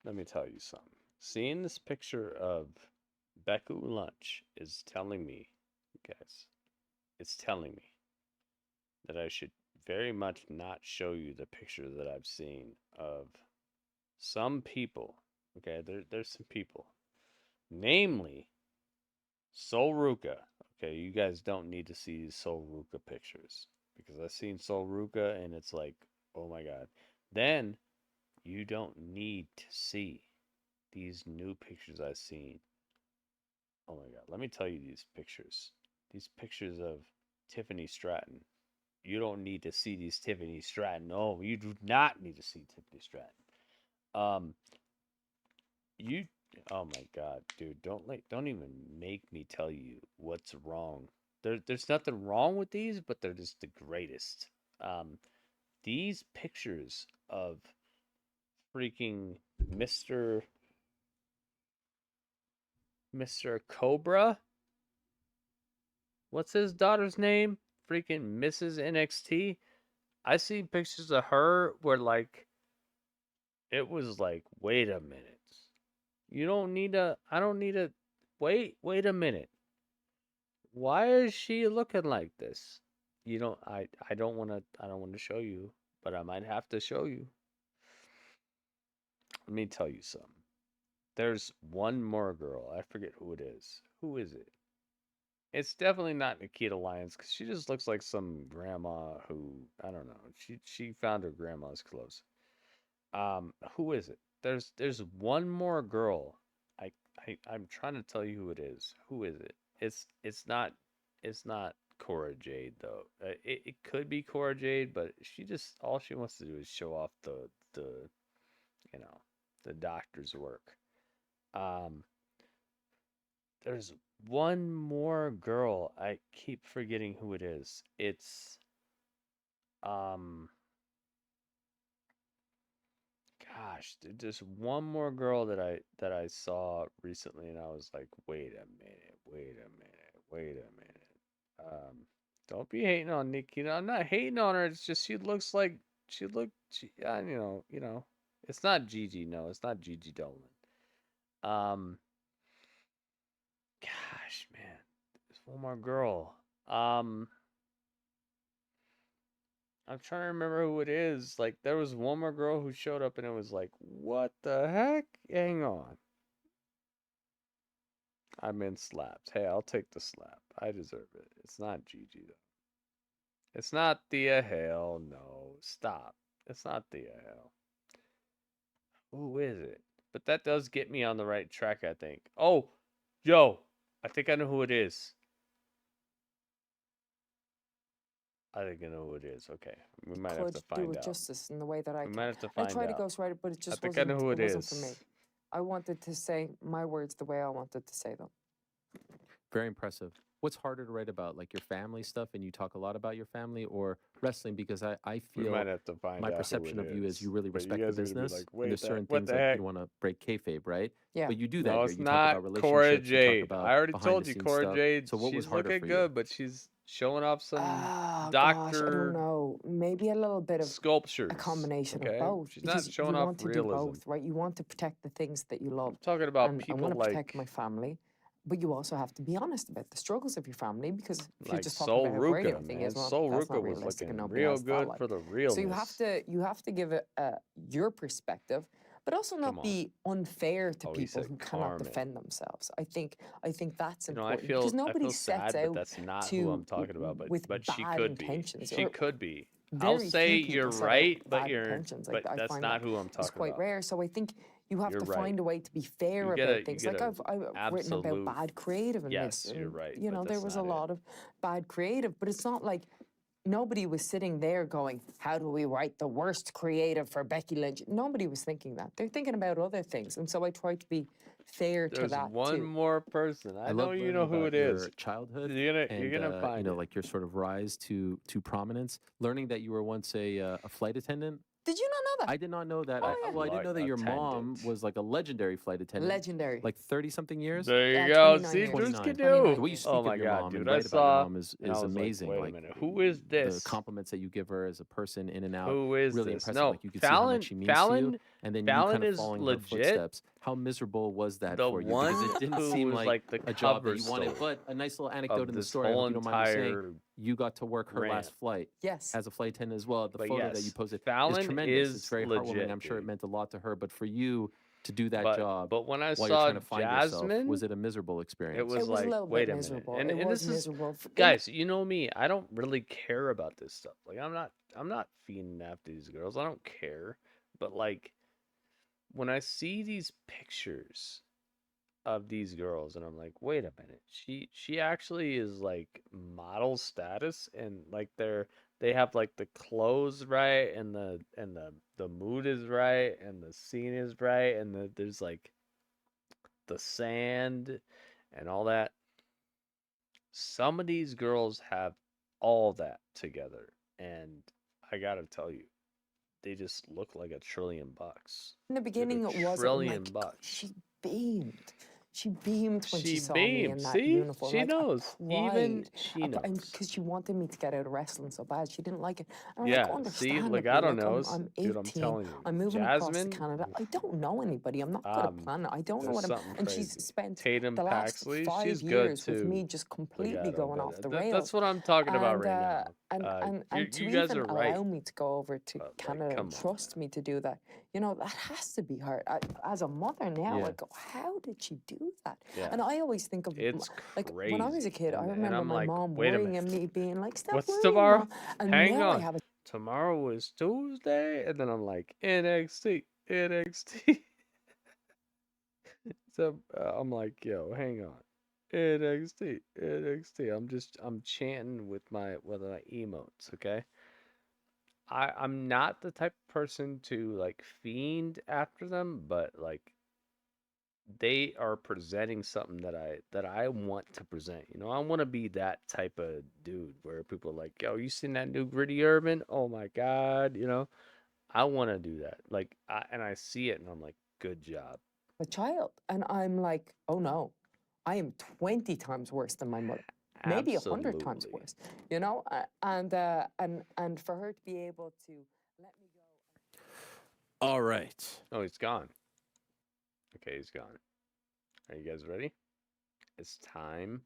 Let me tell you something. Seeing this picture of Beku Lunch is telling me, guys, it's telling me that I should very much not show you the picture that I've seen of some people. Okay, there's some people. Namely, Sol Ruka. Okay, you guys don't need to see these Sol Ruka pictures. Because I've seen Sol Ruka and it's like, oh my god. Then you don't need to see these new pictures I've seen. Oh my god, let me tell you these pictures. These pictures of Tiffany Stratton. You don't need to see these Tiffany Stratton. No, you do not need to see Tiffany Stratton. Um, you. Oh my god, dude! Don't even make me tell you what's wrong. There's nothing wrong with these, but they're just the greatest. These pictures of freaking Mr. Cobra. What's his daughter's name? Freaking Mrs. NXT. I see pictures of her where like it was like, wait a minute. You don't need a I don't need a wait a minute. Why is she looking like this? You don't I don't want to show you, but I might have to show you. Let me tell you something. There's one more girl. I forget who it is. Who is it? It's definitely not Nikita Lyons because she just looks like some grandma who I don't know. She found her grandma's clothes. Who is it? There's one more girl. I'm trying to tell you who it is. Who is it? It's not Cora Jade though. It could be Cora Jade, but she just all she wants to do is show off the you know the doctor's work. Um, there's one more girl. I keep forgetting who it is. It's um gosh, there's one more girl that I saw recently and I was like, "Wait a minute. Wait a minute. Wait a minute." Don't be hating on Nikki. I'm not hating on her. It's just she looks like it's not Gigi. No, it's not Gigi Dolan. Um Gosh, man. There's one more girl. I'm trying to remember who it is. Like, there was one more girl who showed up and it was like, what the heck? Hang on. I'm in slaps. Hey, I'll take the slap. I deserve it. It's not Gigi, though. It's not Thea Hale. No. Stop. It's not Thea Hale. Who is it? But that does get me on the right track, I think. Oh, yo. I think I know who it is. I think I know who it is. Okay, we might have to Could do find with out. justice in the way that I We can. might have to I find tried to out. ghostwrite it, but it I just think I know who it wasn't for me. is. I wanted to say my words the way I wanted to say them. Very impressive. What's harder to write about, like your family stuff, and you talk a lot about your family, or wrestling? Because I We feel might have to find my out who perception it of you is you really But you respect the guys are gonna be business, like, and wait, there's certain what things the that heck? you don't want to break kayfabe, right? Yeah. But you do No, that here. it's You talk about not Cora relationships. You talk Jade. about I already behind told the you, scenes Cora stuff. Jade. So what was She's harder looking for you? good, but she's showing off some Ah, gosh, I doctor don't know. Maybe a little bit of sculptures. a combination okay? of both. She's not Because showing you off want to do realism. both, right? You want to protect the things that you love. I'm talking about And I people want to protect like my family. But you also have to be honest about the struggles of your family, because if you're like just talking about how great Ruka, everything man. is, well, Sol that's not Ruka was realistic and looking nobody real has that good life. for the So realness. you have to give it your perspective, but also Come not on. be unfair to Oh, he people said who cannot Carmen. defend themselves. I think that's You know, I important feel because nobody sad, sets but out that's not who I'm talking about. with But she bad could be. intentions. She Or could be. I'll very say few you're people set out right, with but bad intentions. but I that's find not that who I'm is talking quite about. rare. So I think you have You're to right. find a way to be fair You about get things. a Like I've written about absolute bad creative in yes, this. you're And, right, you but know, there that's was a not it. lot of bad creative, but it's not like nobody was sitting there going, how do we write the worst creative for Becky Lynch? Nobody was thinking that. They're thinking about other things. And so I tried to be fair to There's that one too. more person. I know love you learning know who about it is. your childhood You're and gonna find it. like your sort of rise to prominence. Learning that you were once a flight attendant. Did you not know that? I did not know that. Oh, I, yeah. well, I didn't know that your mom Attendant. was like a legendary flight attendant. Legendary. Like 30-something years. There you Yeah, go. 29 See, years. Drews 29. can 29 do. The way you years. speak Oh of my your God, mom dude! and I write about your saw. mom is and I was amazing. Like, wait a like minute. Who is the this? compliments that you give her as a person in and out. Who is really this? impressive. No, Like you could see how much she means to you, and then you Fallon kind of is following her legit. footsteps. How miserable was that The for you? one Because it didn't who seem was like the a job that cover you wanted. story But a nice little anecdote of in the this story. I whole hope you don't mind me saying. entire You got to work her rant. last flight Yes. as a flight attendant as well. The But photo that you yes, posted Fallon is tremendous. is It's very legit, heartwarming. I'm sure it dude. meant a lot to her. But for you to do that But job when I while you're saw trying to find yourself, Jasmine, was it a miserable experience? it was It was a like, little wait bit a minute. miserable. And It and was this is miserable. guys, you know me. I don't really care about this stuff. Like I'm not fiending after these girls. I don't care. But like when I see these pictures of these girls and I'm like, wait a minute. She actually is like model status and like they have like the clothes right and the mood is right and the scene is right and there's like the sand and all that. Some of these girls have all that together and I got to tell you, they just look like $1 trillion. In the They're beginning, it was $1 trillion. she beamed. She beamed when she She saw me in beamed. that See? uniform. She like knows. A Even pride. she knows. Because she wanted me to get out of wrestling so bad. She didn't like it. And Yeah, like, see, understandably, Legato like knows. I'm Dude, I'm 18. telling you. I'm moving across to Jasmine, Canada. I don't know anybody. I'm not good at planning. I don't know there's what I'm. something And she's crazy. spent Tatum the last Paxley, 5 she's good years with too. me just completely Legato, going off the that's rails. what I'm talking about right now. And to You guys even are right. allow me to go over to But, like, Canada and come on, trust me to do that, you know, that has to be hard. As a mother now, Yeah. I go, how did she do that? Yeah. And I always think of It's like when I was a crazy. kid, I And remember I'm my like, mom wait a worrying and minute. me being like, "Stop What's worrying, tomorrow? Mom." And Hang now I on. have a Tomorrow is Tuesday, and then I'm like NXT. So I'm like, yo, hang on, NXT. I'm chanting with my emotes, okay? I'm not the type of person to like fiend after them, but like they are presenting something that I want to present. You know, I want to be that type of dude where people are like, yo, you seen that new Gritty Urban? Oh my God, you know, I want to do that. Like, and I see it, and I'm like, good job. child, and I'm like, oh no, I am 20 times worse than my mother. Maybe 100 times Absolutely. worse, you know, and for her to be able to let me go. All right. Oh, he's gone. Okay, he's gone. Are you guys ready? It's time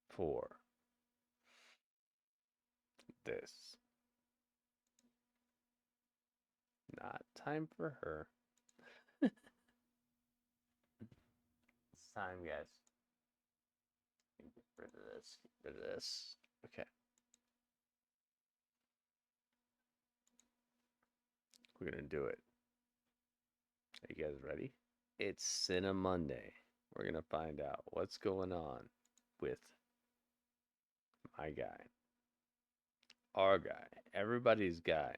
for this. Not time for her. It's time, guys. Get rid of this. Get rid of this. Okay. We're gonna do it. Are you guys ready? It's Cinna Monday. We're gonna find out what's going on with my guy, our guy, everybody's guy.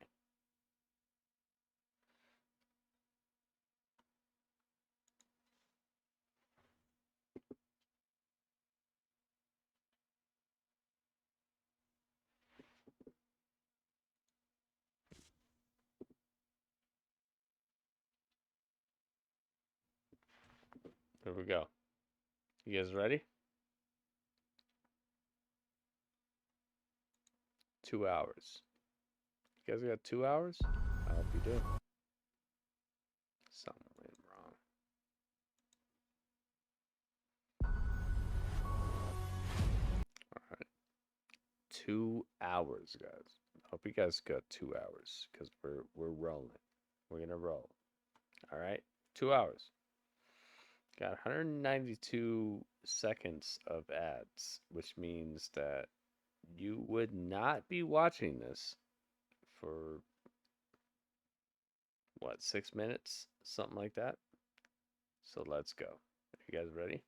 Here we go. You guys ready? 2 hours. You guys got 2 hours? I hope you do. Something went wrong. All right. 2 hours, guys. Hope you guys got 2 hours because we're rolling. We're gonna roll. All right. 2 hours. Got 192 seconds of ads, which means that you would not be watching this for what, 6 minutes? Something like that. So let's go. Are you guys ready?